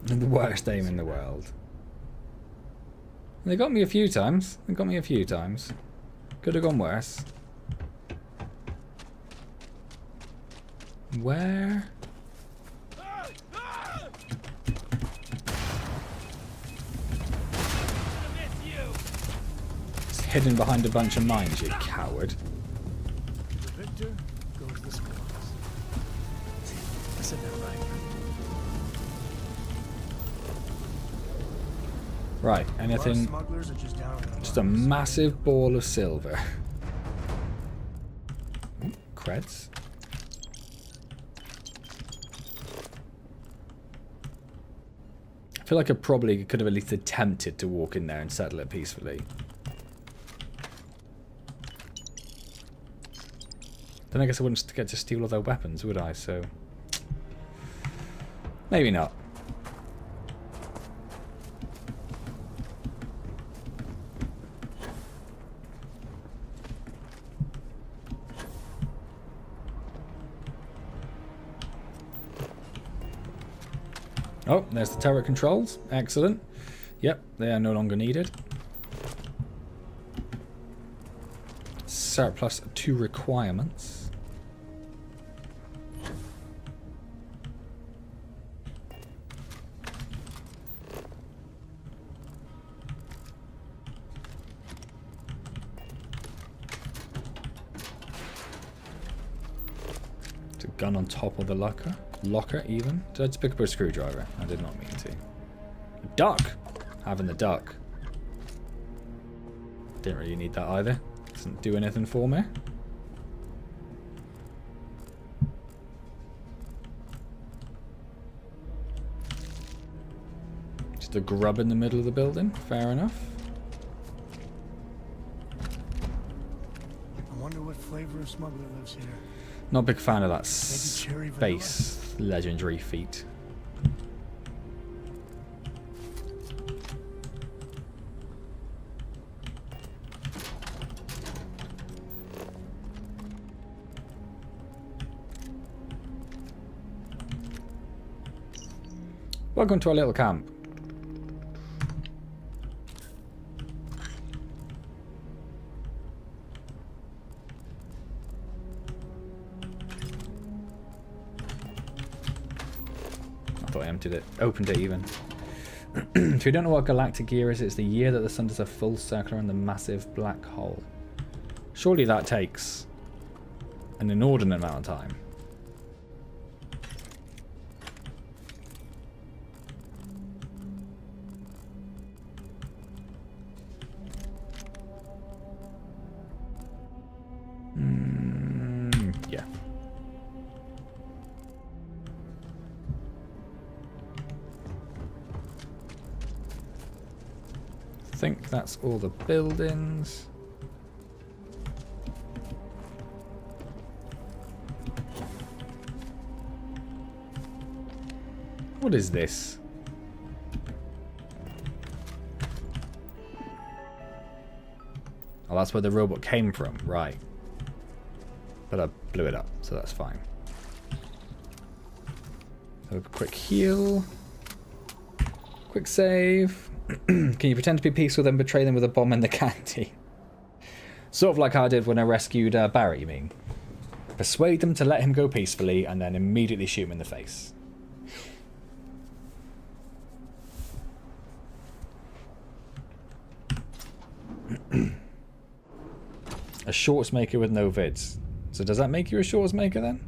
The worst aim in the world. They got me a few times. They got me a few times. Could have gone worse. Where? It's hidden behind a bunch of mines, you coward. The victor goes the spoils. I said that right. Right, anything? Smugglers are just down on Just a massive ball of silver. Ooh, creds. I feel like I probably could have at least attempted to walk in there and settle it peacefully. Then I guess I wouldn't get to steal all their weapons, would I? So maybe not. Oh, there's the turret controls. Excellent. Yep, they are no longer needed. Surplus to requirements. It's a gun on top of the locker. Locker even? Did I just pick up a screwdriver? I did not mean to. A duck! Having the duck. Didn't really need that either. Doesn't do anything for me. Just a grub in the middle of the building. Fair enough. I wonder what flavor of smuggler lives here. Not a big fan of that cherry space legendary feat. Welcome to our little camp. I thought I emptied it. Opened it even. If you don't know what galactic year is, it's the year that the sun does a full circle around the massive black hole. Surely that takes an inordinate amount of time. Yeah. I think that's all the buildings. What is this? Oh, that's where the robot came from, right. But I blew it up, so that's fine. So a quick heal. Quick save. Can you pretend to be peaceful, then betray them with a bomb in the canteen? Sort of like how I did when I rescued Barrett, you mean? Persuade them to let him go peacefully, and then immediately shoot him in the face. A shorts maker with no vids. So does that make you a shorts maker then?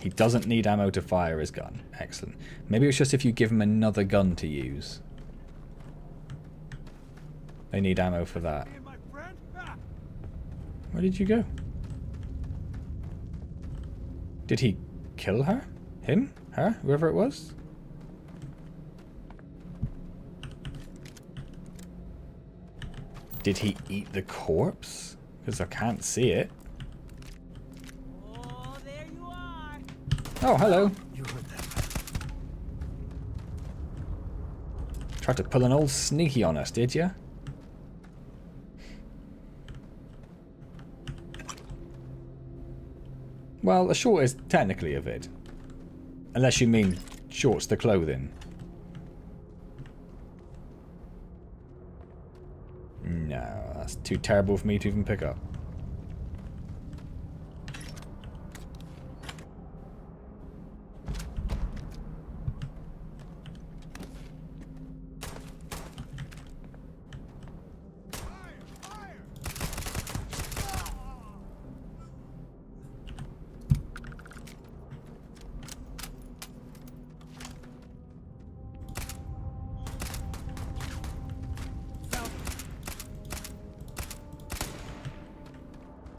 He doesn't need ammo to fire his gun. Excellent. Maybe it's just if you give him another gun to use. They need ammo for that. Where did you go? Did he kill her? Him? Her? Whoever it was? Did he eat the corpse? Because I can't see it. Oh, there you are. Oh, hello. You heard that. Tried to pull an old sneaky on us, did ya? Well, a short is technically a vid. Unless you mean shorts the clothing. No, that's too terrible for me to even pick up.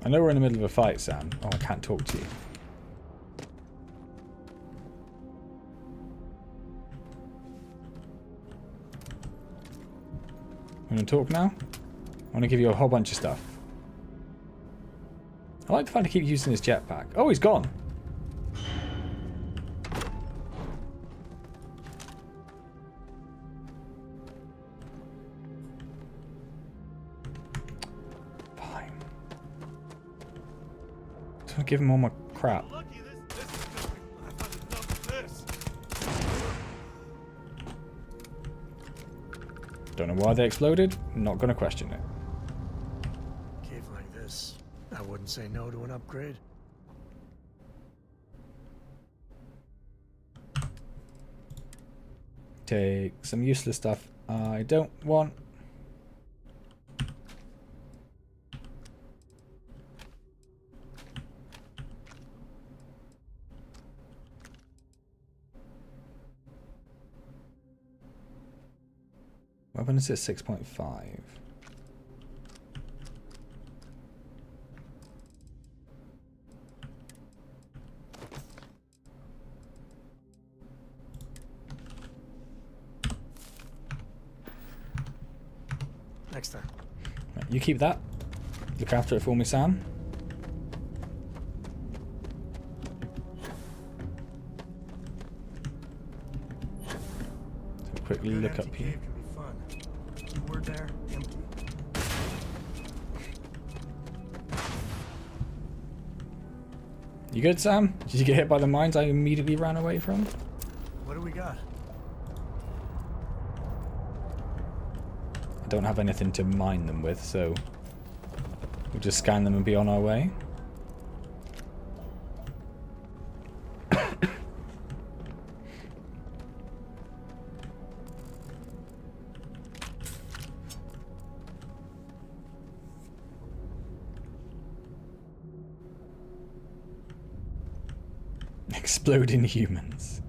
I know we're in the middle of a fight, Sam. Oh, I can't talk to you. Want to talk now? I want to give you a whole bunch of stuff. I like the fact he keeps using his jetpack. Oh, he's gone. Give him all my crap. Don't know why they exploded. Not gonna question it. Cave like this, I wouldn't say no to an upgrade. Take some useless stuff I don't want. Weapon is at 6.5. Next time. Right, you keep that. Look after it for me, Sam. So quickly look up here. Cave can be fun. Keyword there, empty. You good, Sam? Did you get hit by the mines I immediately ran away from? What do we got? I don't have anything to mine them with, so we'll just scan them and be on our way. Exploding humans.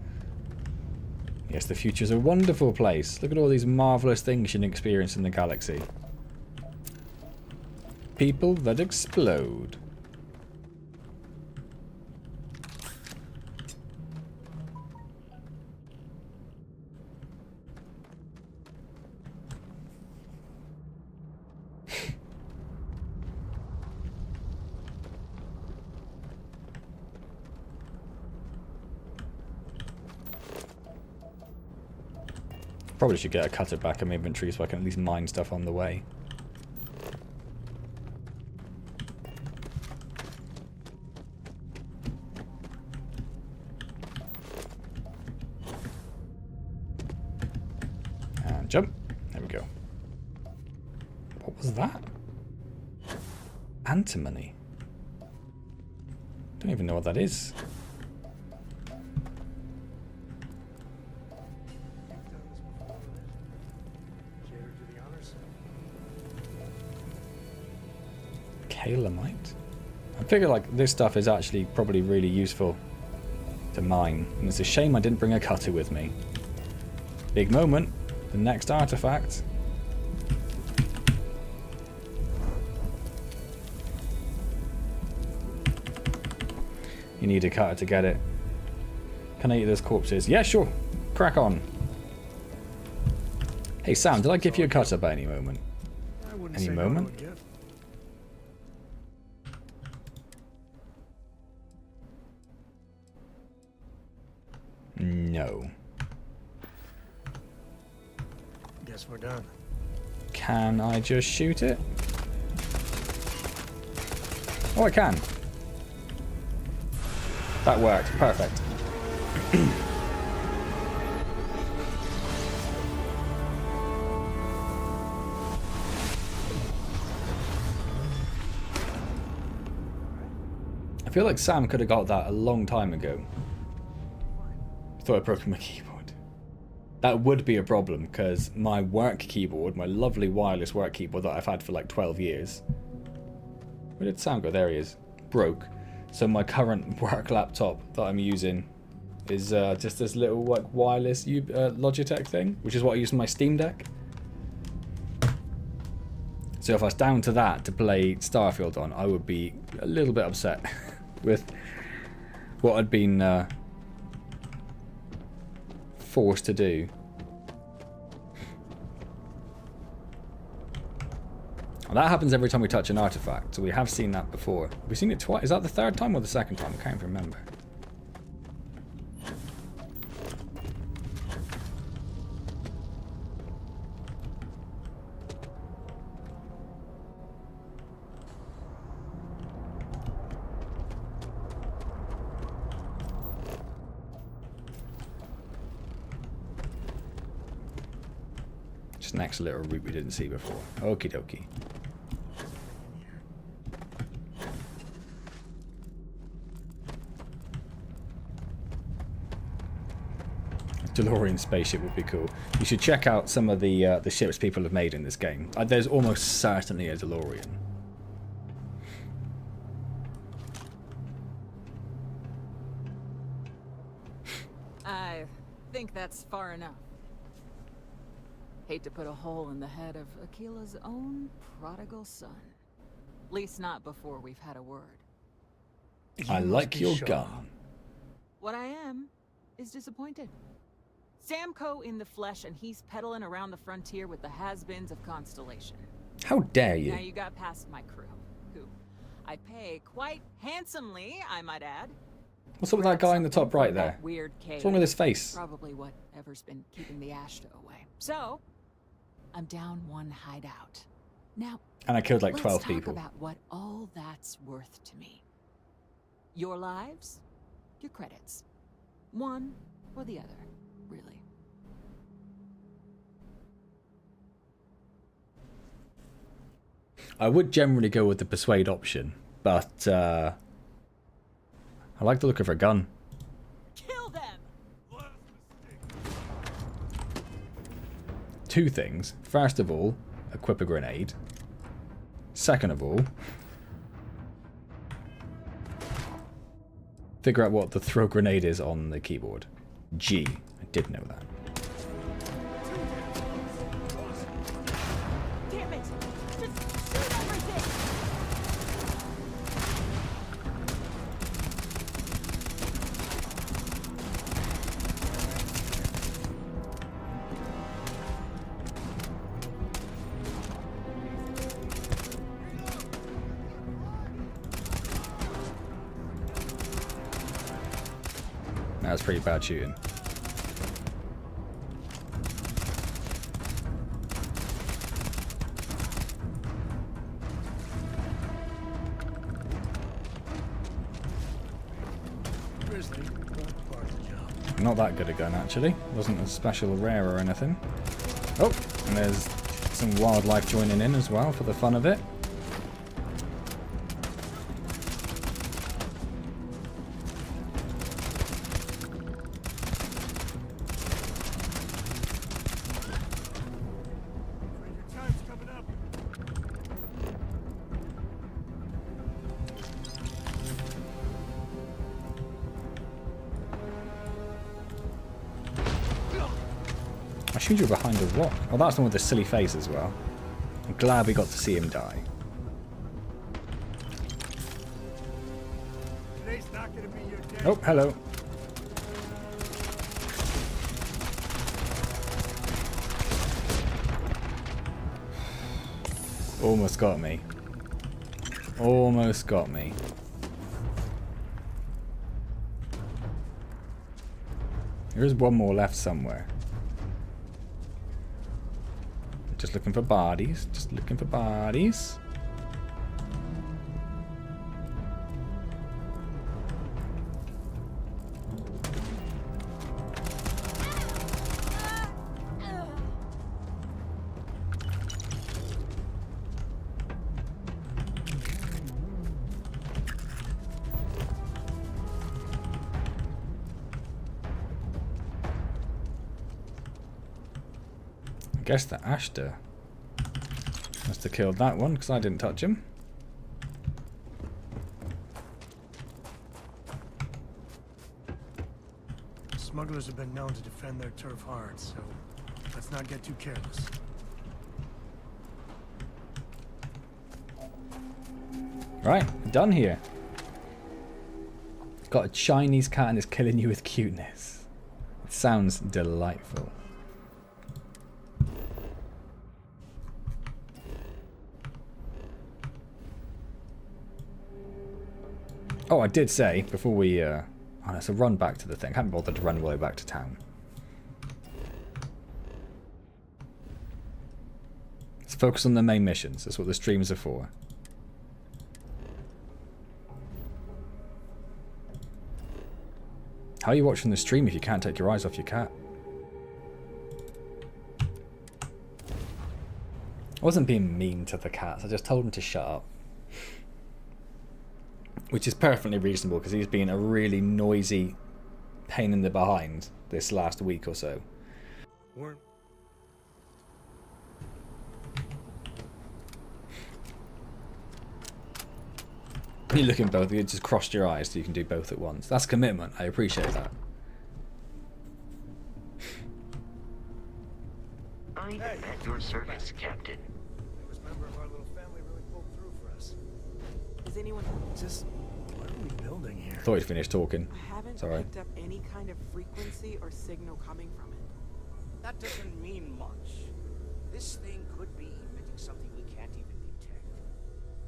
Yes, the future's a wonderful place. Look at all these marvelous things you can experience in the galaxy. People that explode. Probably should get a cutter back in my inventory so I can at least mine stuff on the way. And jump. There we go. What was that? Antimony. Don't even know what that is. Calamite? I figure like this stuff is actually probably really useful to mine. And it's a shame I didn't bring a cutter with me. Big moment. The next artifact. You need a cutter to get it. Can I eat those corpses? Yeah, sure. Crack on. Hey Sam, did I give you a cutter by any moment? Any moment? No. Guess we're done. Can I just shoot it? Oh, I can. That worked. Perfect. I feel like Sam could have got that a long time ago. Thought I broke my keyboard. That would be a problem because my work keyboard, my lovely wireless work keyboard that I've had for like 12 years. Where did Sam go? There he is. Broke. So my current work laptop that I'm using is just this little like wireless Logitech thing, which is what I use on my Steam Deck. So if I was down to that to play Starfield on, I would be a little bit upset with what I'd been forced to do. And that happens every time we touch an artifact, so we have seen that before. We've seen it twice. Is that the third time or the second time? I can't even remember. Just next little route we didn't see before. Okie dokie. DeLorean spaceship would be cool. You should check out some of the ships people have made in this game. There's almost certainly a DeLorean. I think that's far enough. Hate to put a hole in the head of Akila's own prodigal son. At least not before we've had a word. I like your gun. What I am is disappointed. Samco in the flesh, and he's peddling around the frontier with the has-beens of Constellation. How dare you? Now you got past my crew, who I pay quite handsomely, I might add. What's up with that guy in the top right there? Weird cave. What's wrong with his face? Probably whatever's been keeping the Ashta away. So, I'm down one hideout. Now, And I killed like 12 let's people. talk about what all that's worth to me. Your lives, your credits. One or the other, really. I would generally go with the persuade option, but I like the look of her gun. Kill them! Two things. First of all, equip a grenade. Second of all, figure out what the throw grenade is on the keyboard. G. I did know that. Damn it! Just shoot everything! That was pretty bad shooting. Not that good a gun, actually. Wasn't a special rare or anything. Oh, and there's some wildlife joining in as well for the fun of it. I assumed you were behind a rock. Oh, that's the one with the silly face as well. I'm glad we got to see him die. Oh, hello. Almost got me. Almost got me. There is one more left somewhere. Just looking for bodies. Just looking for bodies. I guess the Ashta must have killed that one because I didn't touch him. Smugglers have been known to defend their turf hard, so let's not get too careless. Right, done here. Got a Chinese cat and is killing you with cuteness. It sounds delightful. Oh, I did say before we oh, it's a run back to the thing. I haven't bothered to run all the way back to town. Let's focus on the main missions. That's what the streams are for. How are you watching the stream if you can't take your eyes off your cat? I wasn't being mean to the cats. I just told him to shut up. Which is perfectly reasonable because he's been a really noisy pain in the behind this last week or so. You look in both, you just crossed your eyes so you can do both at once. That's commitment. I appreciate that. I'm at your service, Captain. This member of our little family really pulled through for us. Is anyone just what are we building here? Thought he'd finished talking. I haven't It's alright. picked up any kind of frequency or signal coming from it. that doesn't mean much. This thing could be emitting something we can't even detect.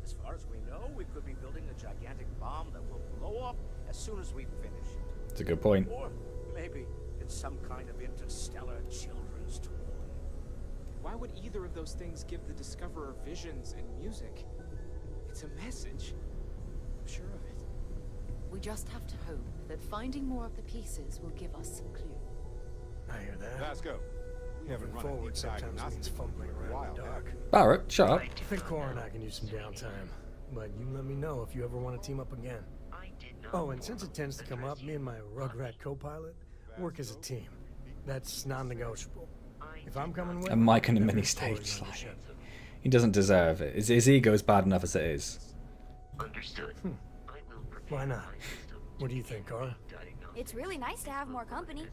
As far as we know, we could be building a gigantic bomb that will blow up as soon as we finish it. That's a good point. Or maybe it's some kind of interstellar children's toy. Why would either of those things give the Discoverer visions and music? It's a message. I'm sure of it. We just have to hope that finding more of the pieces will give us some clue. I hear that. Let's go. We haven't Moving run a forward deep dive sometimes means Gnostic fumbling for a around while, in the dark. Barrett, shut up. I think Cora and I can use some downtime, but you let me know if you ever want to team up again. Oh, and since it tends to come up, me and my Rugrat co-pilot work as a team. That's non-negotiable. If I'm coming with, A mic and a mini stage. Like, he doesn't deserve it. His ego's bad enough as it is. Understood. Why not? What do you think, Cora? It's really nice to have more company.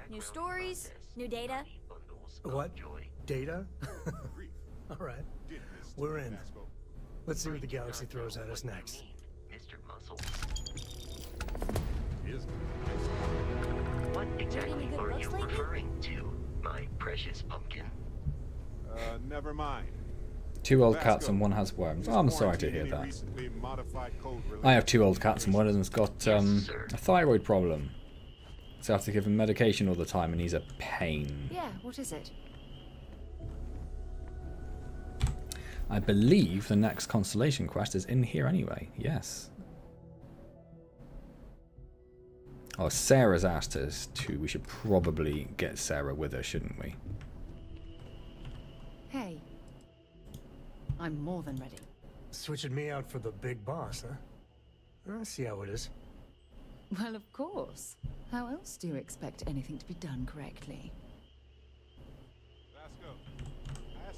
New stories, new data. What? Data? All right. We're in. Let's see what the galaxy throws at us next. Mr. Muscles. What exactly are you referring to, my precious pumpkin? Never mind. 2 old cats and one has worms. Oh, I'm sorry to hear that. I have 2 old cats and one of them's got a thyroid problem. So I have to give him medication all the time and he's a pain. Yeah, what is it? I believe the next constellation quest is in here anyway. Yes. Oh, Sarah's asked us to. We should probably get Sarah with her, shouldn't we? Hey. I'm more than ready. Switching me out for the big boss, huh? I see how it is. Well, of course. How else do you expect anything to be done correctly?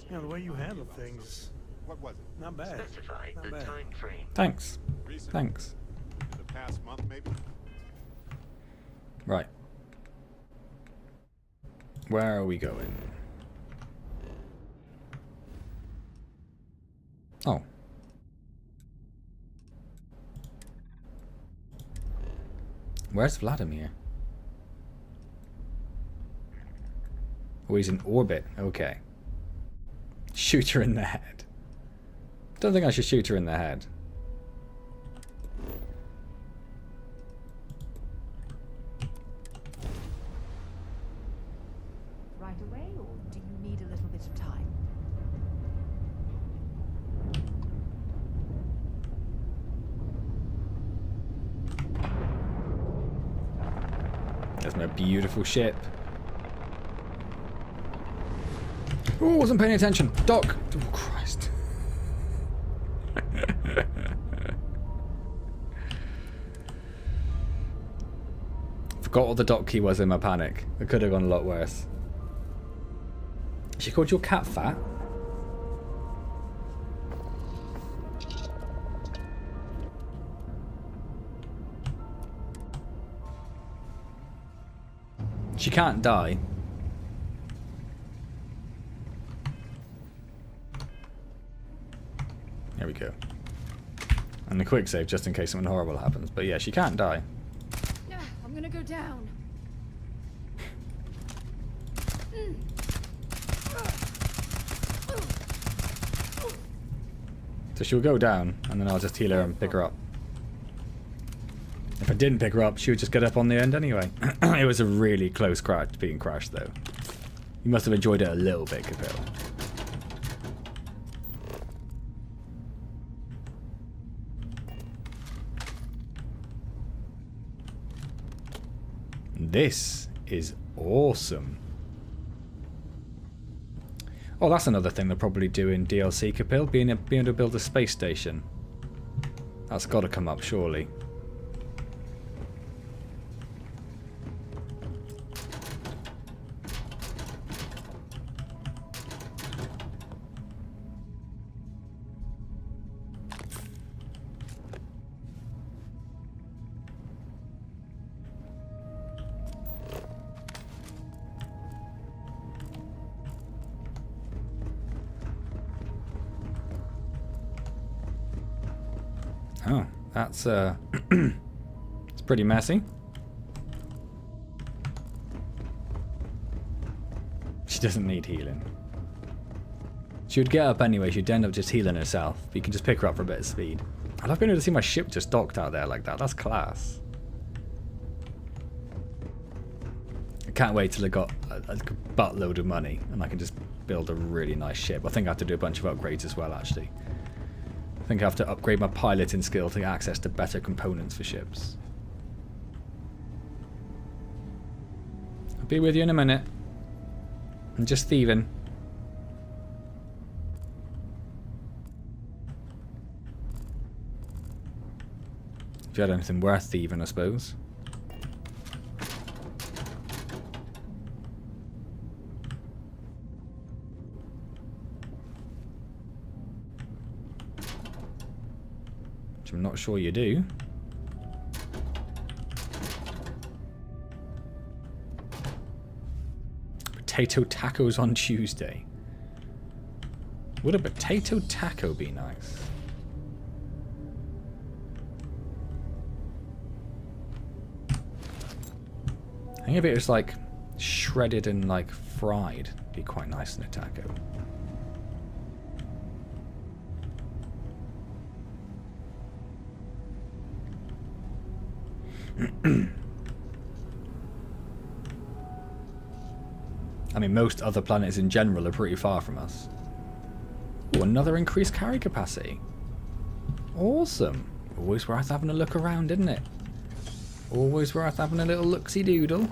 You know, the way you handle things, what was it? Not bad. Specify Not the bad. time frame. Thanks. Recent? Thanks. In the past month, maybe? Right. Where are we going? Oh. Where's Vladimir? Oh, he's in orbit. Okay. Shoot her in the head. Don't think I should shoot her in the head. Right away, or do you need a little bit of time? There's my beautiful ship. Oh, wasn't paying attention. Doc. Oh, Christ. Forgot what the dock key was in my panic. It could have gone a lot worse. She called your cat fat? She can't die. There we go. And a quick save just in case something horrible happens. But yeah, she can't die. I'm gonna go down. So she'll go down, and then I'll just heal her and pick her up. If I didn't pick her up, she would just get up on the end anyway. It was a really close crash being crashed, though. You must have enjoyed it a little bit, Capil. This is awesome. Oh, that's another thing they'll probably do in DLC, Capil, being able to build a space station. That's got to come up, surely. Oh, that's it's pretty messy. doesn't need healing. She would get up anyway, she'd end up just healing herself. But you can just pick her up for a bit of speed. I love being able to see my ship just docked out there like that. That's class. I can't wait till I got a buttload of money and I can just build a really nice ship. I think I have to do a bunch of upgrades as well, actually. I think I have to upgrade my piloting skill to get access to better components for ships. I'll be with you in a minute. I'm just thieving. If you had anything worth thieving, I suppose. Which I'm not sure you do. Potato tacos on Tuesday. Would a potato taco be nice? I think if it was like shredded and like fried, it'd be quite nice in a taco. I mean, most other planets in general are pretty far from us. Ooh, another increased carry capacity. Awesome. Always worth having a look around, isn't it? Always worth having a little look-see doodle.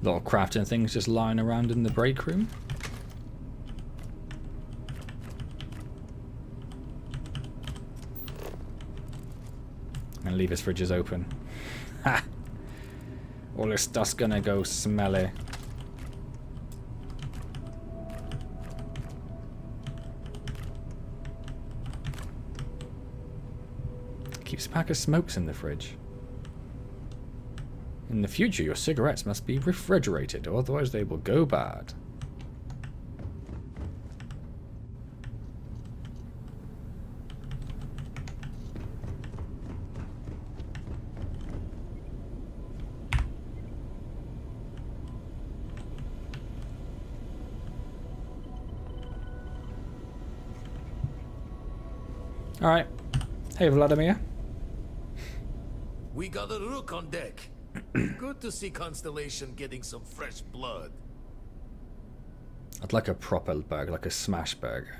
A lot of crafting things just lying around in the break room. I'm gonna leave his fridges open. Ha! All this stuff's gonna go smelly. Keeps a pack of smokes in the fridge. In the future, your cigarettes must be refrigerated, or otherwise they will go bad. Alright. Hey, Vladimir. We got a rook on deck. Good to see Constellation getting some fresh blood. I'd like a proper burger, like a smash burger.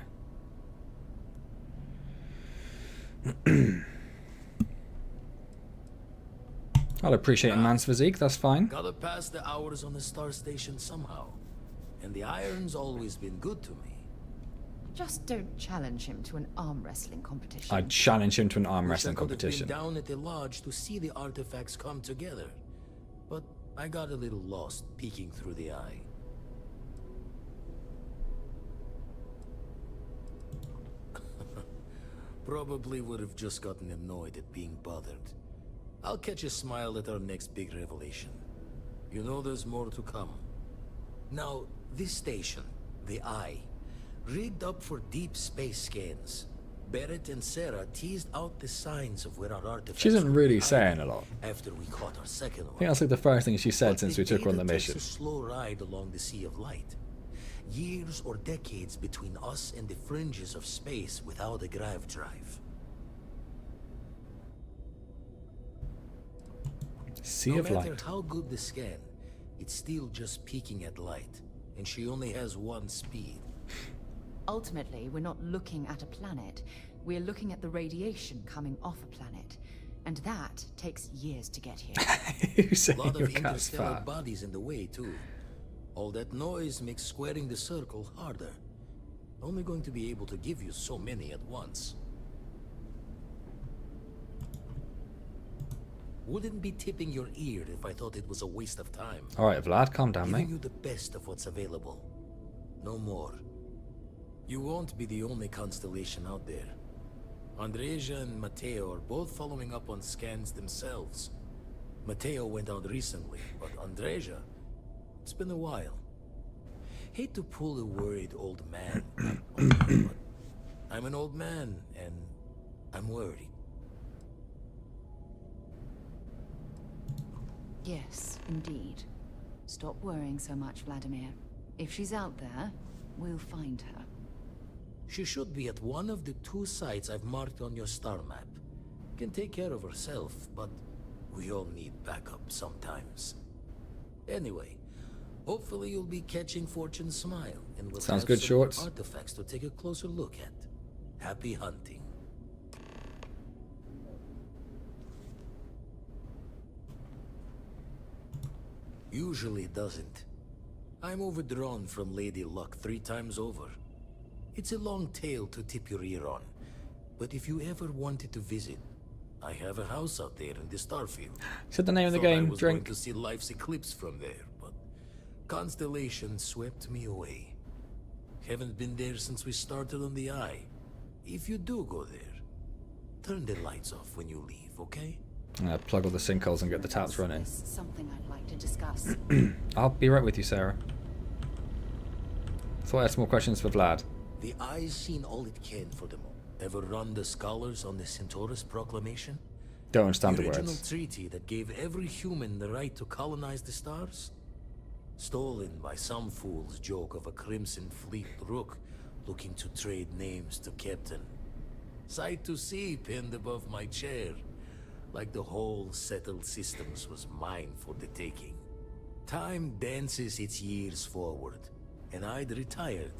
I'll appreciate a man's physique, that's fine. Gotta pass the hours on the star station somehow. And the iron's always been good to me. Just don't challenge him to an arm wrestling competition. I'd challenge him to an arm wrestling competition. I could have been down at the lodge to see the artifacts come together. But I got a little lost peeking through the eye. Probably would have just gotten annoyed at being bothered. I'll catch a smile at our next big revelation. You know there's more to come. Now, this station, the Eye, rigged up for deep space scans. Barrett and Sarah teased out the signs of where our artifacts She isn't really saying a lot. after we caught our second one. I think that's like the first thing she said since we took her on the Data takes mission. a slow ride along the Sea of Light. Years or decades between us and the fringes of space without a grav drive. Sea of No matter Light. how good the scan, it's still just peeking at light, and she only has one speed. Ultimately, we're not looking at a planet. We're looking at the radiation coming off a planet. And that takes years to get here. You say A lot your of cat's interstellar fat. bodies in the way, too. All that noise makes squaring the circle harder. Only going to be able to give you so many at once. Wouldn't be tipping your ear if I thought it was a waste of time. Alright, Vlad, calm down, Giving mate. you the best of what's available. No more. You won't be the only constellation out there. Andreja and Matteo are both following up on scans themselves. Matteo went out recently, but Andreja, it's been a while. Hate to pull a worried old man, but I'm an old man, and I'm worried. Yes, indeed. Stop worrying so much, Vladimir. If she's out there, we'll find her. She should be at one of the 2 sites I've marked on your star map. Can take care of herself, but we all need backup sometimes. Anyway, hopefully you'll be catching Fortune's smile, and we'll Sounds have good, some Shorts. more artifacts to take a closer look at. Happy hunting. Usually doesn't. I'm overdrawn from Lady Luck 3 times over. It's a long tale to tip your ear on, but if you ever wanted to visit, I have a house out there in the Starfield. Said the name of the Thought I game, was drink. going to see life's eclipse from there, but Constellation swept me away. Haven't been there since we started on the Eye. If you do go there, turn the lights off when you leave, okay? I'm gonna plug all the sinkholes and get the taps running. Something I'd like to discuss. I'll be right with you, Sarah. Thought I had some more questions for Vlad. The Eye's seen all it can for them all. Ever run the scholars on the Centaurus Proclamation? Don't understand The the original words. treaty that gave every human the right to colonize the stars? Stolen by some fool's joke of a Crimson Fleet rook looking to trade names to Captain. Sight to see pinned above my chair. Like the whole settled systems was mine for the taking. Time dances its years forward, and I'd retired.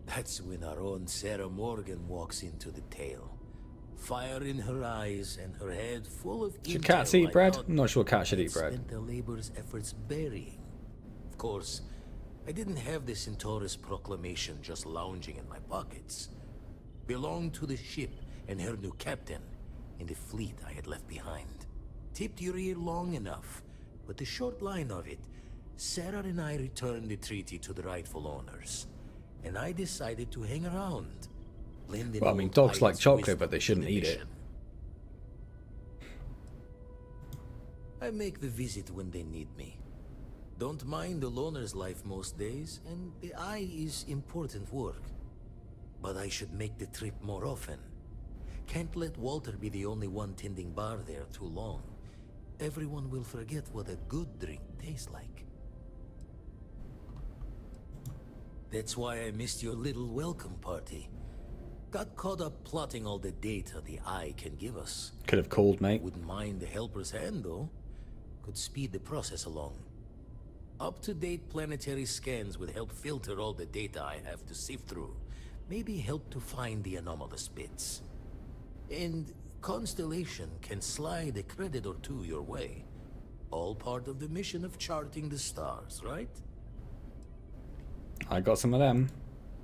That's when our own Sarah Morgan walks into the tale. Fire in her eyes and her head full of Should intel cats eat I bread? thought I'm not sure cats should I'd eat bread. spent their labor's efforts burying. Of course, I didn't have the Centaurus Proclamation just lounging in my pockets. Belonged to the ship and her new captain, in the fleet I had left behind. Tipped your ear long enough, but the short line of it, Sarah and I returned the treaty to the rightful owners, and I decided to hang around. lend an Well, I mean, old dogs like pilot's chocolate, wisdom but they to shouldn't the eat it. mission. I make the visit when they need me. Don't mind the loner's life most days, and the Eye is important work. But I should make the trip more often. Can't let Walter be the only one tending bar there too long. Everyone will forget what a good drink tastes like. That's why I missed your little welcome party. Got caught up plotting all the data the Eye can give us. Could have called, mate. Wouldn't mind the helper's hand, though. Could speed the process along. Up-to-date planetary scans would help filter all the data I have to sift through. Maybe help to find the anomalous bits. And Constellation can slide a credit or two your way. All part of the mission of charting the stars, right? I got some of them.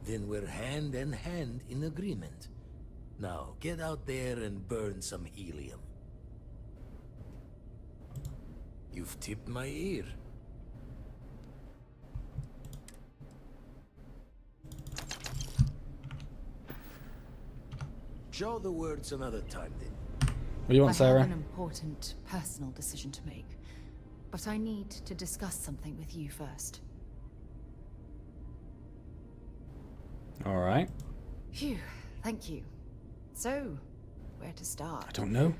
Then we're hand in hand in agreement. Now, get out there and burn some helium. You've tipped my ear. Show the words another time, then. What do you want, I Sarah? have an important personal decision to make, but I need to discuss something with you first. All right. Phew, thank you. So, where to start? I don't know.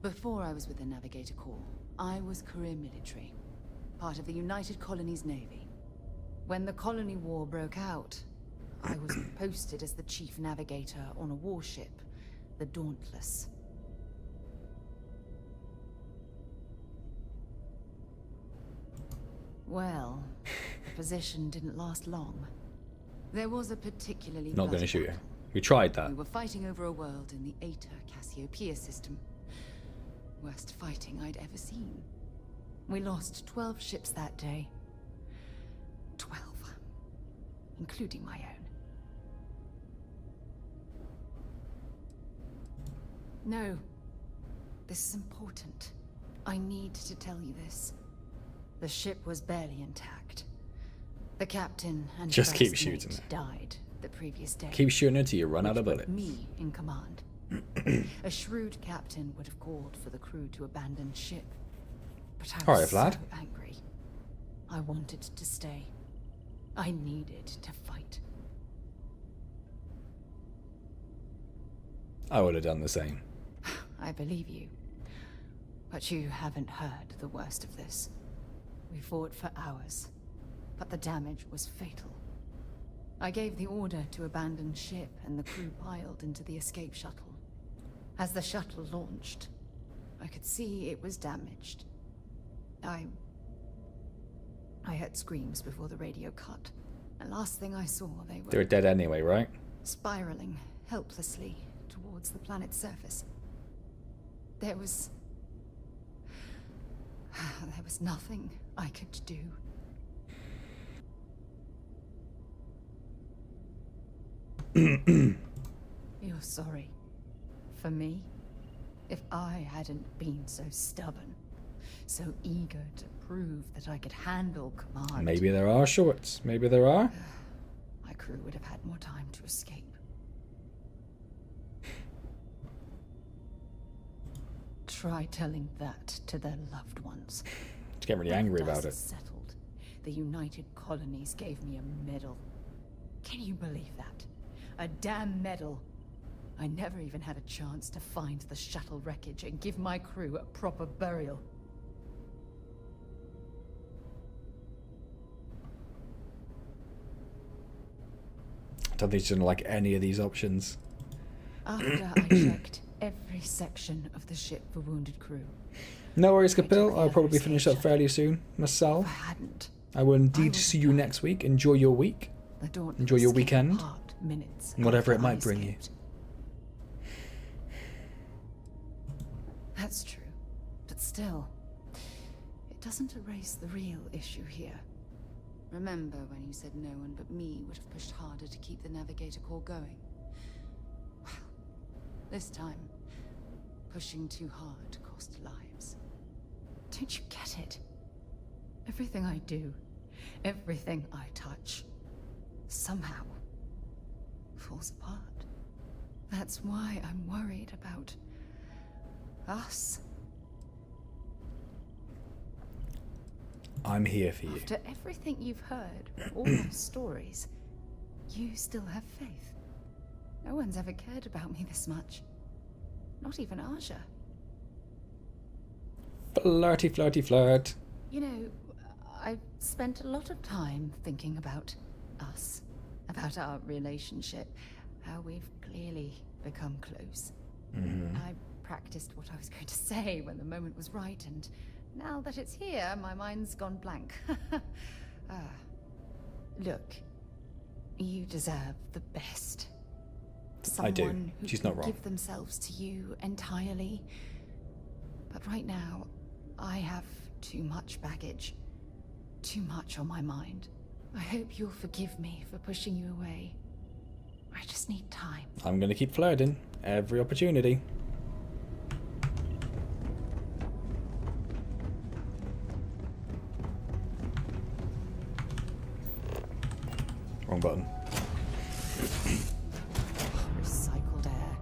Before I was with the Navigator Corps, I was career military, part of the United Colonies Navy. When the Colony War broke out, I was posted as the chief navigator on a warship, the Dauntless. Well, the position didn't last long. There was a particularly Not going bloody to shoot you. battle. We tried that. We were fighting over a world in the Eta Cassiopeia system. Worst fighting I'd ever seen. We lost 12 ships that day. 12. Including my own. No. This is important. I need to tell you this. The ship was barely intact. The captain and Just keep first shooting mate it. died the previous day. Keep shooting until you run out of Which bullets. put me in command. A shrewd captain would have called for the crew to abandon ship. But I was Alright, so Vlad. angry. I wanted to stay. I needed to fight. I would have done the same. I believe you. But you haven't heard the worst of this. We fought for hours, but the damage was fatal. I gave the order to abandon ship and the crew piled into the escape shuttle. As the shuttle launched, I could see it was damaged. I heard screams before the radio cut. And last thing I saw, They were dead anyway, right? spiraling helplessly towards the planet's surface. There was nothing I could do. You're sorry. For me? If I hadn't been so stubborn, so eager to prove that I could handle command, Maybe there are shorts. Maybe there are. my crew would have had more time to escape. Try telling that to their loved ones. Just get really angry When about dust it. settled, the United Colonies gave me a medal. Can you believe that? A damn medal. I never even had a chance to find the shuttle wreckage and give my crew a proper burial. I don't think she didn't like any of these options. After I checked every section of the ship for wounded crew, No worries, Kapil. I'll probably finish up fairly soon myself. I will indeed see you next week. Enjoy your week. the Dauntless Enjoy your came weekend. apart minutes And whatever it after I might bring you. escaped. That's true, but still, it doesn't erase the real issue here. Remember when you said no one but me would have pushed harder to keep the navigator core going? Well, this time, pushing too hard cost lives. Don't you get it? Everything I do, everything I touch, somehow falls apart. That's why I'm worried about us. I'm here for you. After everything you've heard, all those stories, you still have faith. No one's ever cared about me this much. Not even Aja. Flirty, flirty, flirt. You know, I've spent a lot of time thinking about us, about our relationship, how we've clearly become close. I practiced what I was going to say when the moment was right, and now that it's here, my mind's gone blank. Look, you deserve the best. I do. Someone who She's can not wrong. give themselves to you entirely. But right now, I have too much baggage. Too much on my mind. I hope you'll forgive me for pushing you away. I just need time. I'm going to keep flirting. Every opportunity. Wrong button. Recycled air.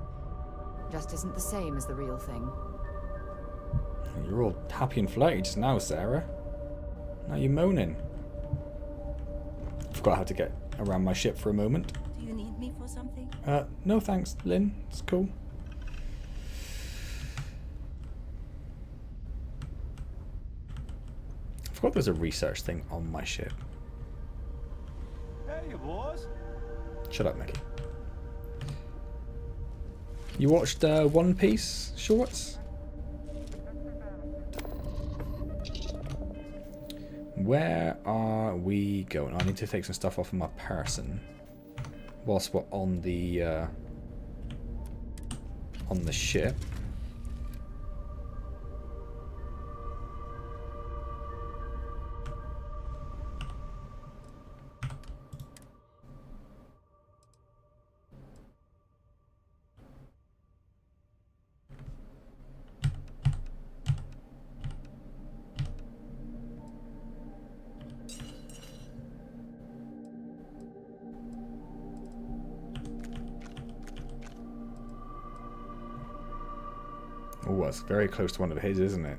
Just isn't the same as the real thing. You're all happy and flirty just now, Sarah. Now you're moaning. Forgot how to get around my ship for a moment. Do you need me for something? No thanks, Lynn. It's cool. I forgot there's a research thing on my ship. Hey, boys. Shut up, Mickey. You watched One Piece shorts? Where are we going? I need to take some stuff off of my person whilst we're on the ship. Oh, that's very close to one of his, isn't it?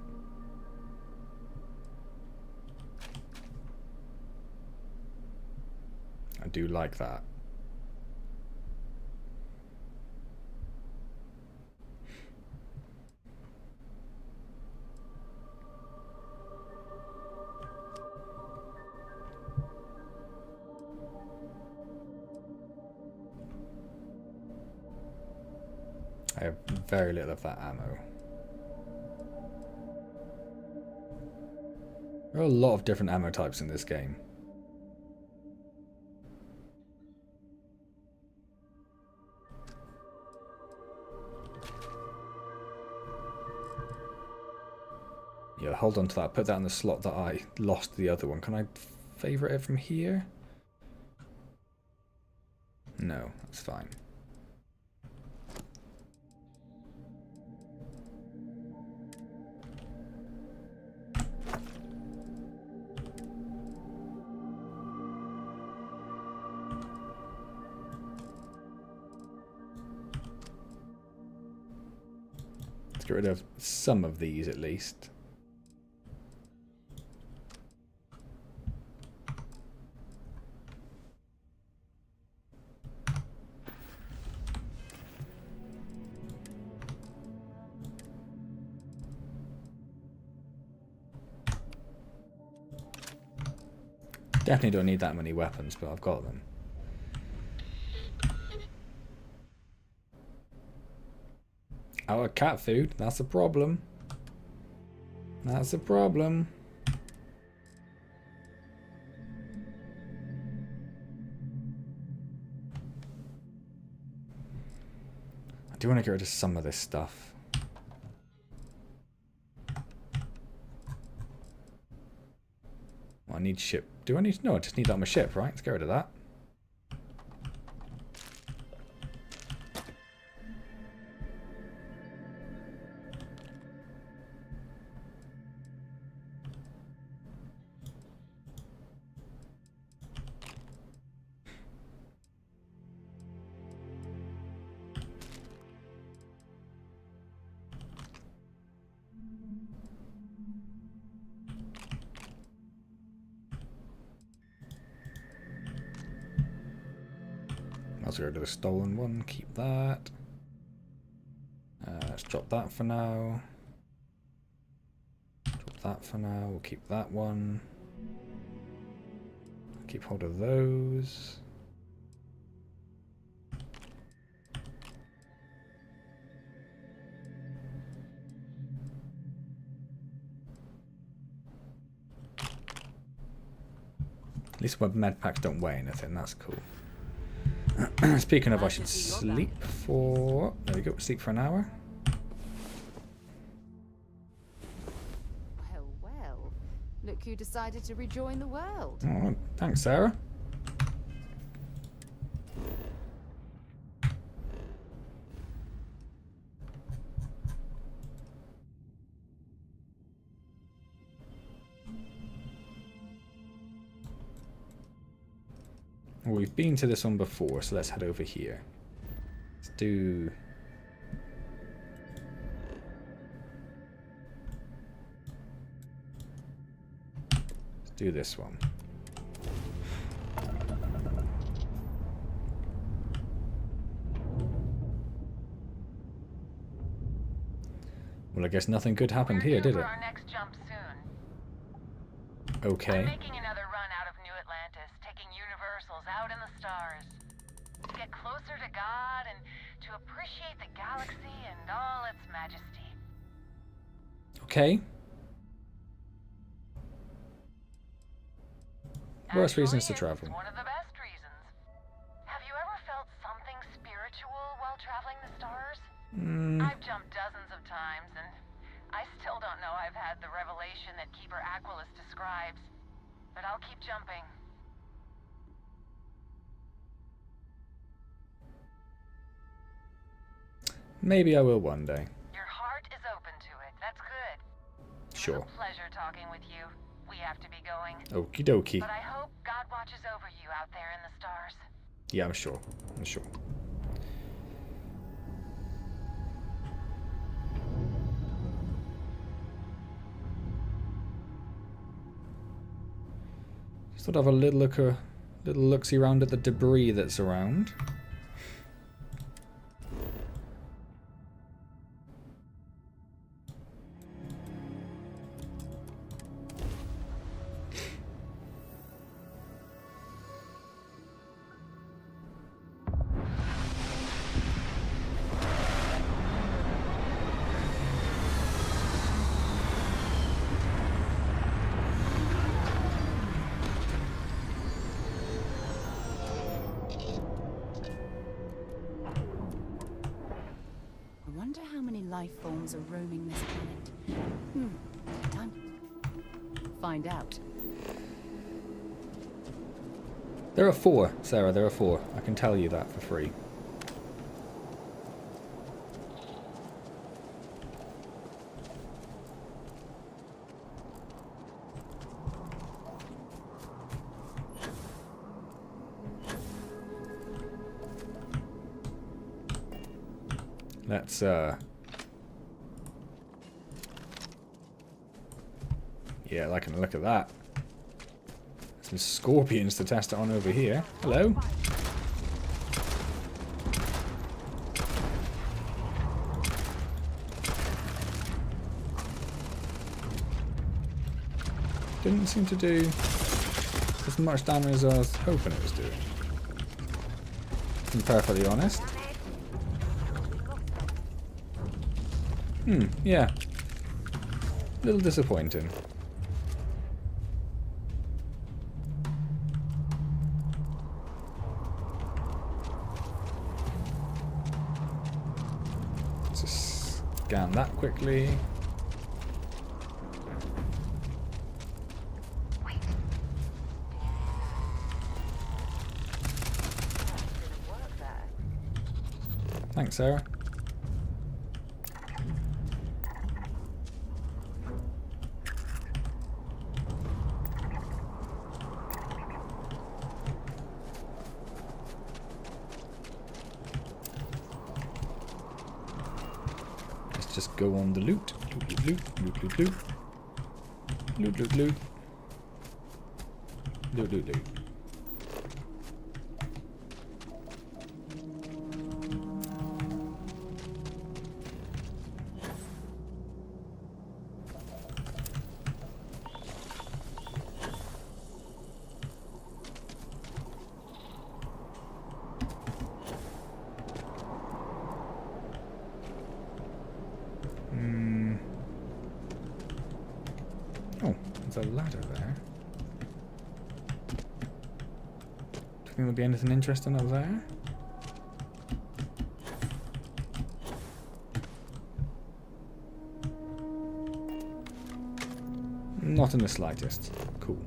I do like that. I have very little of that ammo. There are a lot of different ammo types in this game. Yeah, hold on to that. Put that in the slot that I lost the other one. Can I favorite it from here? No, that's fine. Let's get rid of some of these at least. Definitely don't need that many weapons, but I've got them. Out of cat food, that's a problem. That's a problem. I do want to get rid of some of this stuff. I need ship. Do I need? No, I just need that on my ship, right? Let's get rid of that. Let's go to the stolen one, keep that. Let's drop that for now. Drop that for now, we'll keep that one. Keep hold of those. At least my med packs don't weigh anything, that's cool. Speaking of, I should sleep for... There we go, sleep for an hour. Well, well. Look who decided to rejoin the world. Oh, thanks, Sarah. Well, we've been to this one before, so let's head over here. Let's do... Let's do this one. Well, I guess nothing good happened here, did it? Our next jump soon. Okay. I'm making another run out of New Atlantis, taking Universals out in the stars. To get closer to God and to appreciate the galaxy and all its majesty. Okay. Worst reasons to travel. One of the best reasons. Have you ever felt something spiritual while traveling the stars? I've jumped dozens of times, and I still don't know I've had the revelation that Keeper Oculus describes. But I'll keep jumping. Maybe I will one day. Your heart is open to it. That's good. Sure. It was a pleasure talking with you. We have to be going. Okie dokie. But I hope God watches over you out there in the stars. Yeah, I'm sure. I'm sure. Sort of have a little look-see around at the debris that's around. I wonder how many life forms are roaming this planet. Time to find out. There are 4, Sarah, there are 4. I can tell you that for free. Let's, yeah, I can look at that. Some scorpions to test it on over here. Hello. Didn't seem to do as much damage as I was hoping it was doing. To be perfectly honest. Yeah. A little disappointing. Let's just scan that quickly. Thanks, Sarah. Just go on the loot. Loot, loot, loot, loot, loot. Loot, loot, loot. Loot, loot, loot. Oh, there's a ladder there. Do you think there'll be anything interesting up there? Not in the slightest. Cool.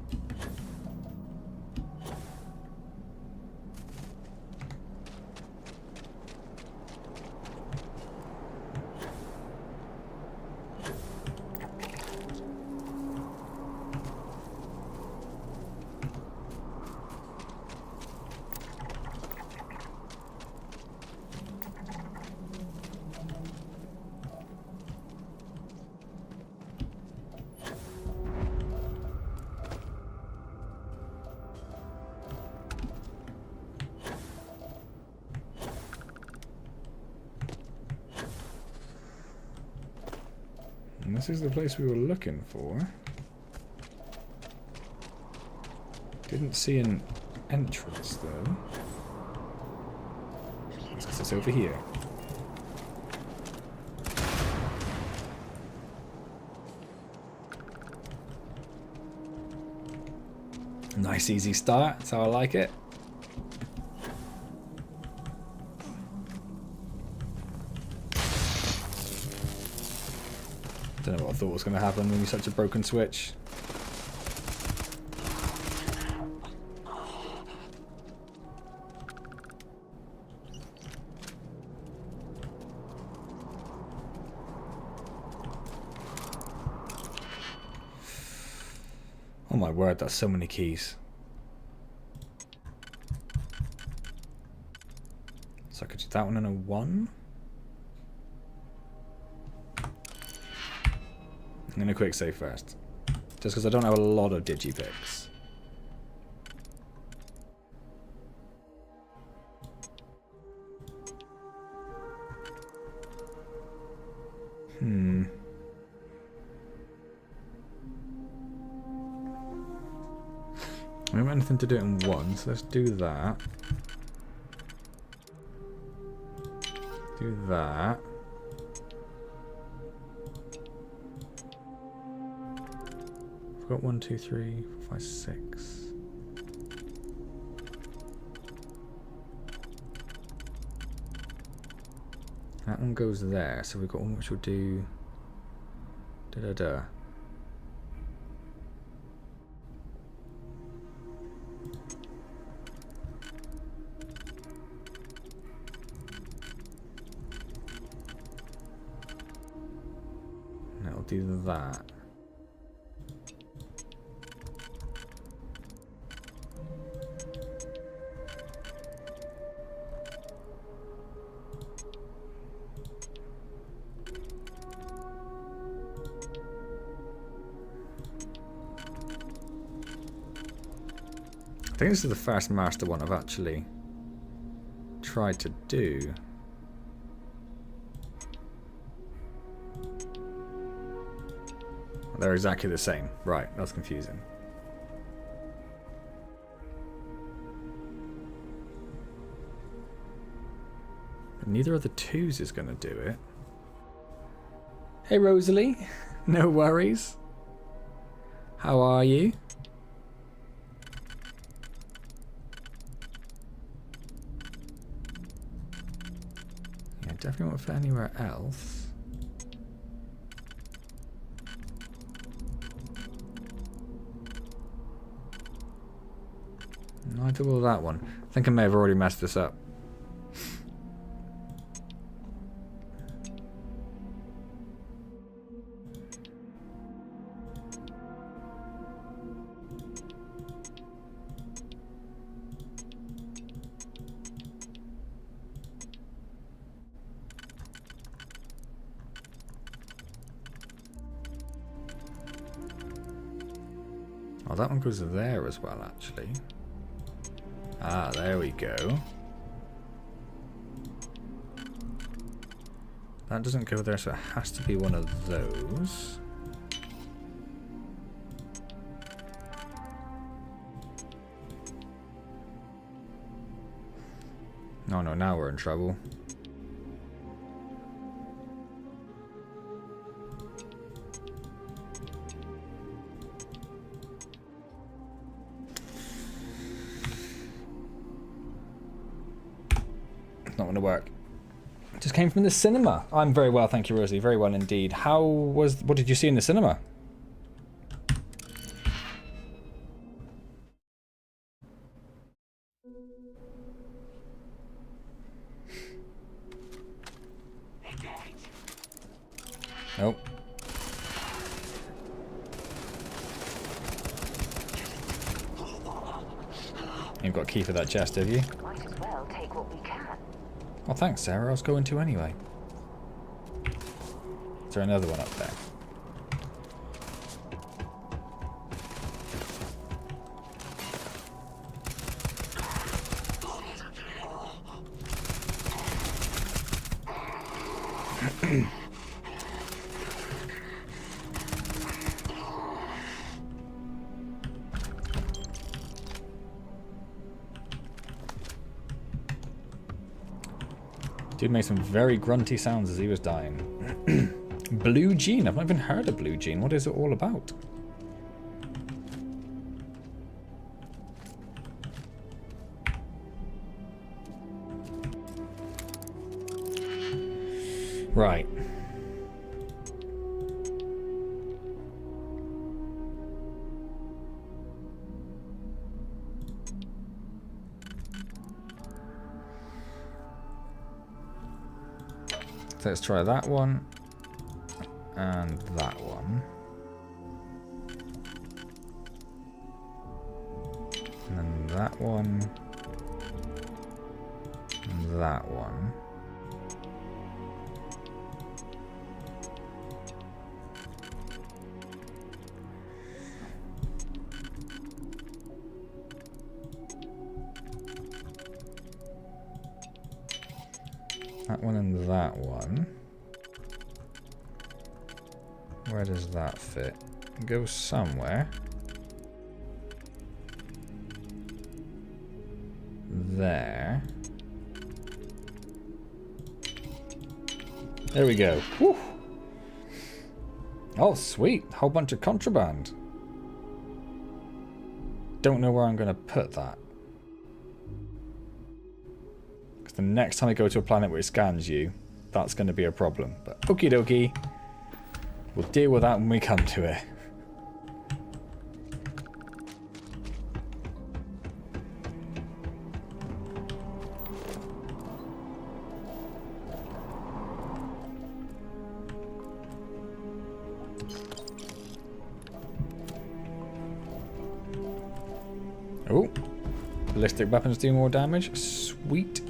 And this is the place we were looking for. Didn't see an entrance though. Let's get this over here. Nice easy start, that's how I like it. Don't know what I thought was going to happen when you such a broken switch. Oh my word, that's so many keys. So I could do that one in a 1. I'm going to quick save first. Just because I don't have a lot of digipicks. We don't have anything to do it in one, so let's do that. Do that. We've got 1, 2, 3, 4, 5, 6. That one goes there, so we've got one which will do da-da-da. That'll do that. I think this is the first master one I've actually tried to do. They're exactly the same. Right, that's confusing. But neither of the twos is going to do it. Hey Rosalie, no worries. How are you? Yeah, definitely won't fit anywhere else. Neither will that one. I think I may have already messed this up. Oh, that one goes there as well, actually. Ah, there we go. That doesn't go there, so it has to be one of those. Oh no, now we're in trouble. Not going to work. Just came from the cinema. I'm very well, thank you, Rosie. Very well indeed. What did you see in the cinema? Nope. You've got a key for that chest, have you? Might as well take what we can. Oh, thanks, Sarah. I was going to anyway. Is there another one up there? Dude made some very grunty sounds as he was dying. Blue Gene. I've not even heard of Blue Gene. What is it all about? Right. So let's try that one and that one. And then that one and that one. That one and that one. Where does that fit? It goes somewhere. There. There we go. Whew. Oh, sweet. Whole bunch of contraband. Don't know where I'm going to put that. Because the next time I go to a planet where it scans you, that's going to be a problem. But okie dokie. We'll deal with that when we come to it. Oh, ballistic weapons do more damage. Sweet.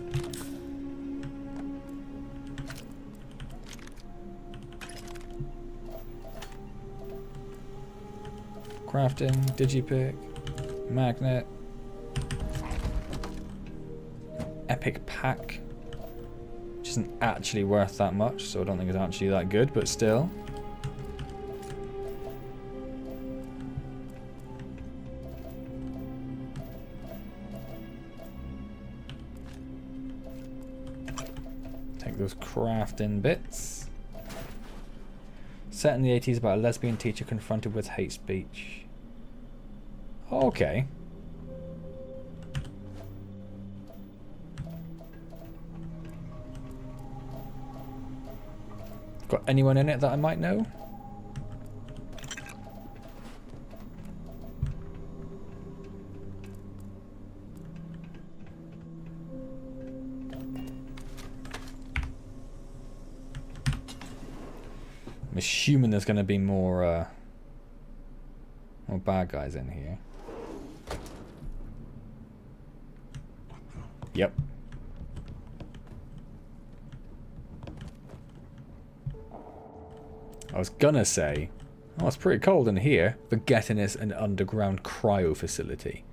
Crafting, digipick, magnet, epic pack, which isn't actually worth that much, so I don't think it's actually that good, but still. Take those crafting bits. Set in the 80s about a lesbian teacher confronted with hate speech. Okay. Got anyone in it that I might know? I'm assuming there's going to be more bad guys in here. Yep. I was gonna say, oh, it's pretty cold in here, but getting us an underground cryo facility.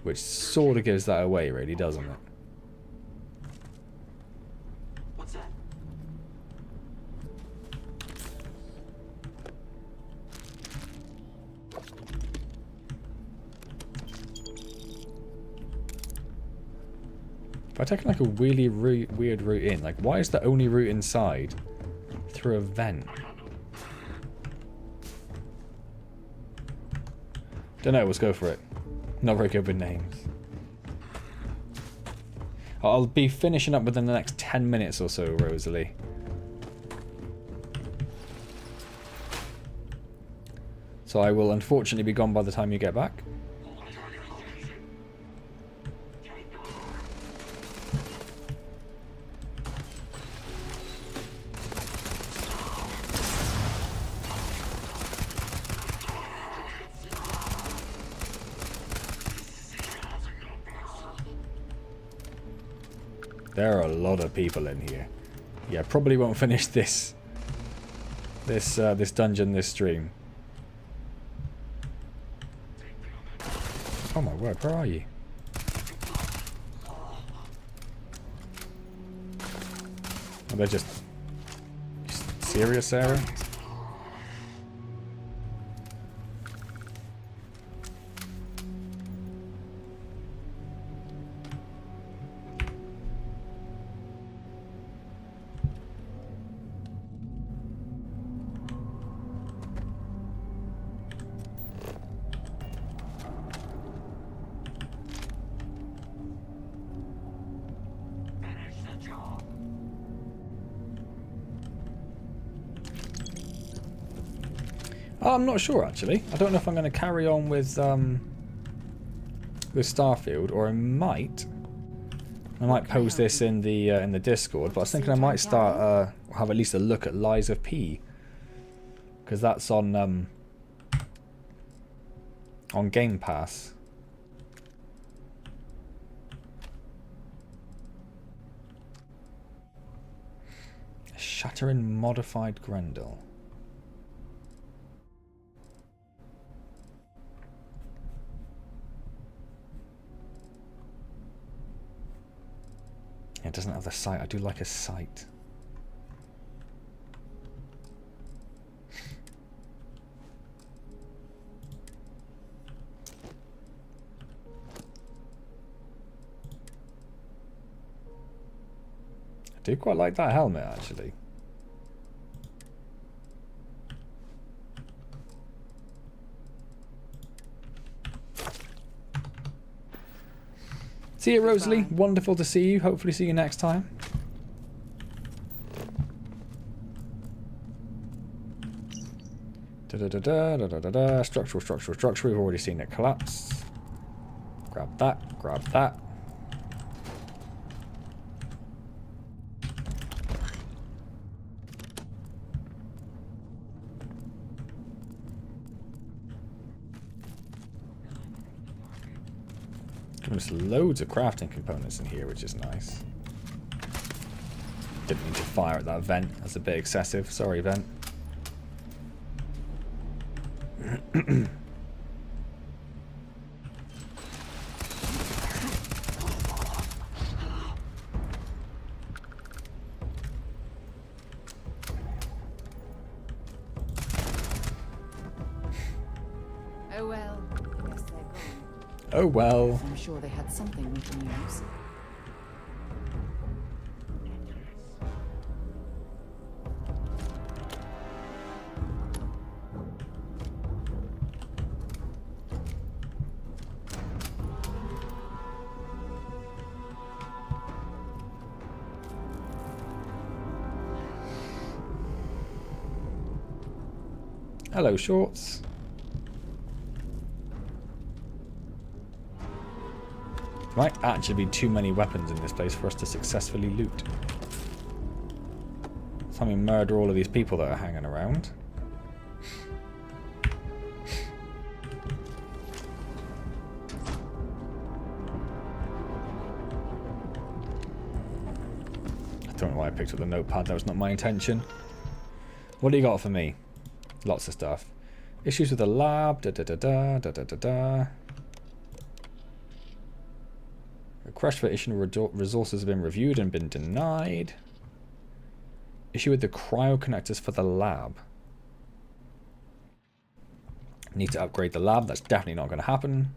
Which sort of gives that away, really, doesn't it? What's that? If I take like a really weird route in, like why is the only route inside through a vent? Don't know, let's go for it. Not very good with names. I'll be finishing up within the next 10 minutes or so, Rosalie. So I will unfortunately be gone by the time you get back. There are a lot of people in here. Yeah, probably won't finish this dungeon this stream. Oh my word, where are you? Are they just serious, Sarah? I'm not sure actually. I don't know if I'm going to carry on with Starfield, or I might pose this in the Discord. But I was thinking I might start have at least a look at Lies of P, because that's on Game Pass. Shattering modified Grendel. It doesn't have the sight. I do like a sight. do quite like that helmet, actually. See you, Rosalie. Wonderful to see you. Hopefully see you next time. Structural, structural, structural. We've already seen it collapse. Grab that, grab that. There's loads of crafting components in here, which is nice. Didn't mean to fire at that vent. That's a bit excessive. Sorry, vent. Oh well, guess they're gone. Oh well. I'm sure they had something we can use. Hello, Shorts. Might actually be too many weapons in this place for us to successfully loot. So we murder all of these people that are hanging around. I don't know why I picked up the notepad. That was not my intention. What do you got for me? Lots of stuff. Issues with the lab. Da da da da da da da da. Request for additional resources have been reviewed and been denied. Issue with the cryo connectors for the lab. Need to upgrade the lab. That's definitely not going to happen.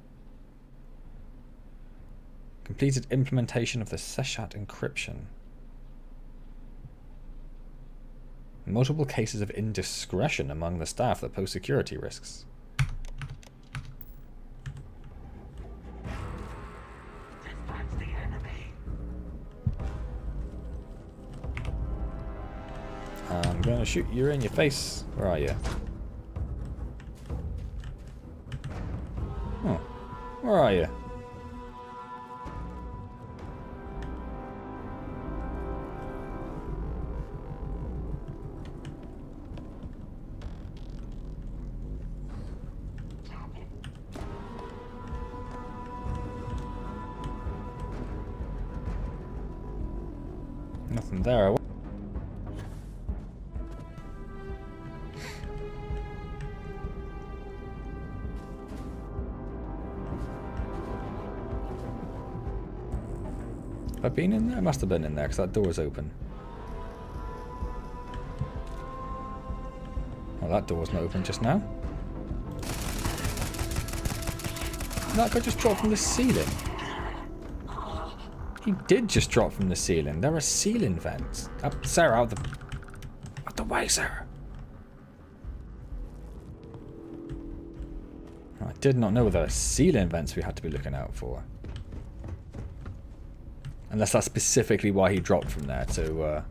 Completed implementation of the Seshat encryption. Multiple cases of indiscretion among the staff that pose security risks. I'm gonna shoot you in your face. Where are you? Oh, where are you? Nothing there. Have I been in there? I must have been in there because that door's open. Well, that door wasn't open just now. That guy just dropped from the ceiling. He did just drop from the ceiling. There are ceiling vents. Sarah, out the way, Sarah. I did not know there were ceiling vents we had to be looking out for. Unless that's specifically why he dropped from there, to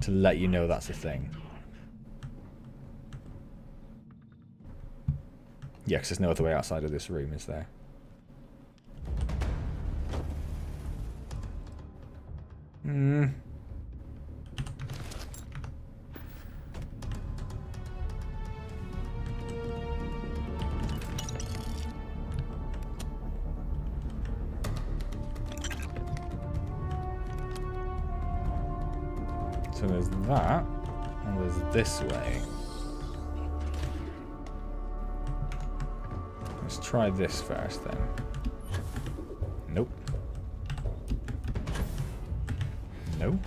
let you know that's a thing. Yeah, because there's no other way outside of this room, is there? Hmm. So there's that, and there's this way. Let's try this first then. Nope. No.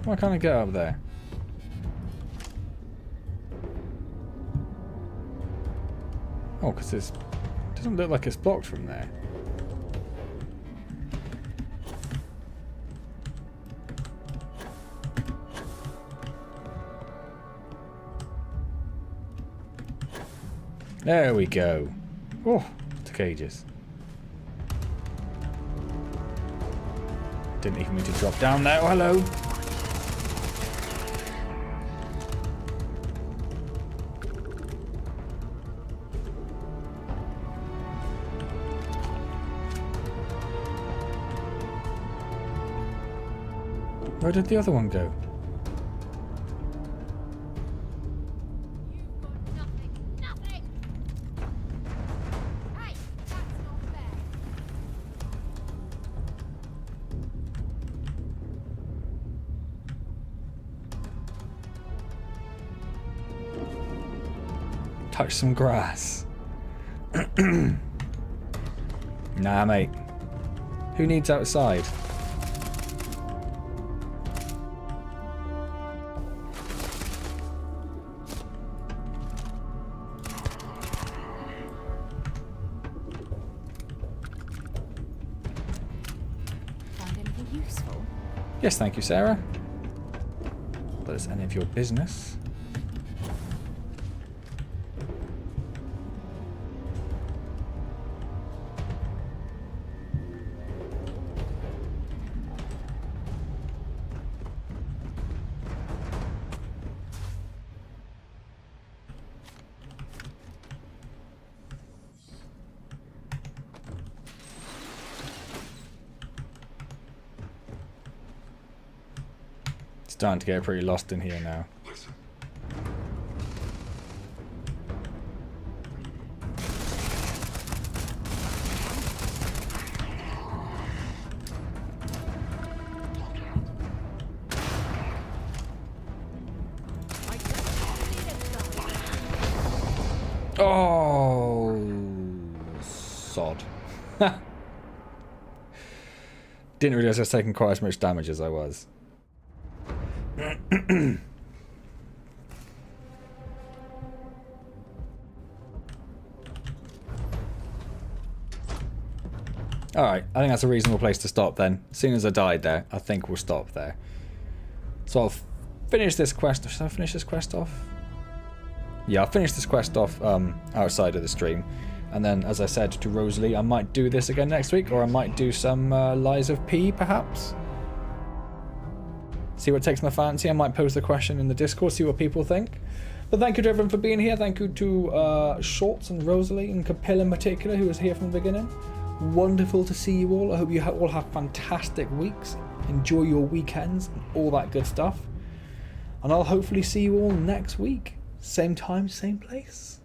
Why can't I get up there? Oh, because it doesn't look like it's blocked from there. There we go. Oh, took ages. Didn't even mean to drop down there. Oh, hello. Where did the other one go? Touch some grass. Nah, mate. Who needs outside? Found anything useful? Yes, thank you, Sarah. Not that it's any of your business. Starting to get pretty lost in here now. Oh, sod. Didn't realize I was taking quite as much damage as I was. Alright, I think that's a reasonable place to stop then. As soon as I died there, I think we'll stop there. So I'll finish this quest. Should I finish this quest off? Yeah, I'll finish this quest off outside of the stream. And then, as I said to Rosalie, I might do this again next week, or I might do some Lies of P, perhaps? See what takes my fancy. I might post the question in the Discord, see what people think. But thank you to everyone for being here. Thank you to Shorts and Rosalie and Capilla in particular, who was here from the beginning. Wonderful to see you all. I hope you all have fantastic weeks. Enjoy your weekends and all that good stuff. And I'll hopefully see you all next week. Same time, same place.